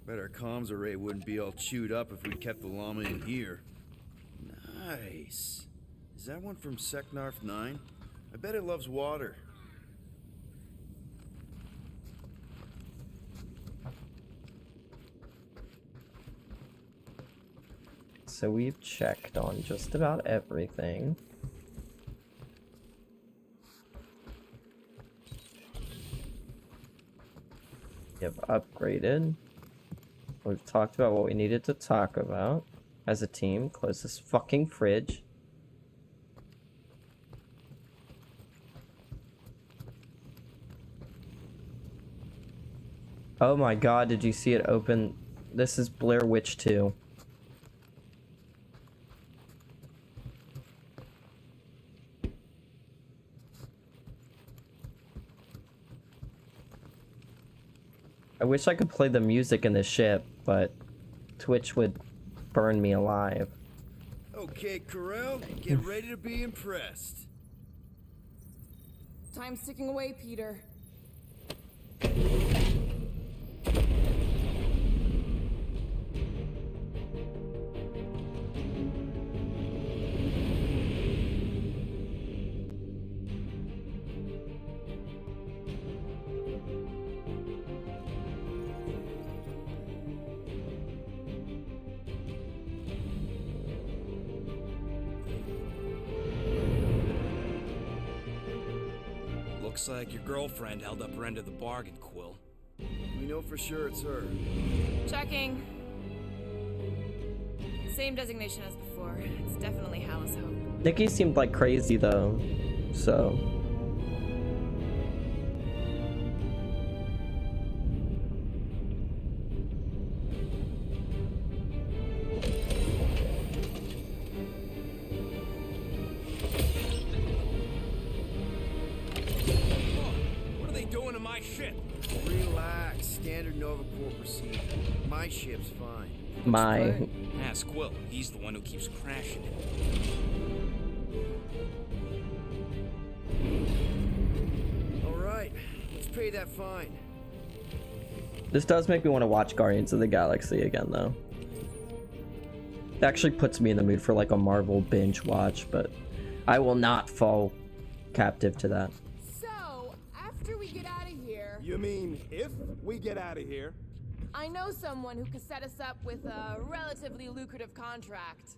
[SPEAKER 4] Bet our comms array wouldn't be all chewed up if we kept the llama in here. Nice. Is that one from Seknarf 9? I bet it loves water.
[SPEAKER 1] So we've checked on just about everything. We've upgraded. We've talked about what we needed to talk about as a team. Close this fucking fridge. Oh my god, did you see it open? This is Blair Witch 2. I wish I could play the music in the ship, but Twitch would burn me alive.
[SPEAKER 4] Okay, Corel, get ready to be impressed.
[SPEAKER 10] Time's ticking away, Peter.
[SPEAKER 6] Looks like your girlfriend held up her end of the bargain, Quill.
[SPEAKER 4] We know for sure it's her.
[SPEAKER 10] Checking. Same designation as before. It's definitely Hallis Hope.
[SPEAKER 1] Nikki seemed like crazy though, so...
[SPEAKER 6] What are they doing to my ship?
[SPEAKER 4] Relax. Standard Nova Corps procedure. My ship's fine.
[SPEAKER 1] My...
[SPEAKER 6] Ask Quill. He's the one who keeps crashing it.
[SPEAKER 4] All right. Let's pay that fine.
[SPEAKER 1] This does make me want to watch Guardians of the Galaxy again though. It actually puts me in the mood for like a Marvel binge watch, but I will not fall captive to that.
[SPEAKER 10] So, after we get out of here,
[SPEAKER 14] you mean if we get out of here?
[SPEAKER 10] I know someone who could set us up with a relatively lucrative contract.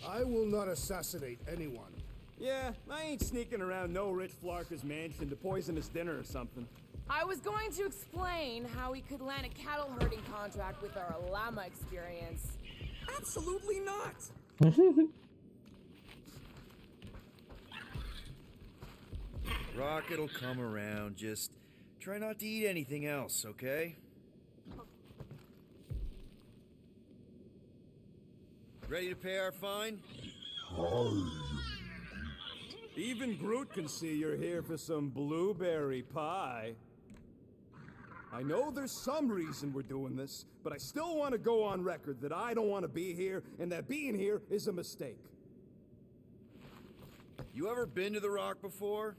[SPEAKER 2] I will not assassinate anyone.
[SPEAKER 14] Yeah, I ain't sneaking around no rich flarker's mansion to poison his dinner or something.
[SPEAKER 10] I was going to explain how we could land a cattle herding contract with our llama experience.
[SPEAKER 6] Absolutely not.
[SPEAKER 4] Rocket'll come around. Just try not to eat anything else, okay? Ready to pay our fine?
[SPEAKER 14] Even Groot can see you're here for some blueberry pie. I know there's some reason we're doing this, but I still want to go on record that I don't want to be here and that being here is a mistake.
[SPEAKER 4] You ever been to the Rock before?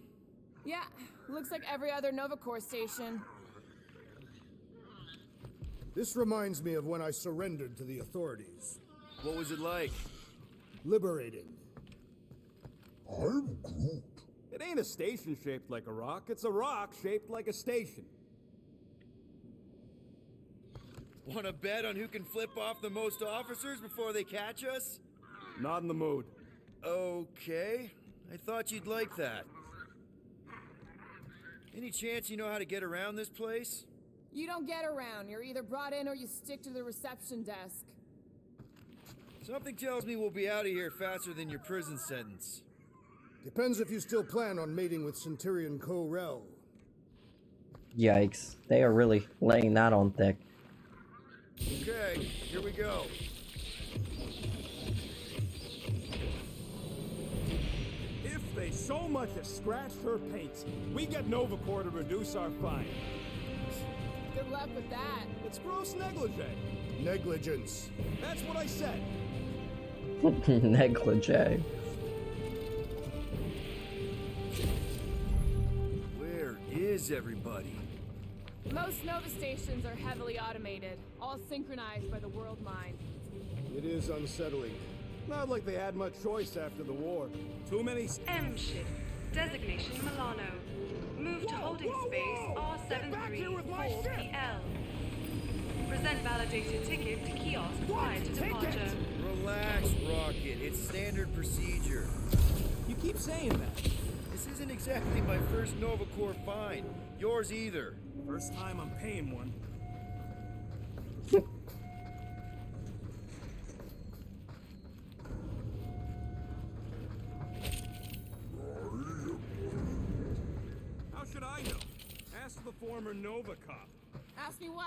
[SPEAKER 10] Yeah, looks like every other Nova Corps station.
[SPEAKER 2] This reminds me of when I surrendered to the authorities.
[SPEAKER 4] What was it like?
[SPEAKER 2] Liberating.
[SPEAKER 12] I'm Groot.
[SPEAKER 14] It ain't a station shaped like a rock, it's a rock shaped like a station.
[SPEAKER 4] Wanna bet on who can flip off the most officers before they catch us?
[SPEAKER 14] Not in the mood.
[SPEAKER 4] Okay. I thought you'd like that. Any chance you know how to get around this place?
[SPEAKER 10] You don't get around. You're either brought in or you stick to the reception desk.
[SPEAKER 4] Something tells me we'll be out of here faster than your prison sentence.
[SPEAKER 2] Depends if you still plan on mating with Centurion Ko-Rel.
[SPEAKER 1] Yikes. They are really laying that on thick.
[SPEAKER 4] Okay, here we go.
[SPEAKER 14] If they so much as scratched her paint, we get Nova Corps to reduce our fine.
[SPEAKER 10] Good luck with that.
[SPEAKER 14] It's gross negligee.
[SPEAKER 2] Negligence.
[SPEAKER 14] That's what I said.
[SPEAKER 1] Negligee.
[SPEAKER 4] Where is everybody?
[SPEAKER 10] Most Nova stations are heavily automated, all synchronized by the world mind.
[SPEAKER 2] It is unsettling.
[SPEAKER 14] Not like they had much choice after the war. Too many...
[SPEAKER 16] M ship. Designation Milano. Move to holding space R734PL. Present validated ticket to kiosk prior to departure.
[SPEAKER 4] Relax, Rocket. It's standard procedure.
[SPEAKER 14] You keep saying that.
[SPEAKER 4] This isn't exactly my first Nova Corps fine. Yours either.
[SPEAKER 14] First time I'm paying one. How should I know? Ask the former Nova cop.
[SPEAKER 10] Ask me what?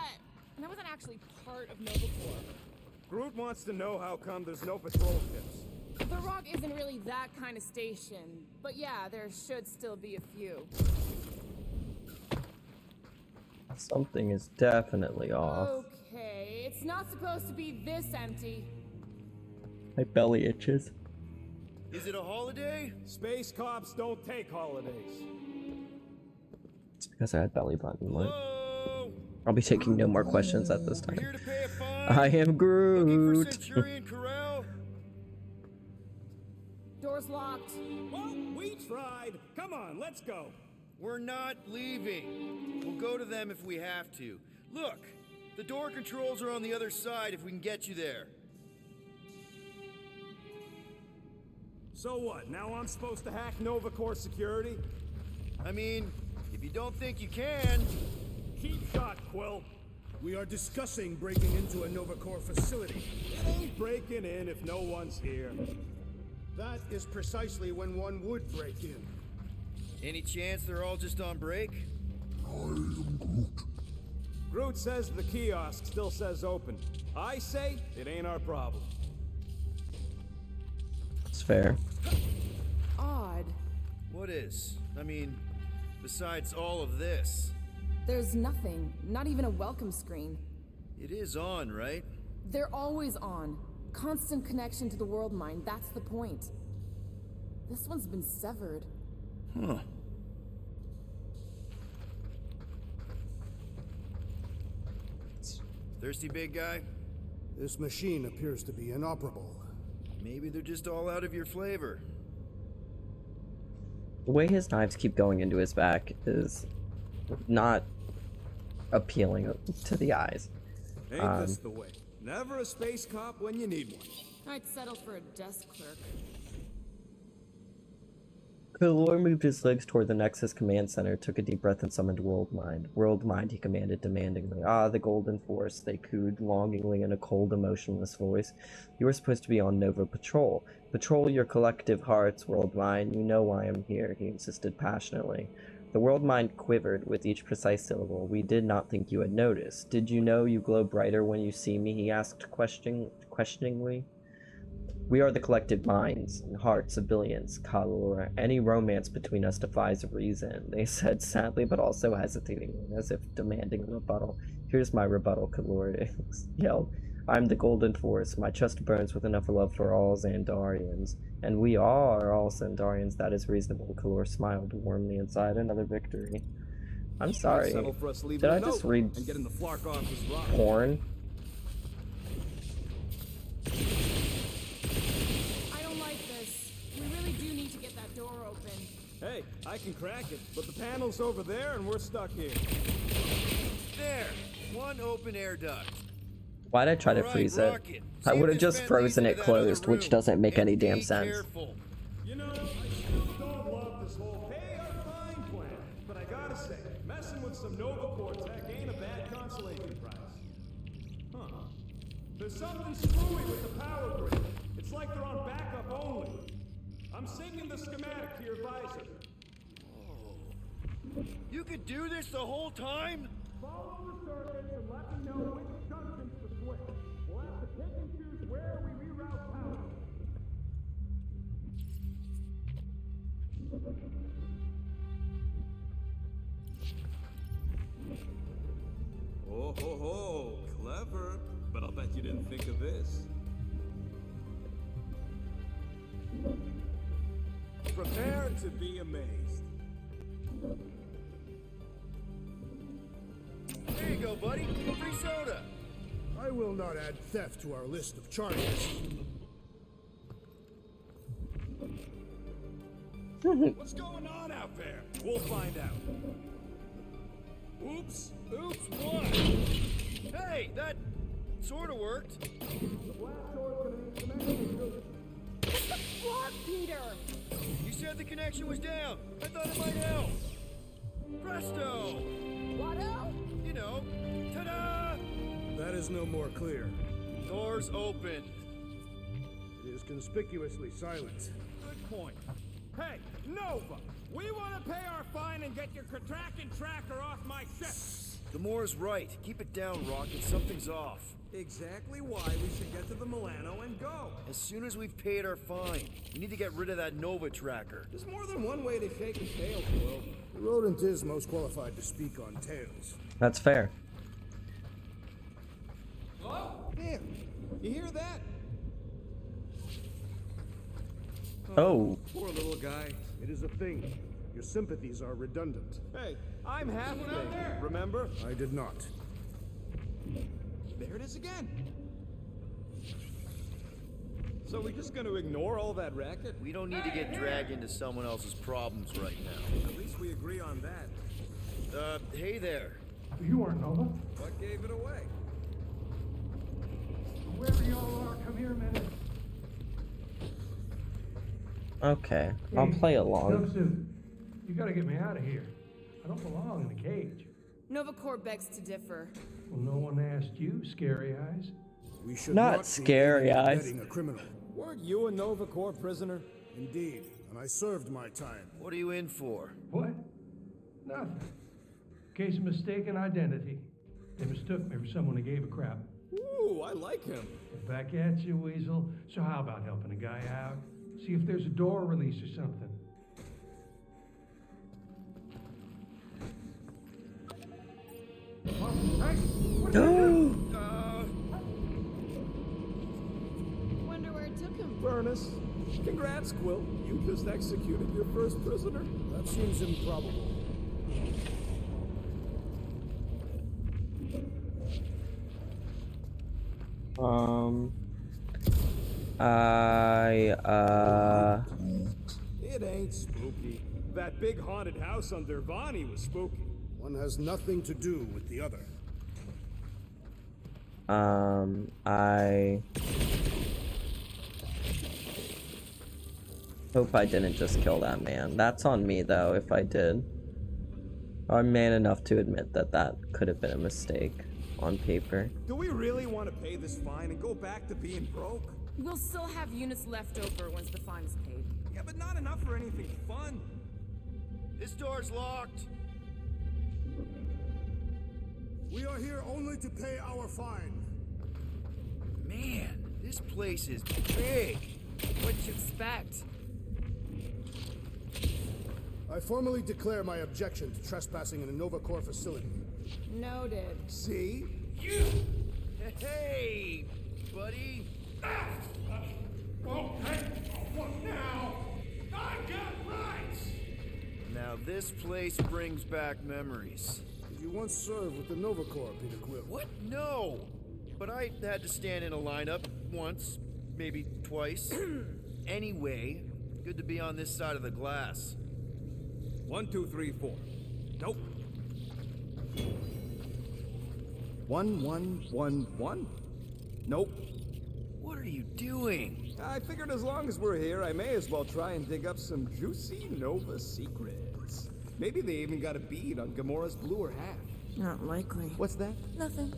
[SPEAKER 10] And that wasn't actually part of Nova Corps.
[SPEAKER 14] Groot wants to know how come there's no patrol ships.
[SPEAKER 10] The Rock isn't really that kind of station, but yeah, there should still be a few.
[SPEAKER 1] Something is definitely off.
[SPEAKER 10] Okay, it's not supposed to be this empty.
[SPEAKER 1] My belly itches.
[SPEAKER 4] Is it a holiday?
[SPEAKER 14] Space cops don't take holidays.
[SPEAKER 1] It's because I had belly button. What?
[SPEAKER 4] Hello?
[SPEAKER 1] I'll be taking no more questions at this
[SPEAKER 4] We're
[SPEAKER 1] time.
[SPEAKER 4] here to pay a fine.
[SPEAKER 1] I am
[SPEAKER 4] Looking
[SPEAKER 1] Groot.
[SPEAKER 4] for Centurion Corral?
[SPEAKER 10] Door's locked.
[SPEAKER 14] Well, we tried. Come on, let's go.
[SPEAKER 4] We're not leaving. We'll go to them if we have to. Look, the door controls are on the other side if we can get you there.
[SPEAKER 14] So what? Now I'm supposed to hack Nova Corps security?
[SPEAKER 4] I mean, if you don't think you can...
[SPEAKER 14] Keep shot, Quill.
[SPEAKER 2] We are discussing breaking into a Nova Corps facility.
[SPEAKER 14] It ain't breaking in if no one's here.
[SPEAKER 2] That is precisely when one would break in.
[SPEAKER 4] Any chance they're all just on break?
[SPEAKER 12] I am Groot.
[SPEAKER 14] Groot says the kiosk still says open. I say it ain't our problem.
[SPEAKER 1] It's fair.
[SPEAKER 10] Odd.
[SPEAKER 4] What is? I mean, besides all of this.
[SPEAKER 10] There's nothing, not even a welcome screen.
[SPEAKER 4] It is on, right?
[SPEAKER 10] They're always on. Constant connection to the world mind, that's the point. This one's been severed.
[SPEAKER 4] Huh. Thirsty, big guy?
[SPEAKER 2] This machine appears to be inoperable.
[SPEAKER 4] Maybe they're just all out of your flavor.
[SPEAKER 1] The way his knives keep going into his back is not appealing to the eyes.
[SPEAKER 14] Ain't this the way? Never a space cop when you need one.
[SPEAKER 10] I'd settle for a desk clerk.
[SPEAKER 1] Killor moved his legs toward the Nexus command center, took a deep breath, and summoned World Mind. World Mind, he commanded demandingly. Ah, the Golden Force, they cooed longingly in a cold, emotionless voice. You were supposed to be on Nova Patrol. Patrol your collective hearts, World Mind. You know why I'm here, he insisted passionately. The World Mind quivered with each precise syllable. We did not think you had noticed. Did you know you glow brighter when you see me, he asked questioningly. We are the collective minds and hearts of billions, Kalor. Any romance between us defies reason, they said sadly, but also hesitatingly, as if demanding a rebuttal. Here's my rebuttal, Kalor yelled. I'm the Golden Force. My chest burns with enough love for all Xandarians. And we are all Xandarians. That is reasonable. Kalor smiled warmly inside another victory. I'm sorry.
[SPEAKER 14] Settle for us leaving
[SPEAKER 1] Did
[SPEAKER 14] a
[SPEAKER 1] I just
[SPEAKER 14] note
[SPEAKER 1] read
[SPEAKER 14] and getting the Flark off his rock.
[SPEAKER 1] porn?
[SPEAKER 10] I don't like this. We really do need to get that door open.
[SPEAKER 14] Hey, I can crack it, but the panel's over there and we're stuck here.
[SPEAKER 4] There! One open air duct.
[SPEAKER 1] Why'd I try to
[SPEAKER 4] Alright,
[SPEAKER 1] freeze it?
[SPEAKER 4] Rocket.
[SPEAKER 1] I
[SPEAKER 4] See
[SPEAKER 1] would
[SPEAKER 4] if
[SPEAKER 1] have
[SPEAKER 4] this
[SPEAKER 1] just
[SPEAKER 4] vent
[SPEAKER 1] frozen
[SPEAKER 4] leads
[SPEAKER 1] it
[SPEAKER 4] into that other
[SPEAKER 1] closed, which
[SPEAKER 4] room.
[SPEAKER 1] doesn't make any
[SPEAKER 4] And
[SPEAKER 1] damn
[SPEAKER 4] be
[SPEAKER 1] sense.
[SPEAKER 4] careful.
[SPEAKER 5] You know, I still don't love this whole pay our fine plan, but I gotta say, messing with some Nova Corps tech ain't a bad consolation prize. Huh. There's something screwy with the power grid. It's like they're on backup only. I'm syncing the schematic to your visor.
[SPEAKER 4] You could do this the whole time?
[SPEAKER 5] Follow the circuits and let me know which junctions to switch. We'll have to pick and choose where we reroute power.
[SPEAKER 14] Oh ho ho, clever. But I'll bet you didn't think of this. Prepare to be amazed.
[SPEAKER 4] There you go, buddy. Free soda.
[SPEAKER 2] I will not add theft to our list of charges.
[SPEAKER 5] What's going on out there? We'll find out. Oops.
[SPEAKER 2] Oops, what?
[SPEAKER 4] Hey, that sort of worked.
[SPEAKER 10] What, Peter?
[SPEAKER 4] You said the connection was down. I thought it might help. Presto!
[SPEAKER 10] What else?
[SPEAKER 4] You know, ta-da!
[SPEAKER 2] That is no more clear.
[SPEAKER 4] Doors open.
[SPEAKER 2] It is conspicuously silent.
[SPEAKER 5] Good point. Hey, Nova! We want to pay our fine and get your Kraken tracker off my ship!
[SPEAKER 4] Gamora's right. Keep it down, Rocket. Something's off.
[SPEAKER 14] Exactly why we should get to the Milano and go.
[SPEAKER 4] As soon as we've paid our fine, we need to get rid of that Nova tracker.
[SPEAKER 14] There's more than one way to shake a tail, Quill.
[SPEAKER 2] The rodent is most qualified to speak on tails.
[SPEAKER 1] That's fair.
[SPEAKER 14] Oh, there. You hear that?
[SPEAKER 1] Oh.
[SPEAKER 14] Poor little guy.
[SPEAKER 2] It is a thing. Your sympathies are redundant.
[SPEAKER 14] Hey, I'm half thing, remember?
[SPEAKER 2] I did not.
[SPEAKER 14] There it is again. So we're just gonna ignore all that racket?
[SPEAKER 4] We don't need to get dragged into someone else's problems right now.
[SPEAKER 14] At least we agree on that.
[SPEAKER 4] Hey there.
[SPEAKER 11] You aren't Nova.
[SPEAKER 14] What gave it away?
[SPEAKER 11] Wherever y'all are, come here a minute.
[SPEAKER 1] Okay, I'll play along.
[SPEAKER 11] Jumpsuit, you gotta get me out of here. I don't belong in a cage.
[SPEAKER 10] Nova Corps begs to differ.
[SPEAKER 11] Well, no one asked you, Scary Eyes.
[SPEAKER 2] We should
[SPEAKER 1] Not
[SPEAKER 2] not
[SPEAKER 1] Scary
[SPEAKER 2] be
[SPEAKER 1] Eyes.
[SPEAKER 2] abetting a criminal.
[SPEAKER 14] Weren't you a Nova Corps prisoner?
[SPEAKER 2] Indeed, and I served my time.
[SPEAKER 4] What are you in for?
[SPEAKER 11] What? Nothing. Case of mistaken identity. They mistook me for someone who gave a crap.
[SPEAKER 14] Ooh, I like him.
[SPEAKER 11] Back at you, Weasel. So how about helping a guy out? See if there's a door release or something.
[SPEAKER 10] Wonder where it took him.
[SPEAKER 14] Furnace. Congrats, Quill. You just executed your first prisoner.
[SPEAKER 2] That seems improbable.
[SPEAKER 14] It ain't spooky. That big haunted house on Dervani was spooky.
[SPEAKER 2] One has nothing to do with the other.
[SPEAKER 1] I hope I didn't just kill that man. That's on me, though, if I did. I'm man enough to admit that that could have been a mistake on paper.
[SPEAKER 14] Do we really want to pay this fine and go back to being broke?
[SPEAKER 10] We'll still have units left over once the fine is paid.
[SPEAKER 14] Yeah, but not enough for anything fun.
[SPEAKER 4] This door's locked.
[SPEAKER 2] We are here only to pay our fine.
[SPEAKER 4] Man, this place is big.
[SPEAKER 10] What'd you expect?
[SPEAKER 2] I formally declare my objection to trespassing in a Nova Corps facility.
[SPEAKER 10] Noted.
[SPEAKER 14] See?
[SPEAKER 4] Hey, buddy.
[SPEAKER 11] Oh, hey, what now? I got rights!
[SPEAKER 4] Now this place brings back memories.
[SPEAKER 2] You once served with the Nova Corps, Peter Quill.
[SPEAKER 4] What? No! But I had to stand in a lineup once, maybe twice. Anyway, good to be on this side of the glass.
[SPEAKER 14] 1, 2, 3, 4. Nope. 1, 1, 1, 1. Nope.
[SPEAKER 4] What are you doing?
[SPEAKER 14] I figured as long as we're here, I may as well try and dig up some juicy Nova secrets. Maybe they even got a bead on Gamora's bluer half.
[SPEAKER 10] Not likely.
[SPEAKER 14] What's that?
[SPEAKER 10] Nothing.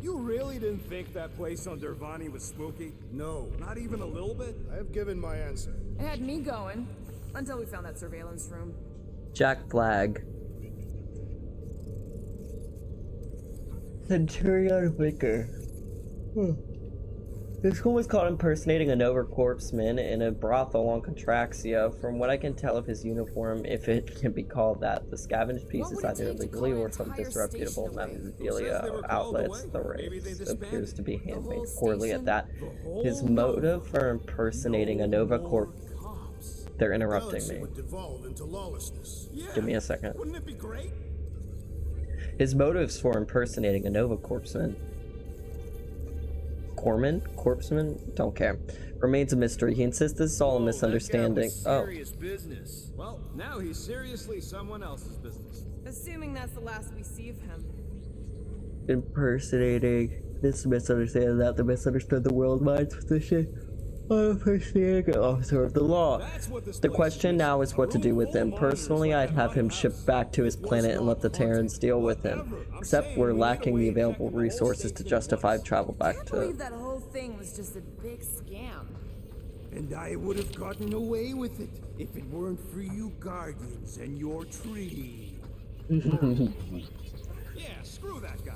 [SPEAKER 14] You really didn't think that place on Dervani was spooky?
[SPEAKER 2] No.
[SPEAKER 14] Not even a little bit?
[SPEAKER 2] I have given my answer.
[SPEAKER 10] It had me going until we found that surveillance room.
[SPEAKER 1] Jack Flag. Centurion Vicar. This one was caught impersonating a Nova Corpsman in a brothel on Contraxia. From what I can tell of his uniform, if it can be called that, the scavenged pieces either illegally or from disreputable memorabilia outlets. The race appears to be handmade poorly at that. His motive for impersonating a Nova Corp. They're interrupting me.
[SPEAKER 2] Would devolve into lawlessness.
[SPEAKER 1] Give me a second.
[SPEAKER 14] Wouldn't it be great?
[SPEAKER 1] His motives for impersonating a Nova Corpsman. Corpsman? Don't care. Remains a mystery. He insists this is all a misunderstanding.
[SPEAKER 4] Serious business.
[SPEAKER 14] Well, now he's seriously someone else's business.
[SPEAKER 10] Assuming that's the last we see of him.
[SPEAKER 1] Impersonating. This misunderstanding that the misunderstood the world mind's position. Impersonating an officer of the law. The question now is what to do with him. Personally, I'd have him shipped back to his planet and let the Terrans deal with him. Except we're lacking the available resources to justify travel back to...
[SPEAKER 10] I believe that whole thing was just a big scam.
[SPEAKER 7] And I would have gotten away with it if it weren't for you Guardians and your tree.
[SPEAKER 14] Yeah, screw that guy.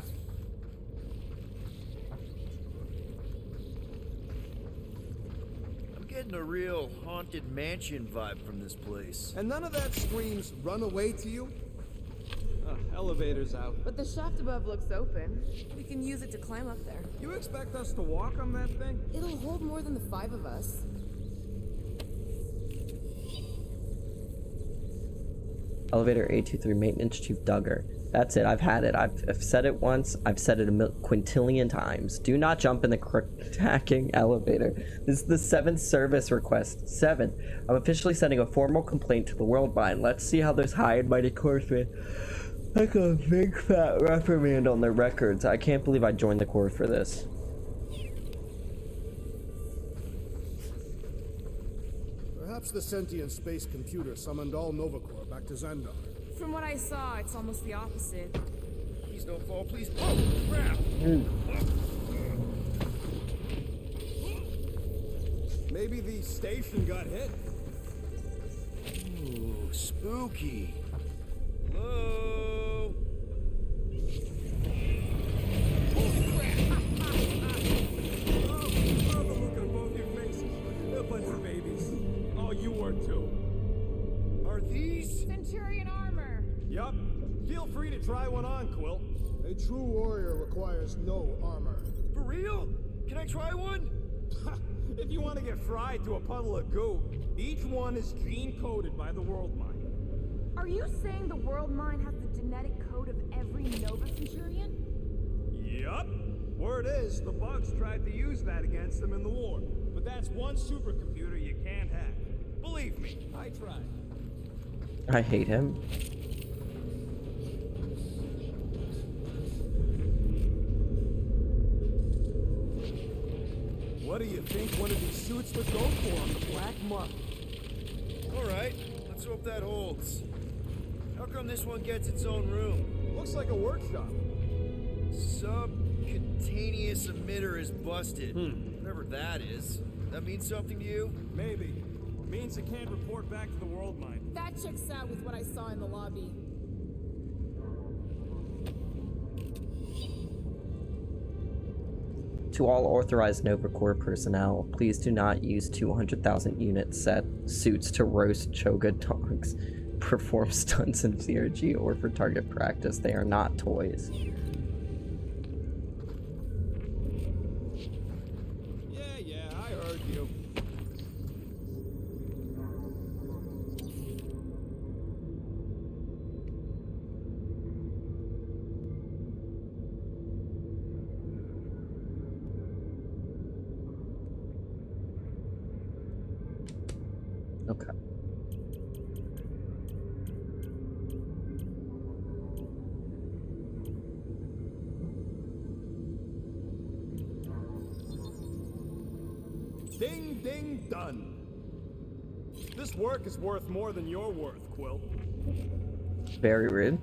[SPEAKER 4] Getting a real haunted mansion vibe from this place.
[SPEAKER 14] And none of that screams run away to you? Elevator's out.
[SPEAKER 10] But the shaft above looks open. We can use it to climb up there.
[SPEAKER 14] You expect us to walk on that thing?
[SPEAKER 10] It'll hold more than the 5 of us.
[SPEAKER 1] Elevator 823, Maintenance Chief Duggar. That's it, I've had it. I've said it once, I've said it a quintillion times. Do not jump in the cracking elevator. This is the 7th service request. 7. I'm officially sending a formal complaint to the World Mind. Let's see how this high and mighty Corpsman like a big fat reprimand on their records. I can't believe I joined the Corps for this.
[SPEAKER 2] Perhaps the sentient space computer summoned all Nova Corps back to Xandar.
[SPEAKER 10] From what I saw, it's almost the opposite.
[SPEAKER 4] Please don't fall, please. Oh, crap!
[SPEAKER 14] Maybe the station got hit.
[SPEAKER 4] Ooh, spooky. Hello?
[SPEAKER 14] Oh, the look on both your faces. A bunch of babies. Oh, you were too.
[SPEAKER 4] Are these?
[SPEAKER 10] Centurion armor!
[SPEAKER 14] Yup. Feel free to try one on, Quill.
[SPEAKER 2] A true warrior requires no armor.
[SPEAKER 4] For real? Can I try one?
[SPEAKER 14] If you want to get fried to a puddle of goo, each one is gene-coded by the World Mind.
[SPEAKER 10] Are you saying the World Mind has the genetic code of every Nova Centurion?
[SPEAKER 14] Yup. Word is, the bugs tried to use that against them in the war. But that's one supercomputer you can't hack. Believe me, I tried.
[SPEAKER 1] I hate him.
[SPEAKER 14] What do you think one of these suits would go for on the black market?
[SPEAKER 4] Alright, let's hope that holds. How come this one gets its own room?
[SPEAKER 14] Looks like a workshop.
[SPEAKER 4] Subcutaneous emitter is busted. Whatever that is. That means something to you?
[SPEAKER 14] Maybe. Means it can't report back to the World Mind.
[SPEAKER 10] That checks out with what I saw in the lobby.
[SPEAKER 1] To all authorized Nova Corps personnel, please do not use 200,000 unit set suits to roast Choga dogs, perform. perform stunts in CRG or for target practice. They are not toys.
[SPEAKER 14] Ding, ding, done. This work is worth more than your worth, Quill.
[SPEAKER 1] Very rude,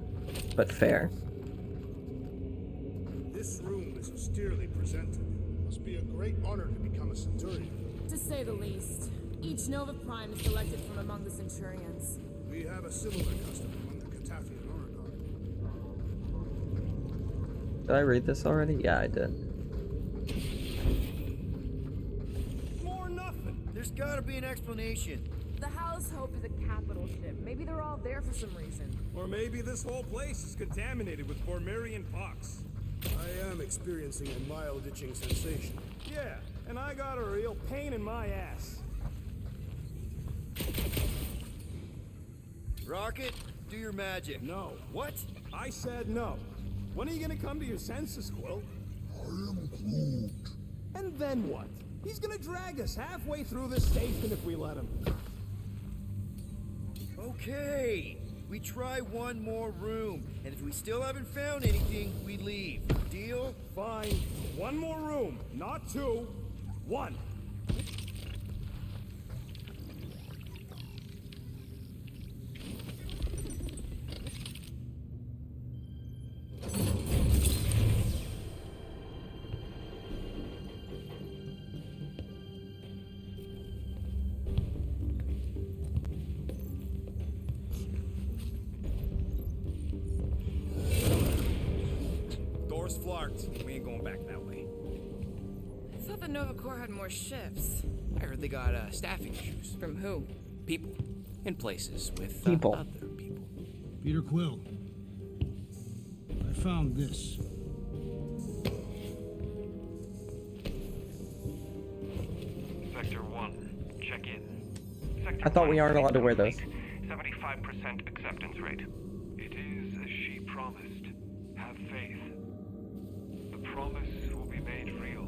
[SPEAKER 1] but fair.
[SPEAKER 2] This room is austerely presented. Must be a great honor to become a Centurion.
[SPEAKER 10] To say the least. Each Nova Prime is selected from among the Centurions.
[SPEAKER 2] We have a similar custom among the Catafian Honor Guard.
[SPEAKER 1] Did I read this already? Yeah, I did.
[SPEAKER 4] More nothing. There's gotta be an explanation.
[SPEAKER 10] The Hall's Hope is a capital ship. Maybe they're all there for some reason.
[SPEAKER 5] Or maybe this whole place is contaminated with Formerian pox.
[SPEAKER 2] I am experiencing a mild itching sensation.
[SPEAKER 5] Yeah, and I got a real pain in my ass.
[SPEAKER 4] Rocket, do your magic.
[SPEAKER 5] No.
[SPEAKER 4] What?
[SPEAKER 5] I said no. When are you gonna come to your senses, Quill?
[SPEAKER 12] I am Groot.
[SPEAKER 5] And then what? He's gonna drag us halfway through this station if we let him.
[SPEAKER 4] Okay. We try one more room, and if we still haven't found anything, we leave. Deal?
[SPEAKER 5] Fine. One more room. Not two. One.
[SPEAKER 6] Door's flarked. We ain't going back that way.
[SPEAKER 8] I thought the Nova Corps had more ships.
[SPEAKER 6] I heard they got staffing issues.
[SPEAKER 8] From who?
[SPEAKER 6] People. In places with
[SPEAKER 1] People.
[SPEAKER 6] other people.
[SPEAKER 11] Peter Quill. I found this.
[SPEAKER 17] Sector 1, check in. Sector
[SPEAKER 1] I thought we
[SPEAKER 17] 1
[SPEAKER 1] aren't allowed to wear those.
[SPEAKER 17] 75% acceptance rate. It is as she promised. Have faith. The promise will be made real.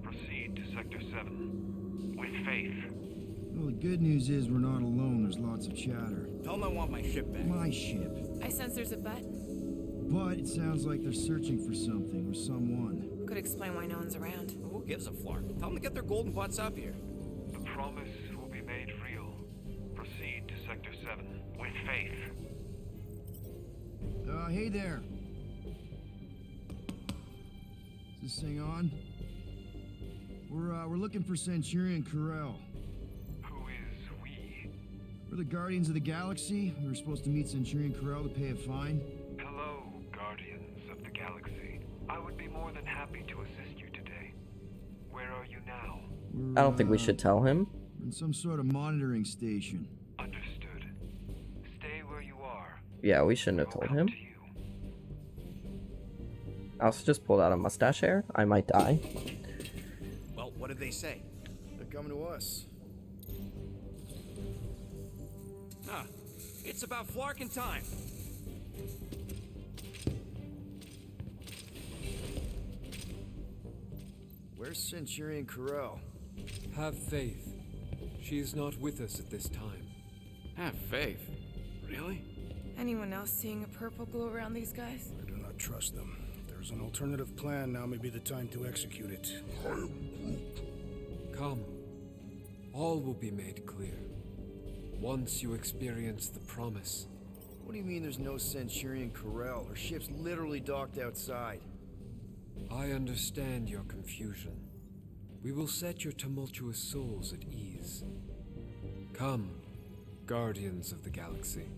[SPEAKER 17] Proceed to Sector 7. With faith.
[SPEAKER 18] Well, the good news is we're not alone. There's lots of chatter.
[SPEAKER 6] Tell them I want my ship back.
[SPEAKER 18] My ship.
[SPEAKER 8] I sense there's a button.
[SPEAKER 18] But it sounds like they're searching for something or someone.
[SPEAKER 8] Could explain why no one's around.
[SPEAKER 6] Who gives a flark? Tell them to get their golden butts up here.
[SPEAKER 17] The promise will be made real. Proceed to Sector 7. With faith.
[SPEAKER 18] Hey there. Is this thing on? We're looking for Centurion Corell.
[SPEAKER 17] Who is we?
[SPEAKER 18] We're the Guardians of the Galaxy. We were supposed to meet Centurion Corell to pay a fine.
[SPEAKER 17] Hello, Guardians of the Galaxy. I would be more than happy to assist you today. Where are you now?
[SPEAKER 1] I don't think we should tell him.
[SPEAKER 18] We're in some sort of monitoring station.
[SPEAKER 17] Understood. Stay where you are.
[SPEAKER 1] Yeah, we shouldn't have told him. I also just pulled out a mustache hair. I might die.
[SPEAKER 6] Well, what did they say?
[SPEAKER 4] They're coming to us.
[SPEAKER 6] Ah, it's about flarking time.
[SPEAKER 4] Where's Centurion Corell?
[SPEAKER 19] Have faith. She is not with us at this time.
[SPEAKER 6] Have faith? Really?
[SPEAKER 8] Anyone else seeing a purple glow around these guys?
[SPEAKER 2] I do not trust them. If there's an alternative plan, now may be the time to execute it.
[SPEAKER 19] Come. All will be made clear. Once you experience the promise.
[SPEAKER 4] What do you mean there's no Centurion Corell? Her ship's literally docked outside.
[SPEAKER 19] I understand your confusion. We will set your tumultuous souls at ease. Come, Guardians of the Galaxy.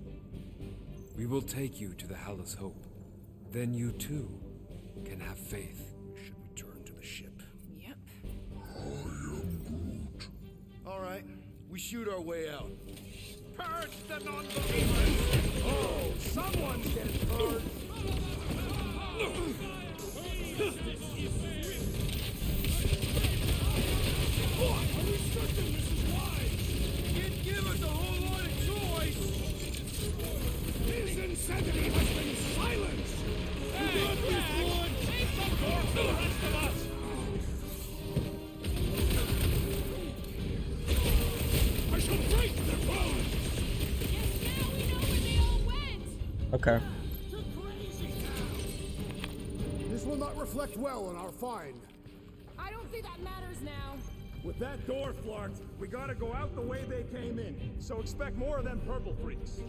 [SPEAKER 19] We will take you to the Hall's Hope. Then you too can have faith.
[SPEAKER 2] We should return to the ship.
[SPEAKER 8] Yep.
[SPEAKER 4] Alright, we shoot our way out.
[SPEAKER 6] Purge the non-believers!
[SPEAKER 5] Oh, someone's getting purged!
[SPEAKER 11] Didn't give us a whole lot of choice! His insanity has been silenced! We got this one! Take the door for the rest of us! I shall break their bones!
[SPEAKER 3] Now we know where they all went!
[SPEAKER 1] Okay.
[SPEAKER 2] This will not reflect well on our find.
[SPEAKER 10] I don't think that matters now.
[SPEAKER 7] With that door flarked, we gotta go out the way they came in. So expect more of them purple freaks.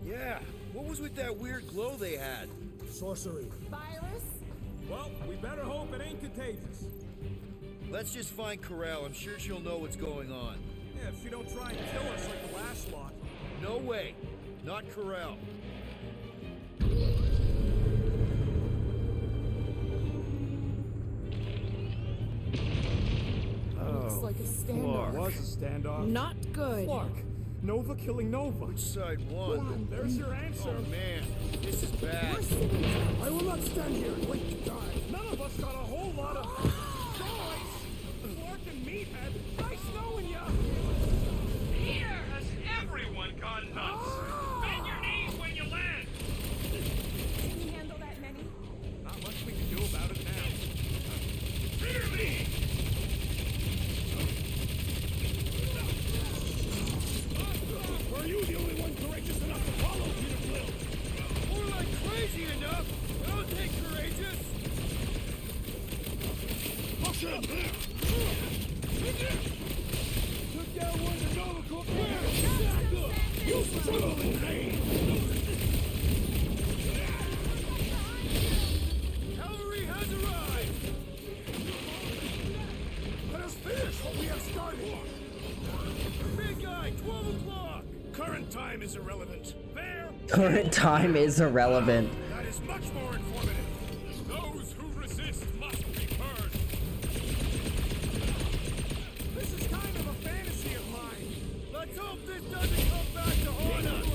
[SPEAKER 4] Yeah, what was with that weird glow they had?
[SPEAKER 11] Sorcery.
[SPEAKER 10] Virus?
[SPEAKER 7] Well, we better hope it ain't contagious.
[SPEAKER 4] Let's just find Corral. I'm sure she'll know what's going on.
[SPEAKER 7] Yeah, if she don't try and kill us like the last lot.
[SPEAKER 4] No way. Not Corral.
[SPEAKER 10] Looks like a standoff.
[SPEAKER 7] Was a standoff.
[SPEAKER 10] Not good.
[SPEAKER 7] Clark, Nova killing Nova.
[SPEAKER 4] Which side won?
[SPEAKER 7] There's your answer.
[SPEAKER 4] Oh man, this is bad.
[SPEAKER 11] I will not stand here and wait to die.
[SPEAKER 7] None of us got a whole lot of... Guys! Clark and Meathead, nice knowing ya!
[SPEAKER 5] Here has everyone gone nuts. Bend your knees when you land.
[SPEAKER 10] Can you handle that many?
[SPEAKER 7] Not much we can do about it now.
[SPEAKER 5] Fear me!
[SPEAKER 11] Are you the only one courageous enough to follow Peter Quill?
[SPEAKER 4] More like crazy enough. I'll take courageous.
[SPEAKER 11] Push him! Took down one of the Nova Corps. Back up! You struggle in vain!
[SPEAKER 4] Cavalry has arrived.
[SPEAKER 11] Let us finish what we have started!
[SPEAKER 4] Big guy, 12 o'clock.
[SPEAKER 11] Current time is irrelevant. There!
[SPEAKER 1] Current time is irrelevant.
[SPEAKER 11] That is much more informative.
[SPEAKER 5] Those who resist must be heard.
[SPEAKER 7] This is kind of a fantasy of mine.
[SPEAKER 4] Let's hope this doesn't come back to haunt us.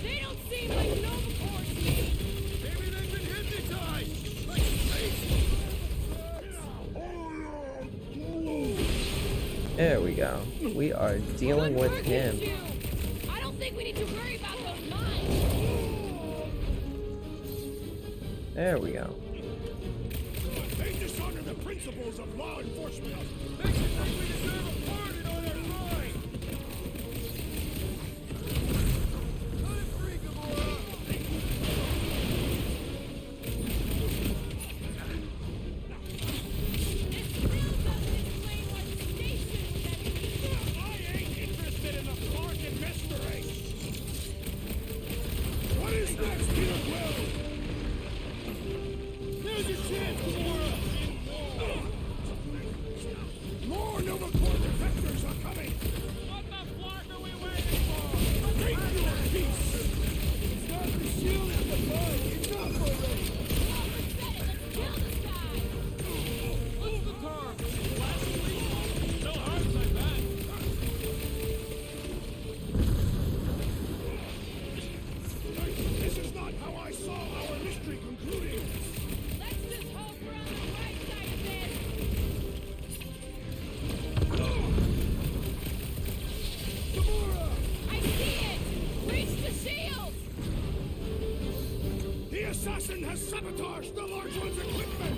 [SPEAKER 3] They don't seem like Nova Corps to me.
[SPEAKER 4] Maybe they've been hypnotized. Let's face it.
[SPEAKER 1] There we go. We are dealing with him.
[SPEAKER 3] I don't think we need to worry about those mines.
[SPEAKER 1] There we go.
[SPEAKER 11] They dishonor the principles of law enforcement.
[SPEAKER 4] Makes it think we deserve a pardon on our mind. Let it free, Gamora.
[SPEAKER 11] I ain't interested in the Clark and mystery. What is next, Peter Quill?
[SPEAKER 4] There's your chance, Gamora.
[SPEAKER 11] More Nova Corps defectors are coming.
[SPEAKER 5] What the flark are we waiting for?
[SPEAKER 11] Take your peace.
[SPEAKER 4] It's not the shield, it's the bug. It's not already.
[SPEAKER 3] Kill this guy.
[SPEAKER 5] What's the term? Last week? Still hard like that.
[SPEAKER 11] This is not how I saw our mystery concluding.
[SPEAKER 3] Let's just hope we're on the right side of this.
[SPEAKER 11] Gamora!
[SPEAKER 3] I see it. Reach the shield.
[SPEAKER 11] The assassin has sabotaged the large one's equipment!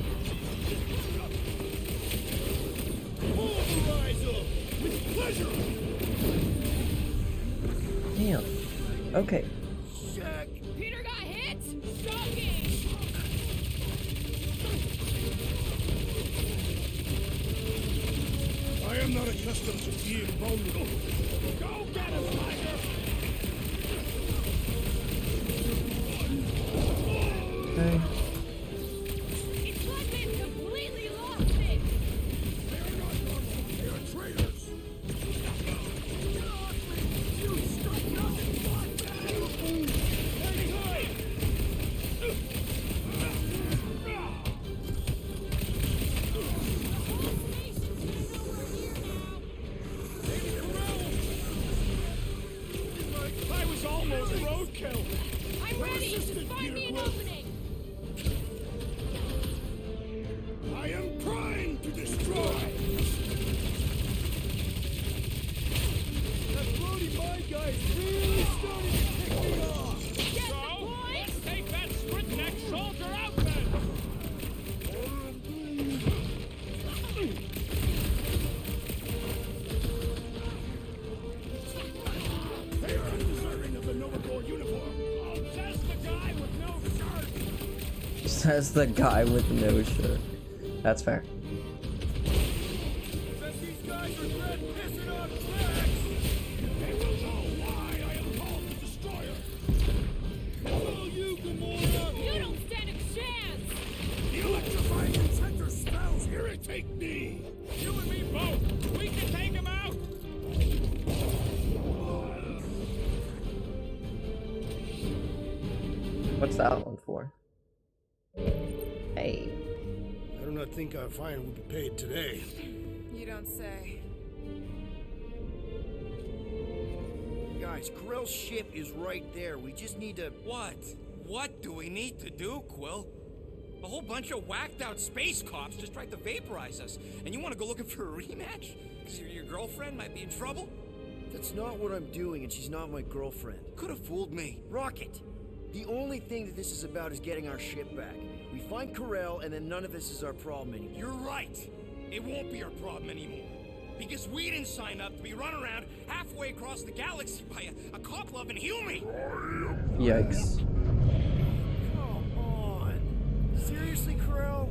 [SPEAKER 4] Pulverize them.
[SPEAKER 11] With pleasure!
[SPEAKER 1] Damn. Okay.
[SPEAKER 4] Check.
[SPEAKER 3] Peter got hit. Shocking.
[SPEAKER 11] I am not accustomed to being vulnerable. Go get him, Tiger!
[SPEAKER 1] Okay.
[SPEAKER 3] It's like they've completely lost it.
[SPEAKER 11] They are not normal. They are traitors. Get off me! You stuck nothing like that! Hey, hey!
[SPEAKER 7] I was almost roadkill.
[SPEAKER 3] I'm ready. Just find me an opening.
[SPEAKER 11] I am primed to destroy!
[SPEAKER 4] That floaty mind guy is really starting to pick me off.
[SPEAKER 3] Get the
[SPEAKER 5] So,
[SPEAKER 3] point.
[SPEAKER 5] let's take that sprint-neck soldier out then.
[SPEAKER 11] They are undeserving of the Nova Corps uniform!
[SPEAKER 5] Oh, just the guy with no shirt.
[SPEAKER 1] Says the guy with no shirt. That's fair.
[SPEAKER 11] Bet these guys regret pissing off Drax! They will know why I am called the Destroyer! Follow you, Gamora!
[SPEAKER 3] You don't stand a chance!
[SPEAKER 11] The electrifying enchanter spells irritate me! You and me both! We can take him out!
[SPEAKER 1] What's that one for? Hey.
[SPEAKER 2] I do not think our fine will be paid today.
[SPEAKER 10] You don't say.
[SPEAKER 4] Guys, Quill's ship is right there. We just need to...
[SPEAKER 6] What? What do we need to do, Quill? A whole bunch of whacked out space cops just tried to vaporize us, and you want to go looking for a rematch? Because your girlfriend might be in trouble?
[SPEAKER 4] That's not what I'm doing, and she's not my girlfriend.
[SPEAKER 6] Could have fooled me.
[SPEAKER 4] Rocket! The only thing that this is about is getting our ship back. We find Corel, and then none of this is our problem anymore.
[SPEAKER 6] You're right. It won't be our problem anymore. Because we didn't sign up to be run around halfway across the galaxy by a cop-loving human.
[SPEAKER 1] Yikes.
[SPEAKER 4] Come on. Seriously, Corel?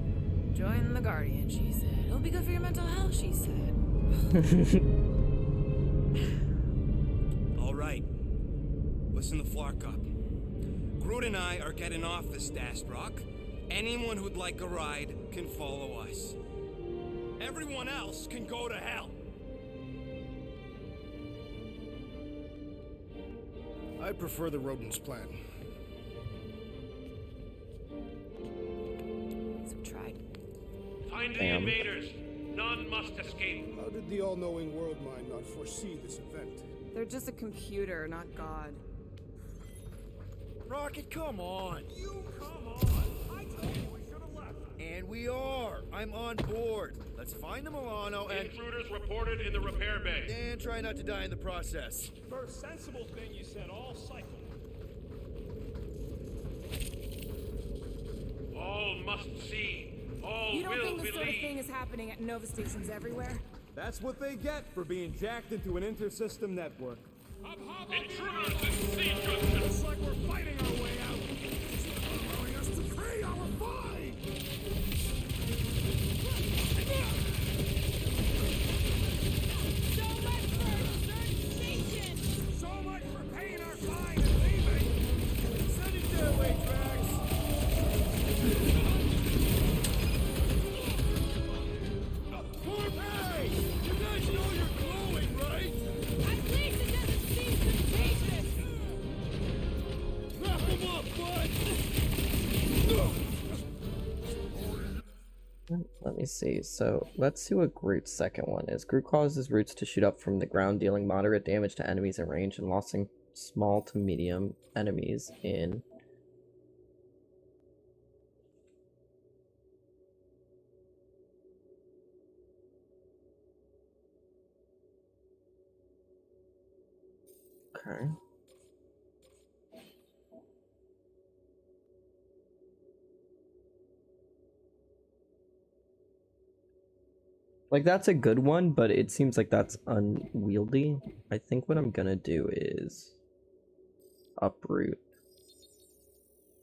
[SPEAKER 10] Join the Guardian, she said. It'll be good for your mental health, she said.
[SPEAKER 6] All right. Listen to Flark up. Groot and I are getting off this dashed rock. Anyone who'd like a ride can follow us. Everyone else can go to hell.
[SPEAKER 2] I prefer the rodents plan.
[SPEAKER 10] So tried.
[SPEAKER 17] Find the
[SPEAKER 1] Damn.
[SPEAKER 17] invaders. None must escape.
[SPEAKER 2] How did the all-knowing world mind not foresee this event?
[SPEAKER 10] They're just a computer, not God.
[SPEAKER 4] Rocket, come on.
[SPEAKER 5] You come on! I told you we should have left.
[SPEAKER 4] And we are. I'm on board. Let's find the Milano and...
[SPEAKER 17] Intruders reported in the repair bay.
[SPEAKER 4] And try not to die in the process.
[SPEAKER 5] First sensible thing you said all cycle.
[SPEAKER 17] All must see. All
[SPEAKER 10] You don't
[SPEAKER 17] will
[SPEAKER 10] think this sort of
[SPEAKER 17] believe.
[SPEAKER 10] thing is happening at Nova stations everywhere?
[SPEAKER 14] That's what they get for being jacked into an intersystem network.
[SPEAKER 17] Intruders in sequence.
[SPEAKER 11] Looks like we're fighting our way out! Allowing us to pay our fine!
[SPEAKER 3] So much for certain station!
[SPEAKER 11] So much for paying our fine and leaving! Send it their way, Drax! More pay! You guys know you're glowing, right?
[SPEAKER 3] At least it doesn't seem contagious!
[SPEAKER 11] Wrap them up, bud!
[SPEAKER 1] Let me see. So let's see what Groot's second one is. Groot causes roots to shoot up from the ground, dealing moderate damage to enemies in range and losing small to medium enemies in. Okay. Like, that's a good one, but it seems like that's unwieldy. I think what I'm gonna do is uproot.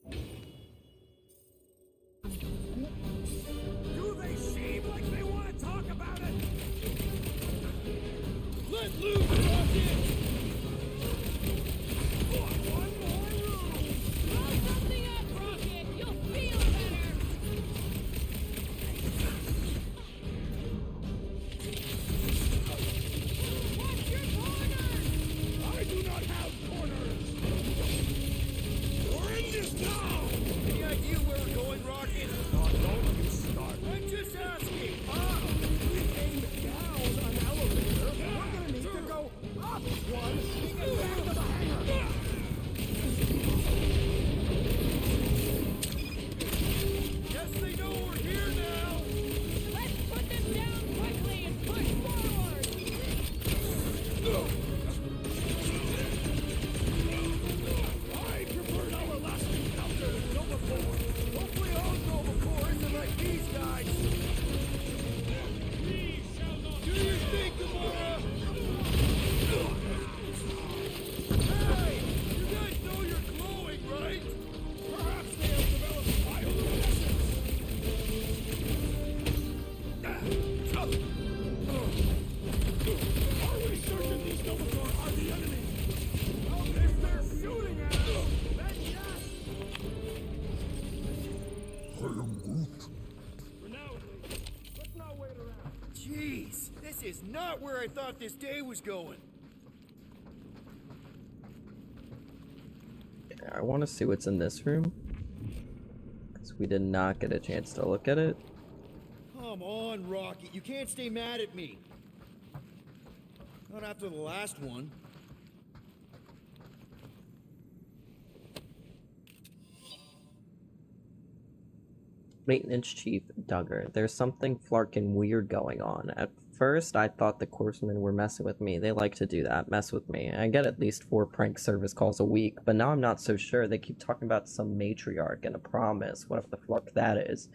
[SPEAKER 11] Do they seem like they want to talk about it? Let loose, Rocket! One more room!
[SPEAKER 3] Blow something up, Rocket! You'll feel better! Watch your corners!
[SPEAKER 11] I do not have corners!
[SPEAKER 4] Jeez, this is not where I thought this day was going.
[SPEAKER 1] I want to see what's in this room, because we did not get a chance to look at it.
[SPEAKER 4] Come on, Rocket, you can't stay mad at me. Not after the last one.
[SPEAKER 1] Maintenance Chief Duggar. There's something flarkin' weird going on. At first, I thought the Coursemen were messing with me. They like to do that, mess with me. I get at least 4 prank service calls a week, but now I'm not so sure. They keep talking about some matriarch and a promise. What if the flark that is?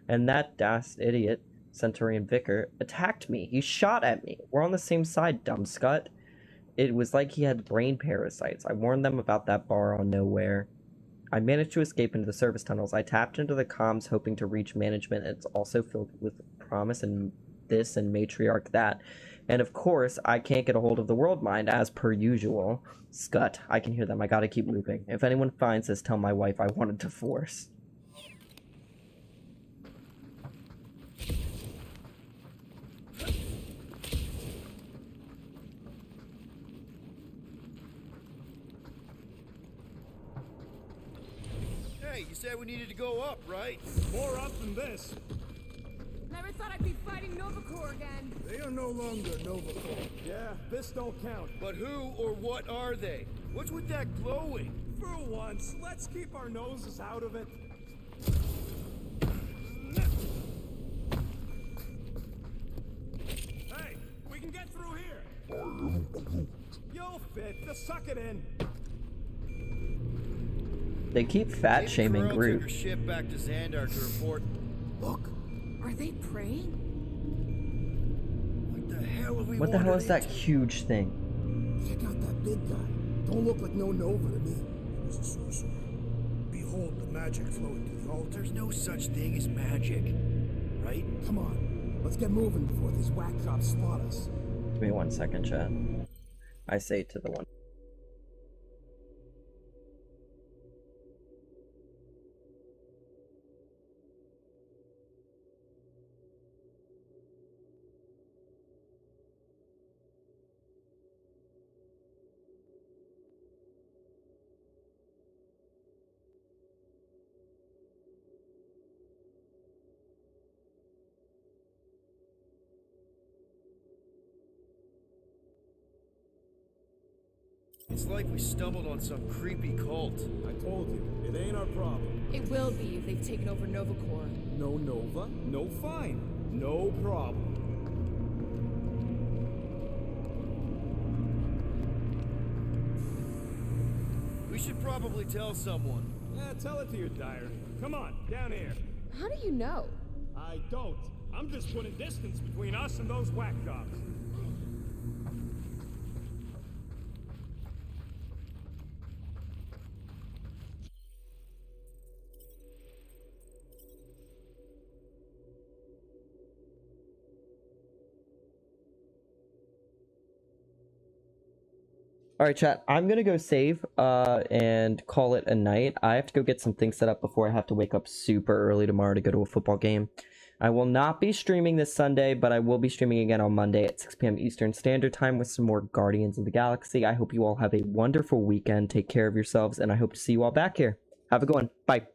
[SPEAKER 1] And that dast idiot, Centurion Vicar, attacked me. He shot at me. We're on the same side, dumb scut. It was like he had brain parasites. I warned them about that bar on Nowhere. I managed to escape into the service tunnels. I tapped into the comms hoping to reach management. It's also filled with promise and this and matriarch that. And of course, I can't get a hold of the world mind as per usual. Scut, I can hear them. I gotta keep looping. If anyone finds this, tell my wife I wanted to force.
[SPEAKER 4] Hey, you said we needed to go up, right?
[SPEAKER 5] More up than this.
[SPEAKER 10] Never thought I'd be fighting Nova Corps again.
[SPEAKER 11] They are no longer Nova Corps.
[SPEAKER 5] Yeah, this don't count.
[SPEAKER 4] But who or what are they? What's with that glowing?
[SPEAKER 5] For once, let's keep our noses out of it. Hey, we can get through here. You'll fit. Just suck it in.
[SPEAKER 1] They keep fat shaming
[SPEAKER 4] Took
[SPEAKER 1] Groot.
[SPEAKER 4] her ship back to Xandar to report.
[SPEAKER 11] Look.
[SPEAKER 10] Are they praying?
[SPEAKER 4] What the hell have we
[SPEAKER 1] What the hell is
[SPEAKER 4] wandered
[SPEAKER 1] that huge thing?
[SPEAKER 11] Check out that big guy. Don't look like no Nova to me. He's a sorcerer. Behold the magic flowing to the altar.
[SPEAKER 4] There's no such thing as magic, right?
[SPEAKER 11] Come on. Let's get moving before these whack jobs spot us.
[SPEAKER 1] Give me 1 second, chat. I say to the one.
[SPEAKER 4] It's like we stumbled on some creepy cult.
[SPEAKER 14] I told you, it ain't our problem.
[SPEAKER 10] It will be if they've taken over Nova Corps.
[SPEAKER 14] No Nova, no fine. No problem.
[SPEAKER 4] We should probably tell someone.
[SPEAKER 5] Yeah, tell it to your diary. Come on, down here.
[SPEAKER 10] How do you know?
[SPEAKER 5] I don't. I'm just putting distance between us and those whack jobs.
[SPEAKER 1] Alright, chat, I'm gonna go save, and call it a night. I have to go get some things set up before I have to wake up super early tomorrow to go to a football game. I will not be streaming this Sunday, but I will be streaming again on Monday at 6 p.m. Eastern Standard Time with some more Guardians of the Galaxy. I hope you all have a wonderful weekend. Take care of yourselves, and I hope to see you all back here. Have a good one. Bye.